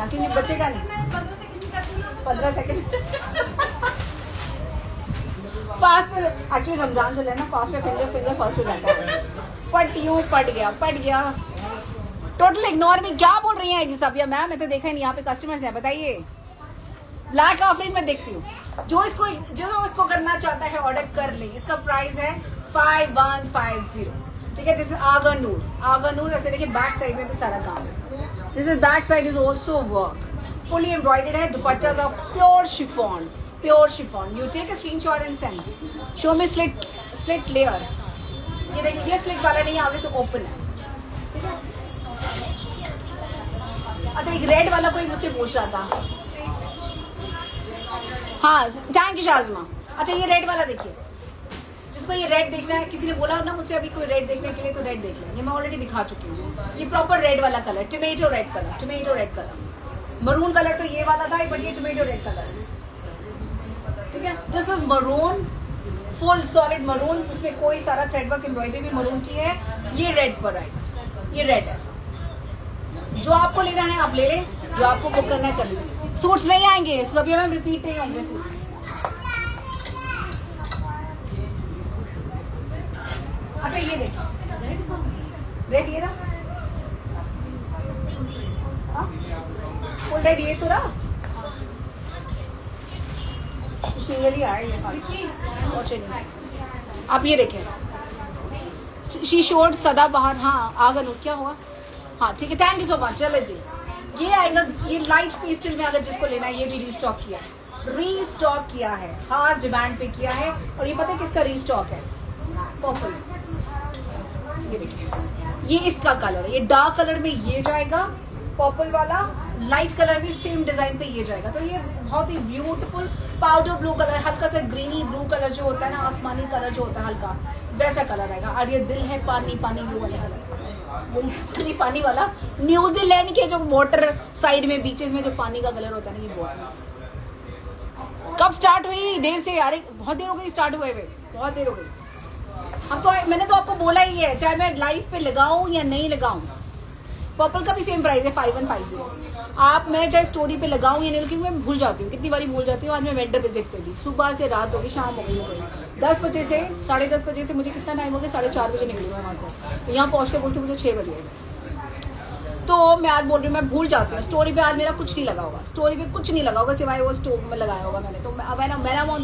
क्योंकि बचेगा नहीं। 15 सेकंड करती हूँ। 15 सेकंड फास्ट। एक्चुअली रमजान चल रहा है ना, फास्ट फिंगर फर्स्ट हो जाता है। पट गया। Total ignore me. क्या बोल रही हैं साबिया मैम? मैं तो देखा ही नहीं, यहाँ पे कस्टमर्स हैं। बताइए। ब्लैक ऑफरिंग में देखती हूँ। जो इसको करना चाहता है ऑर्डर कर ले। इसका प्राइस है 5150। ठीक है, दिस इज आगा नूर। ऐसे देखिए बैक साइड में भी सारा काम है। This is back side is also work, fully embroidered है। Dupatta of pure chiffon. You take a screenshot and send. Show me slit layer. ये देखिए, ये स्लिट वाला नहीं है, आगे से ओपन है। ठीक है। अच्छा, एक रेड वाला कोई मुझसे पूछ रहा था। हाँ, थैंक यू शाज़मा। अच्छा, ये रेड वाला देखिए, जिसको ये रेड देखना है। किसी ने बोला ना मुझसे अभी कोई रेड देखने के लिए, तो रेड देख लें। ये मैं ऑलरेडी दिखा चुकी हूँ। ये प्रॉपर रेड वाला colour, tomato red colour. Maroon colour तो ये वाला था, बट ये टोमेटो रेड कलर है। ठीक है, this is maroon, full solid maroon. इसमें कोई सारा थ्रेड वर्क एम्ब्रॉयडरी भी मरून की है। ये रेड पर आएगा, ये रेड है। जो आपको लेना है आप ले लें, जो आपको बुक करना है कर लीजिए। सूट्स नहीं आएंगे सभी में, रिपीट नहीं होंगे सूट्स। अच्छा, ये देखिए रेड, ये रहा फुल रेड, ये तो रहा सिंगल ही आया। आप ये देखें, शी शोड सदा बाहर। हाँ आगन, क्या हुआ? हाँ ठीक है, थैंक यू सो मच। चलो जी, ये आएगा, ये लाइट पेस्टल में अगर जिसको लेना है, ये भी रीस्टॉक किया है, खास डिमांड पे किया है। और ये पता है किसका रीस्टॉक है? पर्पल। ये देखिए, ये इसका कलर है। ये डार्क कलर में ये जाएगा, पर्पल वाला लाइट कलर भी सेम डिजाइन पे ये जाएगा। तो ये बहुत ही ब्यूटीफुल पाउडर ब्लू कलर, हल्का सा ग्रीनी ब्लू कलर जो होता है ना, आसमानी कलर जो होता है हल्का, वैसा कलर आएगा। और ये दिल है पानी ब्लू वाला कलर, पानी वाला। न्यूजीलैंड के जो वाटर साइड में बीचेस में जो पानी का कलर होता है ना, ये बहुत। कब स्टार्ट हुई? देर से यार, बहुत देर हो गई स्टार्ट हुए हुए, बहुत देर हो गई। अब तो मैंने तो आपको बोला ही है, चाहे मैं लाइव पे लगाऊं या नहीं लगाऊं। पर्पल का भी सेम प्राइस है 5150। आप मैं चाहे स्टोरी पे लगाऊं या नहीं, क्योंकि मैं भूल जाती हूँ, कितनी बारी भूल जाती हूँ। आज मैं वेंडर विजिट पे थी, सुबह से रात हो गई, शाम हो गई। 10 बजे से 10:30 बजे से मुझे कितना टाइम हो गया, 4:30 बजे निकली मैं वहाँ से। तो यहाँ पहुँच के बोलती मुझे 6 बजे। तो मैं आज बोल रही हूँ, मैं भूल जाती हूँ। स्टोरी पे आज मेरा कुछ नहीं लगा होगा, सिवाय वो स्टोव में लगाया होगा मैंने। तो मैंने on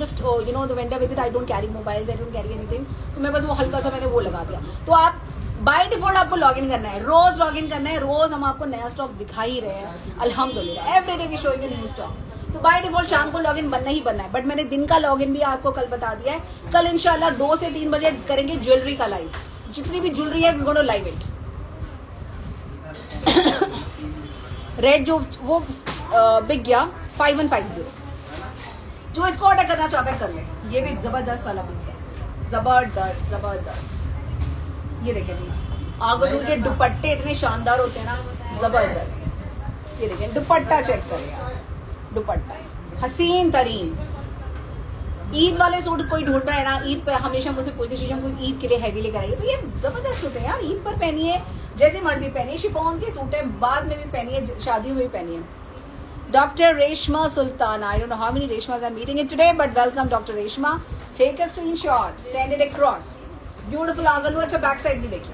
the vendor visit, I don't carry mobiles, I don't carry anything. तो मैं बस वो हल्का सा मैंने वो लगा दिया। तो आप बाय डिफॉल्ट आपको लॉगिन करना है, रोज लॉगिन करना है। रोज हम आपको नया स्टॉक दिखा ही रहे हैं अल्हम्दुलिल्लाह। Every day we showing new stock. तो बाय डिफॉल्ट शाम को लॉगिन बनना ही बनना है। बट मैंने दिन का लॉगिन भी आपको कल बता दिया है। कल इंशाल्लाह 2 से 3 बजे करेंगे ज्वेलरी का लाइव। जितनी भी ज्वेलरी है we gonna live it. Red जो वो बिक गया 5150। जो इसको ऑर्डर करना चाहता है कर ले। ये भी जबरदस्त वाला पीस है, जबरदस्त। ये देखें जी, आगनूर के दुपट्टे इतने शानदार होते हैं ना, जबरदस्त। ये देखें दुपट्टा, चेक करें यार, दुपट्टा हसीन तरीन। ईद वाले सूट कोई ढूंढ रहा है ना, ईद पर हमेशा मुझसे पूछते शीशम कोई ईद के लिए हैवी लेकर आइए। तो ये जबरदस्त होते हैं यार, ईद पर पहनिए, जैसे मर्जी पहनिए। शिफॉन के सूट है, बाद में भी पहनिए, शादी में भी पहनिए। Dr. Reshma Sultana. I don't know how many Reshmas I'm meeting in today, but welcome Dr. Reshma. Take a screenshot, send it across. Beautiful आंगनूर। अच्छा, बैक साइड भी देखिए,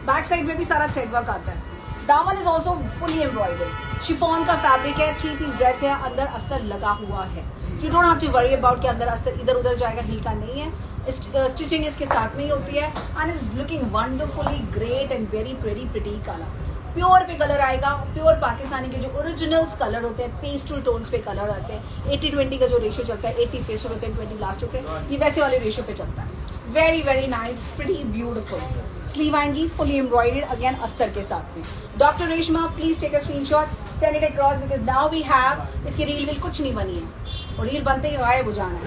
बैक साइड में भी सारा थ्रेड वर्क आता है। दामन is also fully embroidered. Chiffon का फैब्रिक है, 3 पीस ड्रेस है, अंदर अस्तर लगा हुआ है। You don't have to worry about कि अंदर अस्तर इधर उधर जाएगा, हिलता नहीं है। स्टिचिंग इसके साथ में ही होती है and is looking wonderfully great and very pretty colour. Pure पे कलर आएगा, प्योर पाकिस्तानी के जो ओरिजिनल्स कलर होते हैं, पेस्टल टोन्स पे कलर आते हैं। 80-20 का जो रेशियो चलता है, 80 पेस्टल होते हैं, 20 लास्ट होते हैं, ये वैसे वाले रेशियो पे चलता है। Very very nice, pretty beautiful. Sleeve आएंगी फुली एम्ब्रॉयडर्ड अगेन अस्तर के साथ में। Doctor Reshma please take a screenshot, send it across because now we have, इसकी रील विल कुछ नहीं बनी है और रील बनते ही गायब हो जाना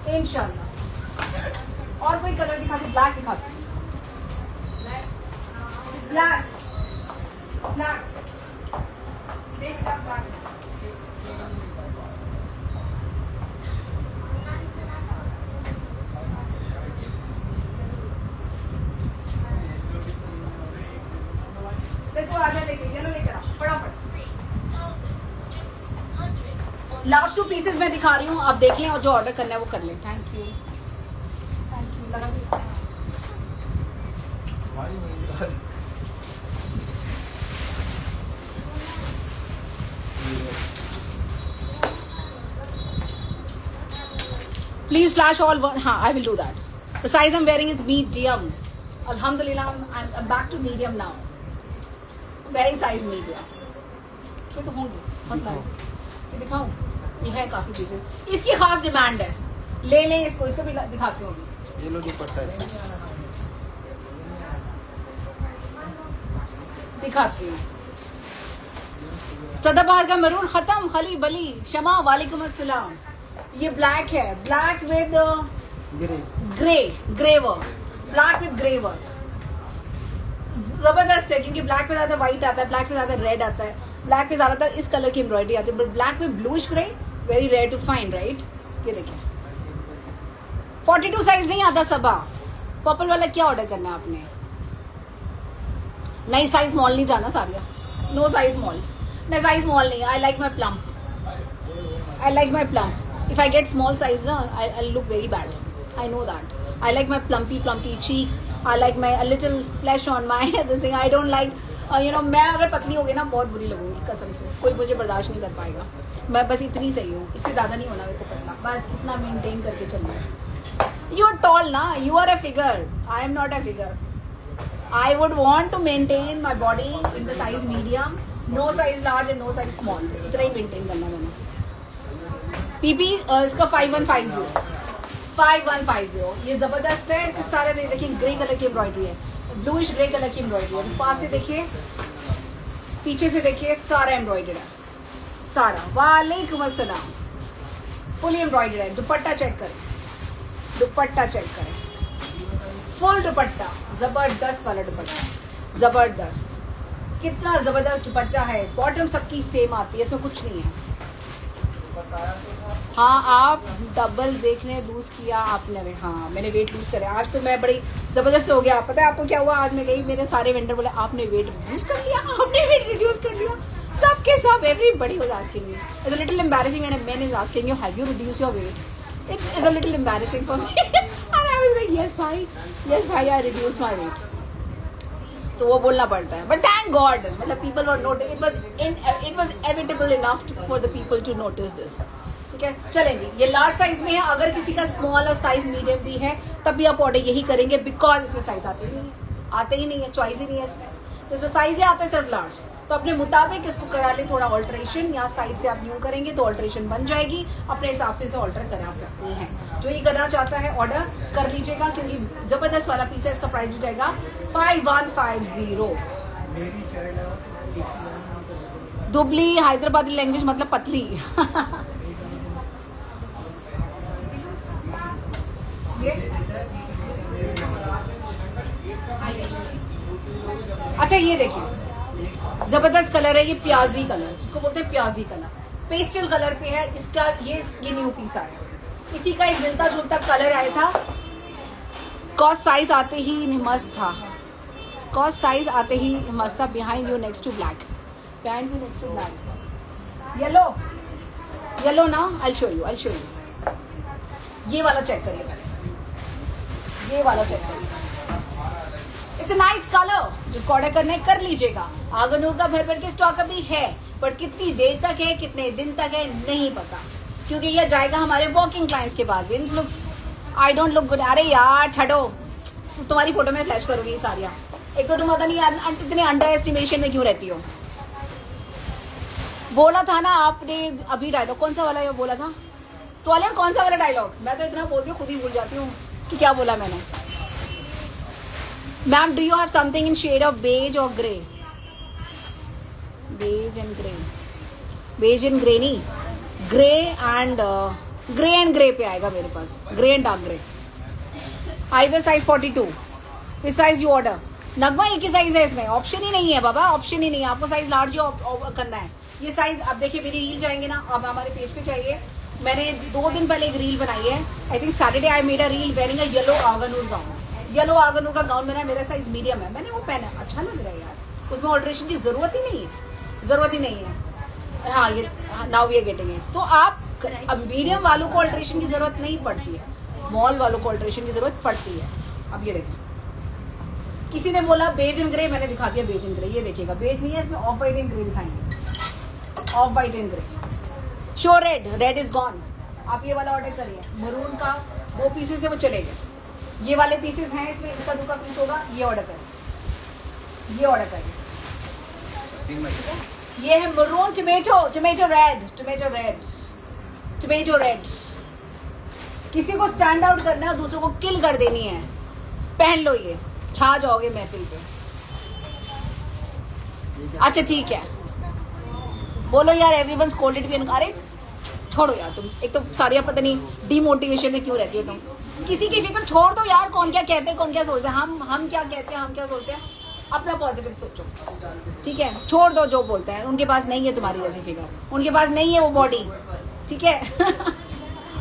है इंशाल्लाह। और कोई कलर दिखाती, ब्लैक दिखाती, ब्लैक ब्लैक देख ब्लैक। देखो आजा लेके, येलो लेकर आओ फटाफट। लास्ट 2 पीसेस मैं दिखा रही हूँ, आप देख लें और जो ऑर्डर करना है वो कर लें। थैंक यू लगा दीजिए। Please flash all one. हाँ, I will do that. The size I'm wearing is medium. Alhamdulillah, I'm back to medium now. Wearing size medium. इसमें तो होंगे, मतलब ये दिखाऊं? ये है काफी पीसेस। इसकी खास डिमांड है, ले लें इसको, इसको भी दिखाती हूँ। ये लो दुपट्टा है, दिखाती हूँ। सदाबहार का मरून खत्म, खली बली शमा वालेकुम अस्सलाम। ये ब्लैक है, black with grey work, black with grey work. जबरदस्त है क्योंकि ब्लैक पे ज्यादा व्हाइट आता है, ब्लैक पे ज्यादा रेड आता है, ब्लैक पे ज्यादातर इस कलर की एम्ब्रॉयडरी आती है, बट ब्लैक में bluish grey very rare to find, right. ये देखिए 42 साइज नहीं आता सबा। पर्पल वाला क्या ऑर्डर करना है आपने? नहीं, साइज स्मॉल नहीं जाना सारिया, नो साइज स्मॉल। मैं साइज स्मॉल नहीं, I like my plump, I like my plump. If I get small size, na, I'll look very bad. I know that. I like my plumpy cheeks. I like my a little flesh on my this thing. I don't like, मैं अगर पतली हो गई ना बहुत बुरी लगूंगी कसम से, कोई मुझे बर्दाश्त नहीं कर पाएगा। मैं बस इतनी सही हूँ, इससे ज़्यादा नहीं होना मेरे को पतला, बस इतना मेंटेन करके चलना है। You are tall ना, you are a figure. I am not a figure. I would want to maintain my body in the size medium, no size large and no size small. इतना ही मेंटेन करना है मैंने। पीपी इसका 5150 ये जबरदस्त है। इस सारे में देखिए ग्रे कलर की एम्ब्रॉयडरी है, ब्लूइश ग्रे कलर की एम्ब्रॉयडरी है। पास से देखिए, पीछे से देखिए, सारा एम्ब्रॉयडर्ड है, सारा। वालेकुम अस्सलाम, फुल एम्ब्रॉयडर्ड है। दुपट्टा चेक करें, दुपट्टा चेक करें, फुल दुपट्टा, जबरदस्त वाला दुपट्टा, जबरदस्त। कितना जबरदस्त दुपट्टा है। बॉटम सबकी सेम आती है, इसमें कुछ नहीं है। हाँ, आप डबल देखने लूज किया आपने? हाँ, मैंने वेट लूज करे आज, तो मैं बड़ी जबरदस्त हो गया। पता है आपको क्या हुआ? आज मैं गई, मेरे सारे वेंडर बोले आपने वेट रिड्यूस कर लिया, आपने वेट रिड्यूस कर लिया, सबके सब। Everybody was asking me, it's a little embarrassing when a man is asking you have you reduce your weight. It's a little embarrassing for me and I was like yes भाई आई रिड्यूस माय वेट। तो वो बोलना पड़ता है, बट थैंक गॉड, मतलब people were notice, it was evitable enough for the people to notice this. ठीक है, चलें जी। ये लार्ज साइज में है, अगर किसी का स्मॉल और साइज मीडियम भी है तब भी आप ऑर्डर यही करेंगे, बिकॉज इसमें साइज आते ही नहीं है, चॉइस ही नहीं है इसमें। तो इसमें साइज ही आता है सिर्फ लार्ज, तो अपने मुताबिक इसको करा ले थोड़ा ऑल्ट्रेशन, या साइड से आप यूँ करेंगे तो ऑल्ट्रेशन बन जाएगी, अपने हिसाब से इसे ऑल्टर करा सकते हैं। जो ये करना चाहता है ऑर्डर कर लीजिएगा, क्योंकि जबरदस्त वाला पीस है। इसका प्राइस हो जाएगा 5150। दुबली हैदराबादी लैंग्वेज मतलब पतली अच्छा, ये देखिए जबरदस्त कलर है, ये प्याजी कलर जिसको बोलते हैं, प्याजी कलर पेस्टल कलर पे है इसका। ये न्यू पीस आया, इसी का एक मिलता जुलता कलर आया था। कॉस्ट साइज आते ही मस्त था, कॉस्ट साइज आते ही मस्त था। Behind you next to black, behind you next to black, yellow ना, आई शो यू। ये वाला चेक करिए पहले, ये वाला चेक करिए, इट्स अ नाइस कलर। जिसको ऑर्डर करना है कर लीजिएगा। आगनूर का भर भर के स्टॉक अभी है, बट कितनी देर तक है, कितने दिन तक है नहीं पता। क्योंकि ये जाएगा हमारे वॉकिंग क्लाइंट्स के पास भी. Looks I don't look good. अरे यार छड़ो, तुम्हारी फोटो में फ्लैश करूंगी सारिया. एक तो तुम पता नहीं इतने अंडर एस्टिमेशन में क्यों रहती हो. बोला था ना आपने अभी डायलॉग, कौन सा वाला ये बोला था सोनिया, कौन सा वाला डायलॉग? मैं तो इतना बोलती हूँ खुद ही भूल जाती हूँ कि क्या बोला मैंने. Ma'am do you have something in shade of beige or grey? Beige and grey, beige and grey नहीं, ग्रे एंड ग्रे पे आएगा मेरे पास. Grey and dark grey. आइवर size 42. Which size you order? Nagma एक ही साइज है इसमें, ऑप्शन ही नहीं है बाबा, ऑप्शन ही नहीं है. आपको साइज लार्ज करना है. ये साइज अब देखिए मेरी रील जाएंगे ना, अब हमारे पेज पे चाहिए. मैंने 2 दिन पहले एक रील बनाई है. I think Saturday I made a reel wearing a yellow Agha Noor gown. Yellow Agha Noor का गाउन मेरा साइज मीडियम है. मैंने वो पहना, अच्छा लग रहा है यार. उसमें ऑल्ट्रेशन की जरूरत ही नहीं है, जरूरत ही नहीं है. हाँ ये now we are getting it. तो आप अब मीडियम वालों को ऑल्ट्रेशन की जरूरत नहीं पड़ती है, स्मॉल वालों को ऑल्ट्रेशन की जरूरत पड़ती है. अब ये देखें, किसी ने बोला बेज एंड ग्रे, मैंने दिखा दिया बेज एंड ग्रे. ये देखिएगा बेज नहीं है इसमें, ऑफ वाइट एंड ग्रे दिखाएंगे. Of white and grey. Show red, red is gone. आप ये वाला ऑर्डर करिए. मरून का 2 पीसेस है वो चले गए. ये वाले पीसेस हैं इसमें, इसका 2 का पीस होगा. ये ऑर्डर करिए, ये ऑर्डर करिए. ये है maroon tomato, tomato red, tomato red, tomato red. किसी को स्टैंड आउट करना है, दूसरों को किल कर देनी है, पहन लो ये, छा जाओगे महफिल पे. अच्छा ठीक है, बोलो यार एवरीवन कोल्डेड भी. अरे छोड़ो यार तुम, एक तो सारिया पता नहीं डिमोटिवेशन में क्यों रहती हो तुम. किसी की फिक्र छोड़ दो यार, कौन क्या कहते हैं, कौन क्या सोचते हैं. हम क्या कहते हैं, हम क्या सोचते हैं. अपना पॉजिटिव सोचो, ठीक है. छोड़ दो जो बोलते हैं, उनके पास नहीं है तुम्हारी जैसी फिगर, उनके पास नहीं है वो बॉडी, ठीक है.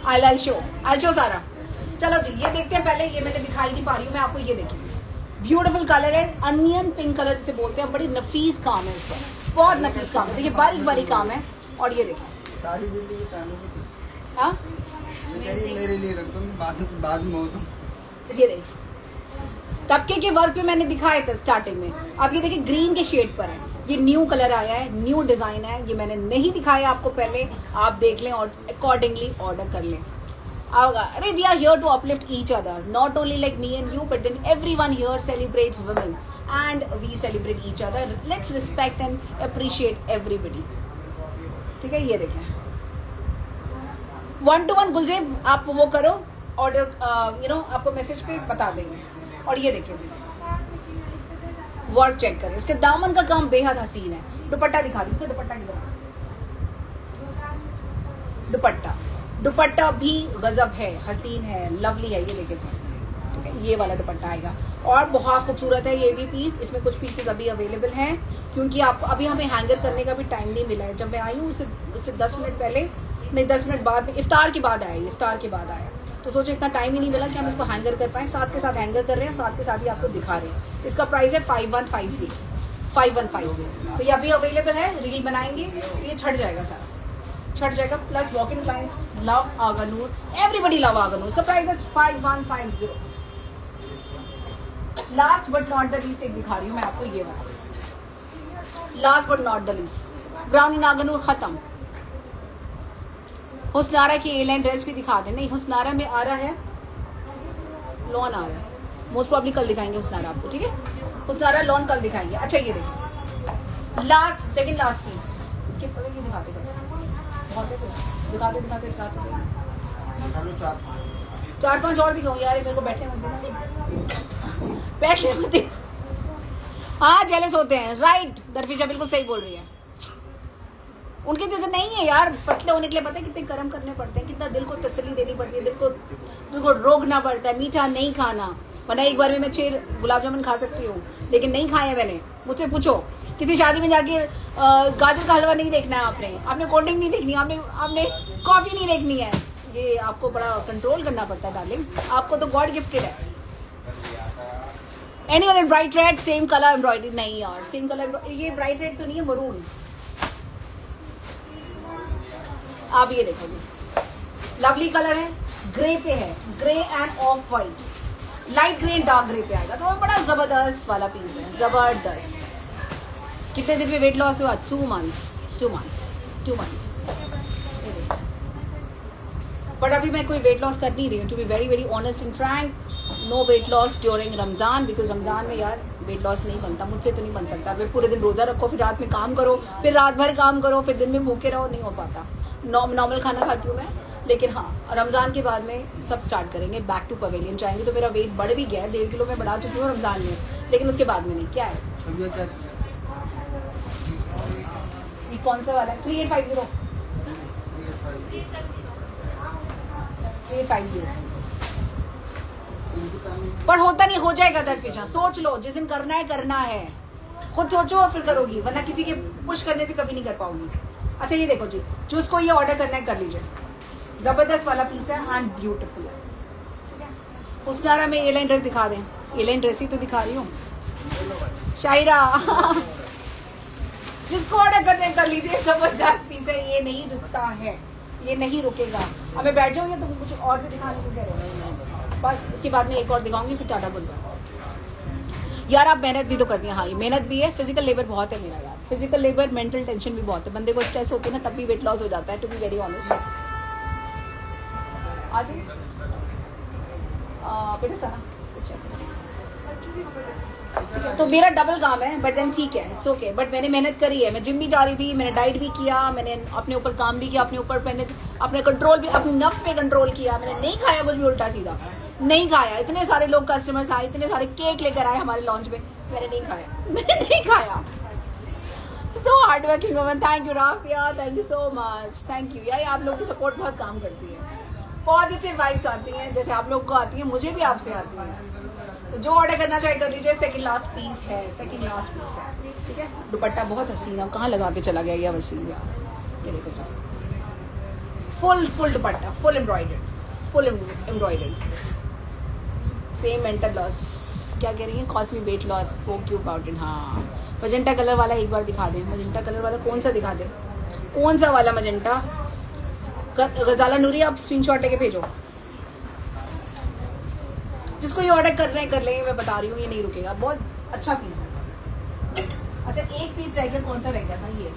आई शो सारा. चलो जी ये देखते हैं पहले. ये मैंने दिखाई नहीं पा रही हूँ मैं आपको. ये देखिए ब्यूटीफुल कलर है, अनियन पिंक कलर जिसे बोलते हैं. बड़ी नफीस काम है इसका, बहुत नफीस काम है. देखिए बारीक बारीक काम है. और ये देखिए सारी जिंदगी पहनने की. हाँ ये तेरी मेरे लिए रख दूँ, बाद में मौसम. ये देखिए तबके के वर्क पे मैंने दिखाया था स्टार्टिंग में. अब ये देखिए ग्रीन के शेड पर है. ये न्यू कलर आया है, न्यू डिजाइन है. ये मैंने नहीं दिखाया आपको पहले, आप देख लें और अकॉर्डिंगली ऑर्डर कर लें. अरे we are here to uplift each other, not only like me and you but then everyone here celebrates women and we celebrate each other. Let's respect and appreciate everybody, ठीक है. ये देखें 1-to-1 गुलजेब आप वो करो ऑर्डर, आपको मैसेज पे बता देंगे. और ये देखिए वर्क चेक करें, इसके दामन का काम बेहद हसीन है. दुपट्टा दिखा दीजिए, दुपट्टा की तरह. दुपट्टा भी गजब है, हसीन है, लवली है. ये देखिए ठीक है, ये वाला दुपट्टा आएगा और बहुत खूबसूरत है ये भी पीस. इसमें कुछ पीसेस अभी अवेलेबल हैं क्योंकि आपको अभी हमें हैंगर करने का भी टाइम नहीं मिला है. जब मैं आई हूँ उससे 10 मिनट पहले, नहीं 10 मिनट बाद में, इफ्तार के बाद आया, तो सोचे इतना टाइम ही नहीं मिला कि हम इसको हैंगर कर पाए. साथ के साथ हैंगर कर रहे हैं, साथ के साथ ही आपको दिखा रहे हैं. इसका प्राइस है 5150. तो ये अभी अवेलेबल है. रील बनाएंगे ये छट जाएगा, सारा छट जाएगा. Plus walk in clients love Agha Noor, everybody love Agha Noor. इसका प्राइस है 5150. Last but not the least एक दिखा रही हूँ मैं आपको, ये वाला last but not the least. Brown in Agha Noor खत्म. हुस्नारा की ए लाइन ड्रेस भी दिखा दें. नहीं हुस्नारा में आ रहा है, लॉन आ रहा है. मोस्ट प्रॉब्ली कल दिखाएंगे हुस्नारा आपको, ठीक है. हुस्नारा लॉन कल दिखाएंगे. अच्छा ये देखिए लास्ट सेकंड लास्ट पीस. इसके पहले ये दिखाते बस, दिखाते 4-5 और दिखाऊँ यार. मेरे को बैठने मत दे. हाँ जेलस होते हैं, राइट. दरफिशा बिल्कुल सही बोल रही है. उनके जैसे नहीं है यार. पतले होने के लिए पता है कितने कर्म करने पड़ते हैं, कितना दिल को तसल्ली देनी पड़ती है, दिल को रोकना पड़ता है. मीठा नहीं खाना, वरना एक बार में मैं 6 गुलाब जामुन खा सकती हूँ, लेकिन नहीं खाए मैंने. मुझसे पूछो किसी शादी में जाके गाजर का हलवा नहीं देखना है आपने कोल्ड ड्रिंक नहीं देखनी, आपने कॉफी नहीं देखनी है. ये आपको बड़ा कंट्रोल करना पड़ता है डार्लिंग. आपको तो गॉड गिफ्टेड है. Anyone bright red same colour embroidery. नहीं यार सेम कलर, ये ब्राइट रेड तो नहीं है, मरून. आप ये देखो लवली कलर है, ग्रे पे है, grey end of white, light grey and dark grey पे आएगा. तो बड़ा जबरदस्त वाला पीस है, जबरदस्त. कितने दिन में वेट लॉस हुआ? 2 months. बट अभी मैं कोई वेट लॉस कर नहीं रही हूँ, to be very very honest and frank. No weight loss during Ramzan, because Ramzan में यार वेट लॉस नहीं बनता, मुझसे तो नहीं बन सकता. फिर पूरे दिन रोज़ा रखो, फिर रात में काम करो, फिर रात भर काम करो, फिर दिन में भूखे रहो, नहीं हो पाता. नॉर्मल खाना खाती हूँ मैं, लेकिन हाँ रमज़ान के बाद में सब स्टार्ट करेंगे, बैक टू पवेलियन जाएंगे. तो मेरा वेट बढ़ भी गया है, 1.5 किलो मैं बढ़ा चुकी हूँ रमज़ान में, लेकिन उसके बाद में नहीं. क्या है ये कौन सा वाला है? 3850 3850. पर होता नहीं, हो जाएगा दरफिशा. सोच लो, जिस दिन करना है खुद सोचो और फिर करोगी, वरना किसी के पुश करने से कभी नहीं कर पाऊंगी. अच्छा ये देखो जी, जिसको ये ऑर्डर करना है कर लीजिए. जबरदस्त वाला पीस है एंड ब्यूटीफुल है. उस नारा में ए लाइन ड्रेस दिखा दें. ए लाइन ड्रेस ही तो दिखा रही हूँ शायरा. जिसको ऑर्डर करना है कर लीजिए. जबरदस्त पीस है, ये नहीं रुकता है, ये नहीं रुकेगा. अब मैं बैठ जाऊँ या तो कुछ और भी दिखाने को कह रहे हैं? बस इसके बाद में एक और दिखाऊंगी, फिर टाटा गुड बाय. यार आप मेहनत भी तो करती हैं. हाँ ये मेहनत भी है, फिजिकल लेबर बहुत है मेरा यार. फिजिकल लेबर, मेंटल टेंशन भी बहुत है. बंदे को स्ट्रेस होती है ना, तब भी वेट लॉस हो जाता है, टू बी वेरी ऑनेस्ट. आज बेटा सना तो मेरा डबल काम है, बट देन ठीक है, इट्स ओके. बट मैंने मेहनत करी है, मैं जिम भी जा रही थी, मैंने डाइट भी किया, मैंने अपने ऊपर काम भी किया, अपने ऊपर मैंने अपने कंट्रोल भी, अपने नफ्स पे कंट्रोल किया. मैंने नहीं खाया कुछ भी उल्टा सीधा, नहीं खाया. इतने सारे लोग कस्टमर्स आए, इतने सारे केक लेकर आए हमारे लॉन्च में, मैंने नहीं खाया, मैंने नहीं खाया. So hard working woman. Thank you Rafia, thank you so much, thank you यार. आप लोग की सपोर्ट बहुत काम करती है, पॉजिटिव वाइब्स आती हैं, जैसे आप लोग को आती है मुझे भी आपसे आती है. तो जो ऑर्डर करना चाहे कर लीजिए. सेकंड लास्ट पीस है, सेकंड लास्ट पीस है. ठीक है. दुपट्टा बहुत हसीना, कहाँ लगा के चला गया ये वसीम यार. ये देखो फुल दुपट्टा, full embroidered. Same mental loss. क्या कह रही है? Cost me weight loss, spoke you about it. हाँ मजेंटा कलर वाला एक बार दिखा दे. मजेंटा कलर वाला कौन सा दिखा दे? कौन सा वाला मजेंटा? गजाला नूरी आप स्क्रीनशॉट लेके भेजो. जिसको ये ऑर्डर कर रहे हैं कर लेंगे. मैं बता रही हूँ ये नहीं रुकेगा. बहुत अच्छा पीस है. अच्छा एक पीस रह गया, कौन सा रह गया था? ये.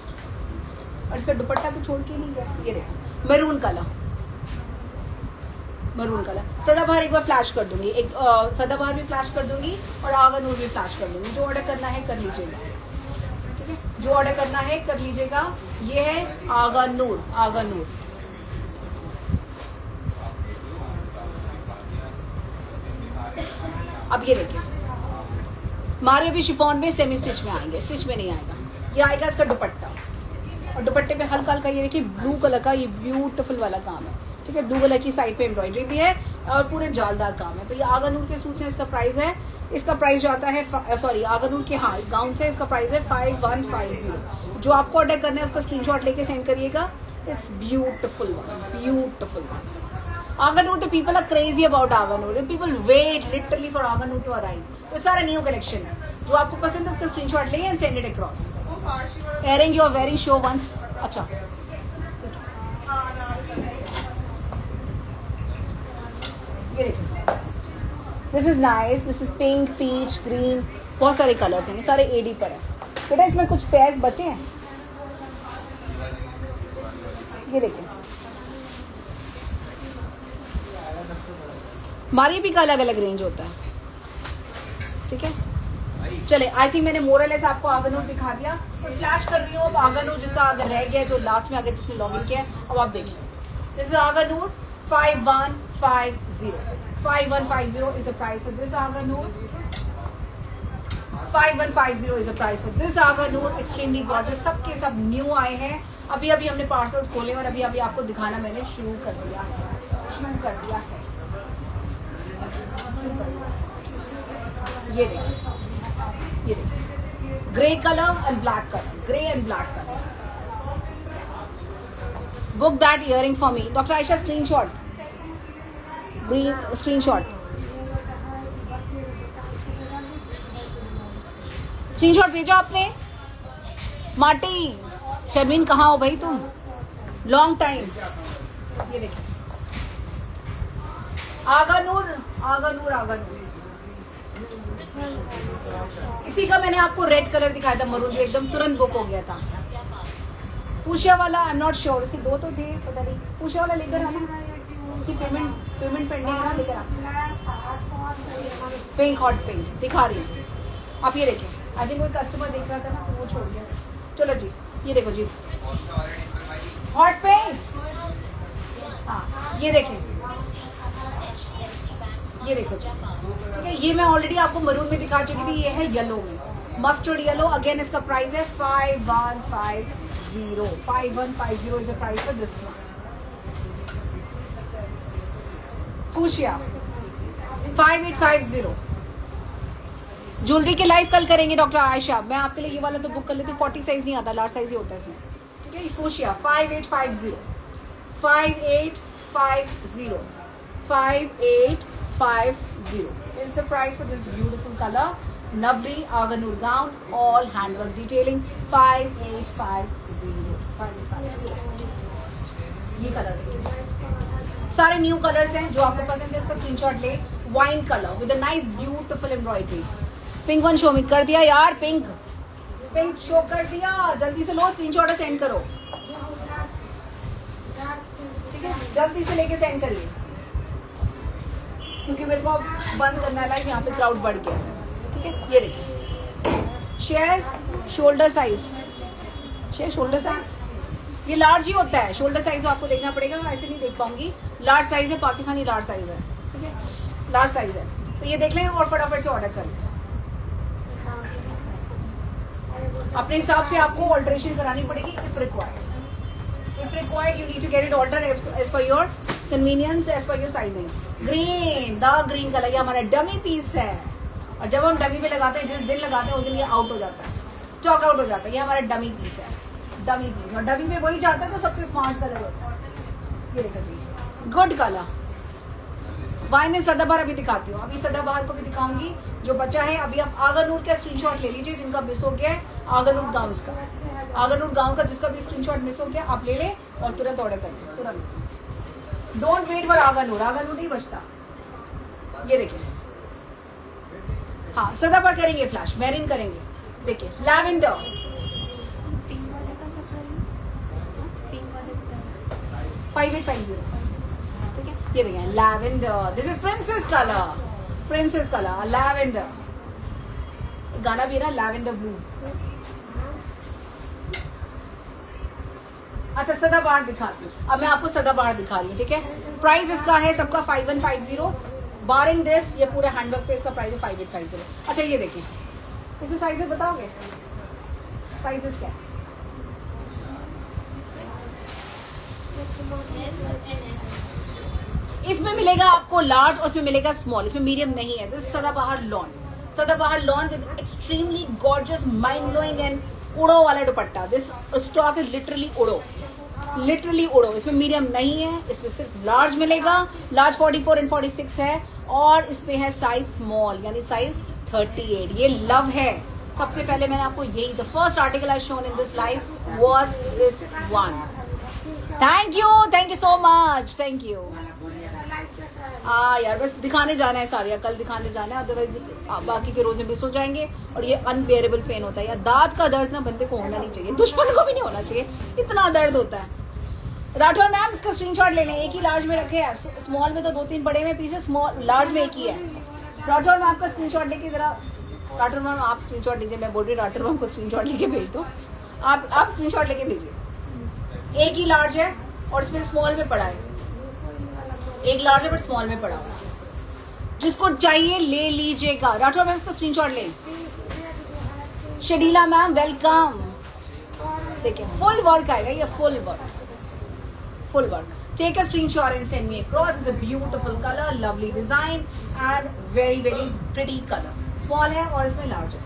और इसका दुपट्टा तो छोड़ के नहीं गया. ये देखो मैरून कलर. सदाबहार एक बार फ्लैश कर दूंगी, एक सदाबहार भी फ्लैश कर दूंगी और आगा नूर भी फ्लैश कर दूंगी. जो ऑर्डर करना है कर लीजिएगा. ठीक है, जो ऑर्डर करना है कर लीजिएगा. ये है आगा नूर. अब ये देखिए, हमारे अभी शिफॉन में सेमी स्टिच में आएंगे, स्टिच में नहीं आएगा. ये आएगा इसका दुपट्टा, और दुपट्टे पे हल्का हल्का ये देखिए ब्लू कलर का ये ब्यूटीफुल वाला काम है. ठीक है, ब्लू कलर की साइड पे एम्ब्रॉयडरी भी है और पूरे जालदार काम है. तो ये आगा नूर के सूट है. इसका प्राइस है, इसका प्राइस जाता है सॉरी आगा नूर के हाँ गाउन से इसका प्राइस है 5150. जो आपको ऑर्डर करना है उसका स्क्रीनशॉट लेके सेंड करिएगा. It's beautiful. Aga Noor, the people are crazy about Aga Noor. People wait literally for Aga Noor to arrive. तो सारा न्यू कलेक्शन है. जो आपको पसंद है उसका स्क्रीनशॉट लें and send it across. Earring you are wearing show once. अच्छा. ये देखिए. This is nice. This is pink, peach, green. बहुत सारे कलर्स हैं. ये सारे AD पर है. बेटा इसमें कुछ पेयर्स बचे हैं. ये देखिए. हमारी भी का अलग अलग रेंज होता है. ठीक है, चले आई थिंक मैंने मोरलेस आपको आगा नूर दिखा दिया. तो फ्लैश कर रही हूँ अब आगा नूर जिसका अगर रह गया, जो लास्ट में अगर जिसने लॉग इन किया है. अब आप देखिए, this is Agha Noor 5150. 5150 is the price for this Agha Noor. 5150 is the price for this Agha Noor. Extremely gorgeous. सबके सब न्यू आए हैं. अभी हमने पार्सल्स खोले और अभी आपको दिखाना मैंने शुरू कर दिया है. ये देखिए grey colour and black colour. Book that earring for me. Doctor Ayesha screenshot भेजा आपने. स्मार्टी शर्मीन कहाँ हो भाई तुम? Long time. ये देखिए आगा नूर. इसी का मैंने आपको रेड कलर दिखाया था, मरून, जो एकदम तुरंत बुक हो गया था. फूशिया वाला आई एम नॉट श्योर, उसके दो तो थे, पता नहीं. फूशिया वाला लेकर आना. उसकी पेमेंट पेंडिंग है ना, लेकर आप पिंक, हॉट पिंक दिखा रही है। आप ये देखें, आई थिंक कोई कस्टमर देख रहा था ना तो वो छोड़ गया। चलो जी, ये देखो जी, हॉट पिंक। हाँ ये देखें, ये देखो जी, ठीक है। ये मैं ऑलरेडी आपको मरून में दिखा चुकी थी, ये है येलो में, मस्टर्ड येलो। अगेन इसका प्राइस है 5150। 5150 is the price for this one. Fuchsia 5850। Jewellery के लाइव कल करेंगे डॉक्टर आयशा। मैं आपके लिए ये वाला तो बुक कर लेती हूँ, 40 साइज नहीं आता, लार्ज साइज ही होता है इसमें, ठीक है। Fuchsia 5850, 5850, 5850 is the price for this beautiful color. Navri Aganur gown, all handwork detailing, 5850, 5850। ये कलर देखिए, सारे न्यू कलर्स हैं, जो आपको पसंद है इसका स्क्रीनशॉट ले। Wine colour with a nice beautiful embroidery. Pink one show में कर दिया यार, पिंक पिंक शो कर दिया, जल्दी से लो, स्क्रीनशॉट सेंड करो, ठीक है, जल्दी से लेके सेंड करिए, क्योंकि मेरे को अब बंद करना है लाइव, यहाँ पे क्राउड बढ़ गया, ठीक है। ये देखिए, share shoulder size, share shoulder size, ये लार्ज ही होता है, शोल्डर साइज आपको देखना पड़ेगा, ऐसे नहीं देख पाऊंगी। लार्ज साइज है, पाकिस्तानी लार्ज साइज है, ठीक है, लार्ज साइज है, तो ये देख लें और फटाफट से ऑर्डर कर लें। अपने हिसाब से आपको ऑल्टरेशन करानी पड़ेगी if required. If required, you need to get it altered as per your convenience, as per your sizing. Green, dark green colour, ये हमारा डमी पीस है, और जब हम डमी पे लगाते हैं, जिस दिन लगाते हैं उस दिन ये आउट हो जाता है, स्टॉक आउट हो जाता है। ये हमारा डमी पीस है, डमी पीस, और डमी पे वही जाता है तो सबसे स्मार्ट कलर होता है। ये देखो जी, गुड कलर। वाइन सदाबहार अभी दिखाती हूँ, अभी सदाबहार को भी दिखाऊंगी, जो बचा है। अभी आप आगरनूर का स्क्रीनशॉट ले लीजिए, जिनका मिस हो गया है आगरनूर गाउन्स का, आगरनूर गाउन का जिसका भी स्क्रीनशॉट मिस हो गया आप ले लें और तुरंत ऑर्डर कर लें, तुरंत। डोंट वेट फॉर आगरनूर, आगरनूर नहीं बचता। ये देखिए, हाँ सदाबहार करेंगे, फ्लैश मैरिन करेंगे, देखिए लैवेंडर, 5850, ठीक है। ये देखिए lavender, this is princess colour, princess colour lavender. गाना भी है ना, लैवेंडर ब्लू। अच्छा सदाबहार दिखाती हूँ, अब मैं आपको सदाबहार दिखा रही हूँ, ठीक है। प्राइस इसका है सबका 5150, बारिंग दिस, ये पूरे हैंडवर्क पे इसका प्राइस है 5850। अच्छा ये देखिए, इसमें साइजेस बताओगे, साइजेस क्या है? इसमें मिलेगा आपको लार्ज और इसमें मिलेगा स्मॉल, इसमें मीडियम नहीं है। दिस सदाबहार लॉन, सदाबहार lawn with extremely gorgeous mind blowing and उड़ो वाला दुपट्टा। दिस स्टॉक इज लिटरली उड़ो, लिटरली उड़ो। इसमें मीडियम नहीं है, इसमें सिर्फ लार्ज मिलेगा। लार्ज 44 एंड 46 है, और इसमें है साइज स्मॉल यानी साइज 38। ये लव है। सबसे पहले मैंने आपको यही, the first article I shown in this live was this one. Thank you so much, thank you. हाँ यार, बस दिखाने जाना है सारिया, कल दिखाने जाना है, अदरवाइज बाकी के रोजे मिस हो जाएंगे, और ये अनबेरेबल पेन होता है। यार दांत का दर्द ना बंदे को होना नहीं चाहिए, दुश्मन को भी नहीं होना चाहिए, इतना दर्द होता है। राठौर मैम इसका स्क्रीनशॉट ले लें, एक ही लार्ज में रखे हैं, स्मॉल में तो 2-3 बड़े में पीसेस, स्मॉल लार्ज में एक ही है। राठौर मैम का स्क्रीनशॉट लेके जरा, राठौर मैम आप स्क्रीनशॉट लीजिए, मैं बोल रही राठौर मैम को स्क्रीनशॉट लेके भेज दो, आप स्क्रीनशॉट लेके भेजिए। एक ही लार्ज है और इसमें स्मॉल में पड़ा है, एक लार्ज है बट स्मॉल में पड़ा हुआ। जिसको चाहिए ले लीजिएगा। राठौर मैम इसका स्क्रीनशॉट लें। Sharila ma'am welcome. देखिए फुल वर्क आएगा, ये full work, full work. Take a screenshot and send me across. Is a beautiful colour, lovely design and very very pretty colour. Small है और इसमें लार्ज है।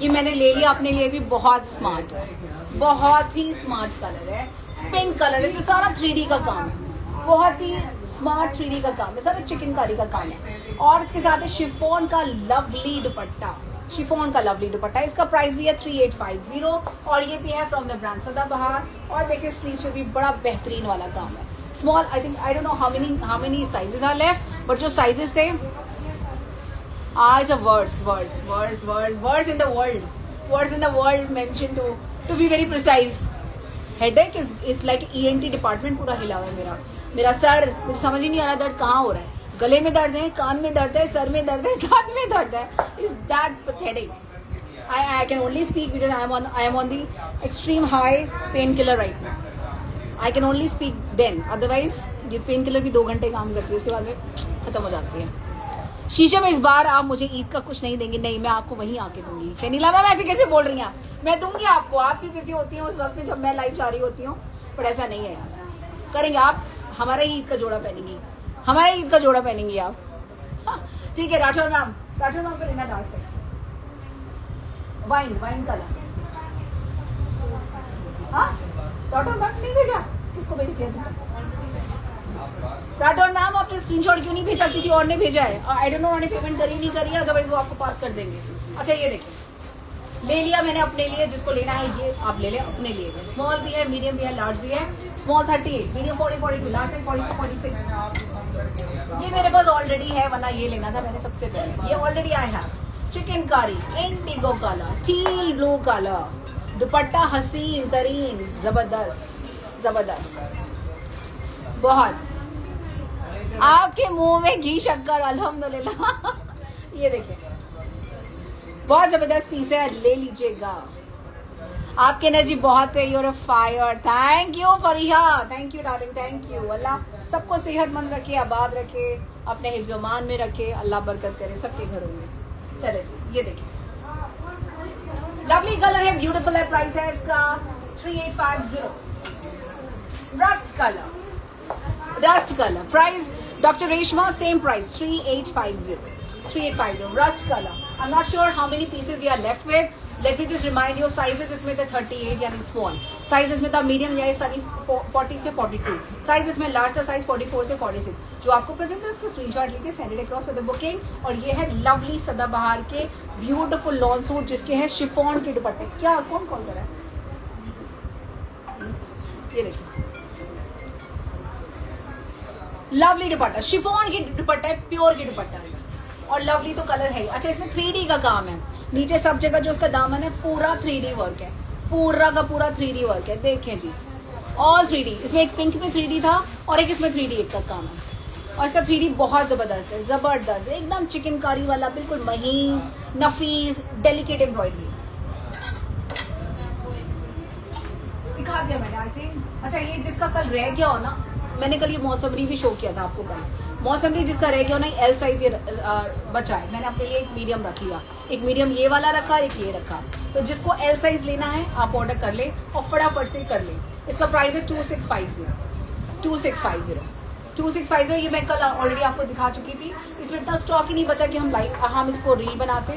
ये मैंने ले लिया अपने लिए भी, बहुत स्मार्ट है, बहुत ही स्मार्ट कलर है, पिंक कलर। इसमें सारा 3D का काम है, बहुत ही स्मार्ट 3D का काम है, सारा चिकनकारी का काम है। और इसके साथ है शिफॉन का लवली दुपट्टा, शिफॉन का लवली दुपट्टा। इसका प्राइस भी है 3850, और ये भी है फ्रॉम द ब्रांड सदाबहार। और देखिए स्लीव्स पे भी बड़ा बेहतरीन वाला काम है। Small, I think, I don't know how many sizes are left, but जो साइजेस थे, it's a words in the world mentioned to be very precise. Headache is like ENT department पूरा हिला हुआ है मेरा सर, मुझे समझ ही नहीं आ रहा दर्द कहाँ हो रहा है। गले में दर्द है, कान में दर्द है, सर में दर्द है, दांत में दर्द है। Is that pathetic? I can only speak because I am on the extreme high painkiller right now. I can only speak then. Otherwise ये पेन किलर भी 2 घंटे काम करती है, उसके बाद में खत्म हो जाती है। शीशम इस बार आप मुझे ईद का कुछ नहीं देंगे? नहीं, मैं आपको वहीं आके दूंगी। शनीला मैम ऐसे कैसे बोल रही हैं? मैं दूंगी आपको, आप भी बिजी होती हैं उस वक्त में जब मैं लाइव जा रही होती हूँ, पर ऐसा नहीं है यार। करेंगे आप, हमारा ही ईद का जोड़ा पहनेंगी, हमारा ईद का जोड़ा पहनेंगी आप। ठीक है राठौर मैम को लेना लास्ट है वाइन कलर। हाँ राठौर मैम नहीं भेजा, किसको भेज दिया तुमने? राठौर मैम आपने स्क्रीनशॉट क्यों नहीं भेजा? किसी और ने भेजा है। आई डोंट नो उन्होंने पेमेंट करी नहीं करी, अदरवाइज वो आपको पास कर देंगे। अच्छा ये देखिए, ले लिया मैंने अपने लिए, जिसको लेना है ये आप ले लें अपने लिए। स्मॉल भी है, मीडियम भी है, लार्ज भी है। Small 38, medium 40, 42, large 44, 46। ये मेरे पास ऑलरेडी है, वरना ये लेना था मैंने सबसे पहले। ये ऑलरेडी आई हैव। चिकन कारी, Indigo colour, teal blue colour, दुपट्टा हसीन तरीन, जबरदस्त बहुत। आपके मुंह में घी शक्कर, अल्हम्दुलिल्लाह। ये देखिए बहुत जबरदस्त पीस है, ले लीजिएगा। आपकी एनर्जी बहुत है, you're a fire. Thank you Fariha, thank you darling, thank you. अल्लाह सबको सेहतमंद रखे, आबाद रखे, अपने हिफ्ज़-ओ-मान में रखे, अल्लाह बरकत करे सबके घरों में। चले जी ये देखिए, लवली कलर है, ब्यूटीफुल है। प्राइस है इसका 3850। Rust colour price doctor Reshma same price 3850। Rust colour. I am not sure how many pieces we are left with. Let me just remind you, sizes इसमें थे 38 यानी स्मॉल साइज, इसमें था मीडियम या सारी 40 से 42 साइज, इसमें लार्ज था साइज 44 से 46। जो आपको पसंद है उसका स्क्रीनशॉट लीजिए, send it across with the booking. और ये है लवली सदाबहार के ब्यूटीफुल लॉन सूट, जिसके हैं शिफॉन के दुपट्टे। क्या कौन कॉल कर रहा है? ये देखिए लवली दुपट्टा, शिफॉन की दुपट्टा है, प्योर की दुपट्टा है, और लवली तो कलर है। अच्छा इसमें 3D का काम है, नीचे सब जगह जो उसका दामन है पूरा 3D वर्क है, पूरा का पूरा 3D वर्क है। देखिए जी ऑल 3D। इसमें एक पिंक में 3D था और एक इसमें 3D एक का काम है, और इसका 3D बहुत जबरदस्त है, जबरदस्त एकदम चिकनकारी वाला, बिल्कुल महीन नफीस डेलिकेट एम्ब्रॉयडरी दिखा दिया मैंने आई थिंक। अच्छा ये जिसका कल रह गया हो ना, मैंने कल ये मौसमरी भी शो किया था आपको कल, मौसमरी जिसका रह गया हो ना, एल साइज ये बचा है, मैंने अपने लिए एक मीडियम रख लिया, एक मीडियम ये वाला रखा, एक ये रखा। तो जिसको एल साइज लेना है आप ऑर्डर कर ले और फटाफट से कर ले। इसका प्राइस है 2650। ये मैं कल ऑलरेडी आपको दिखा चुकी थी। इसमें इतना स्टॉक ही नहीं बचा कि हम इसको रील बनाते,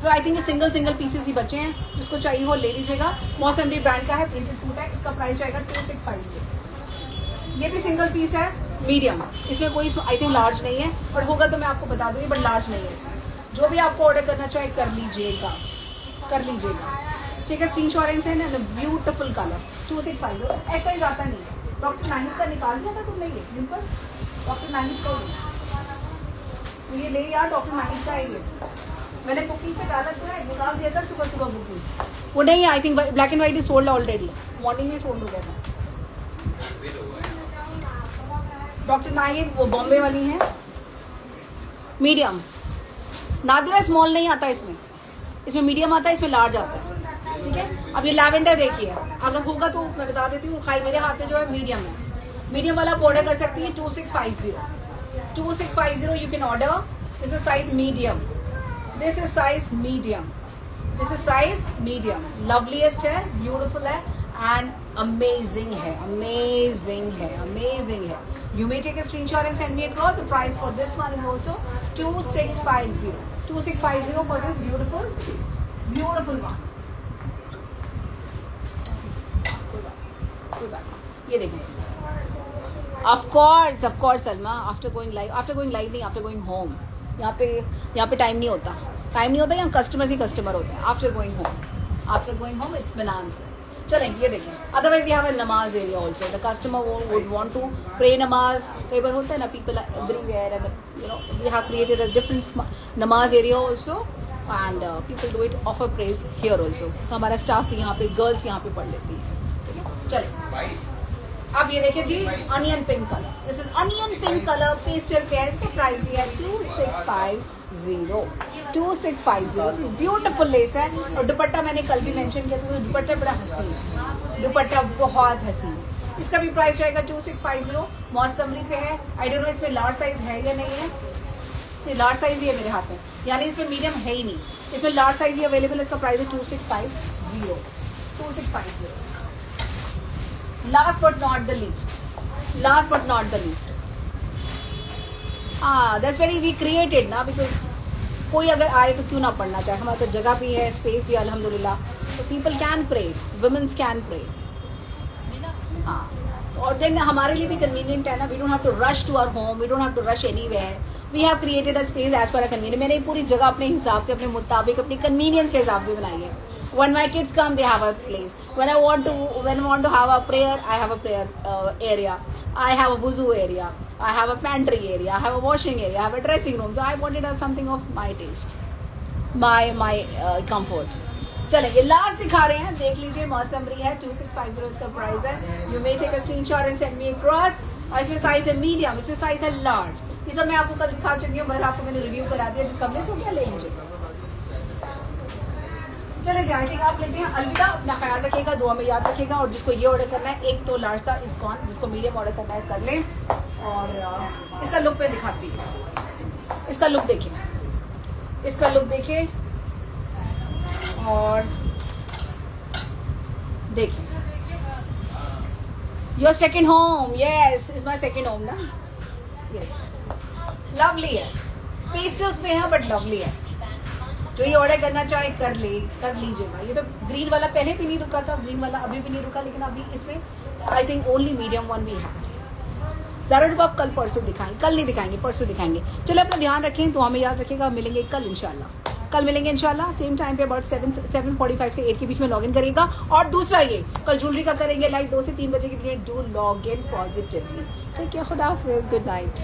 तो आई थिंक सिंगल पीसेस ही बचे हैं। जिसको चाहिए वो ले लीजिएगा। मौसमरी ब्रांड का है, प्रिंटेड सूट है, इसका प्राइस जाएगा 2650। ये भी सिंगल पीस है, मीडियम, इसमें कोई आई थिंक लार्ज नहीं है, और होगा तो मैं आपको बता दूंगी, बट लार्ज नहीं है इसमें। जो भी आपको ऑर्डर करना चाहे कर लीजिएगा। ठीक है, screenshot and send and beautiful colour 2650। ऐसा ही जाता नहीं है। डॉक्टर नाहिद का निकाल दिया था तुमने ये लिंक पर, डॉक्टर नाहिद का तो ये ले यार, डॉक्टर नाहिद का ये मैंने बुकिंग पे डाला था, निकाल दिया था सुबह बुकिंग। वो नहीं, I think black and white is sold already, morning में सोल्ड हो गया था। डॉक्टर नाहिद वो बॉम्बे वाली है, मीडियम। नादिरा स्मॉल नहीं आता इसमें मीडियम आता है, इसमें लार्ज आता है। ठीक है, अब ये लैवेंडर देखिए, अगर होगा तो मैं बता देती हूँ। खाई मेरे हाथ में जो है मीडियम है, मीडियम वाला आप ऑर्डर कर सकती है 2650 you can order. This is size medium, loveliest है, ब्यूटीफुल है एंड अमेजिंग है। You may take a screenshot and send me across. The price for this one is also 2650 for this beautiful one. ये देखिए, of course Salma, after going going home, यहाँ पे टाइम नहीं होता, यहाँ कस्टमर ही कस्टमर होते हैं। आफ्टर गोइंग होम इत्मीनान से चलें। ये देखिए, otherwise we have a namaz area also, the customer would want to pray namaz. कई बार होता है ना, people everywhere and we have created a different namaz area also and people do it offer prays here also. हमारा स्टाफ भी यहाँ पे, गर्ल्स यहाँ पे पढ़ लेती है। चले अब ये देखिए जी, onion pink colour, this is onion pink colour pastel पे है, इसका प्राइस दिया है 2650 ब्यूटीफुल लेस है। और दुपट्टा मैंने कल भी मेंशन किया था, दुपट्टा बड़ा हसीन, दुपट्टा बहुत हसीन, इसका भी प्राइस रहेगा 2650। मौसमरी पे है, आई डोंट नो इसमें लार्ज साइज है या नहीं है, ये लार्ज साइज ही है मेरे हाथ में, यानी इसमें मीडियम है ही नहीं, इसमें लार्ज साइज ही अवेलेबल है। इसका प्राइस है 2650। Last but not the least, that's very we created ना, because कोई अगर आए तो क्यों ना पढ़ना चाहे, हमारे तो जगह भी है, स्पेस भी अल्हम्दुलिल्लाह, तो people can pray, women's can pray। हाँ, और देन हमारे लिए भी कन्वीनियंट है ना, we don't have to rush to our home, we don't have to rush anywhere, we have created a space as per a convenience। मैंने पूरी जगह अपने हिसाब से, अपने मुताबिक, अपनी कन्वीनियंस के हिसाब से बनाई है। When my kids come, they have a place. When I want to have a prayer, I have a prayer area. I have a wuzu area. I have a pantry area. I have a washing area. I have a dressing room. So I wanted something of my taste, my comfort. चले ये लास्ट दिखा रहे हैं, देख लीजिए, मौसमरी है, 2650 इसका प्राइस है। You may take a screenshot and send me across। और इसमें साइज है मीडियम, इसमें साइज है लार्ज, ये सब मैं आपको कल दिखा चुकी हूँ, बस आपको मैंने रिव्यू करा दिया, जिसका मिस हो गया ले लीजिए। चले जाए, ठीक आप लेते हैं, अलविदा, अपना ख्याल रखिएगा, दुआ में याद रखिएगा। और जिसको ये ऑर्डर करना है, एक तो लार्ज था, इट्स गॉन, जिसको मीडियम ऑर्डर करना है कर लें। और इसका लुक पे दिखाती है, इसका लुक देखिए, इसका लुक देखिए, और देखिए, your second home, yes is my second home ना, लवली है, पेस्टल्स में है बट लवली है। जो ये ऑर्डर करना चाहे कर लीजिएगा। ये तो ग्रीन वाला पहले भी नहीं रुका था, ग्रीन वाला अभी भी नहीं रुका, लेकिन अभी इसमें I think only medium one भी है। ज़रा आप कल परसों दिखाएंगे, कल नहीं दिखाएंगे, परसों दिखाएंगे। चलो अपना ध्यान रखें, तो हमें याद रखिएगा, मिलेंगे कल इंशाल्लाह, कल मिलेंगे इंशाल्लाह सेम टाइम पे, अबाउट 7:45 से 8 के बीच में लॉग इन करिएगा। और दूसरा ये कल ज्वेलरी का करेंगे लाइव 2 से 3 बजे के बीच में, डू लॉग इन पॉजिटिवली। ठीक है, खुदा हाफिज़, गुड नाइट।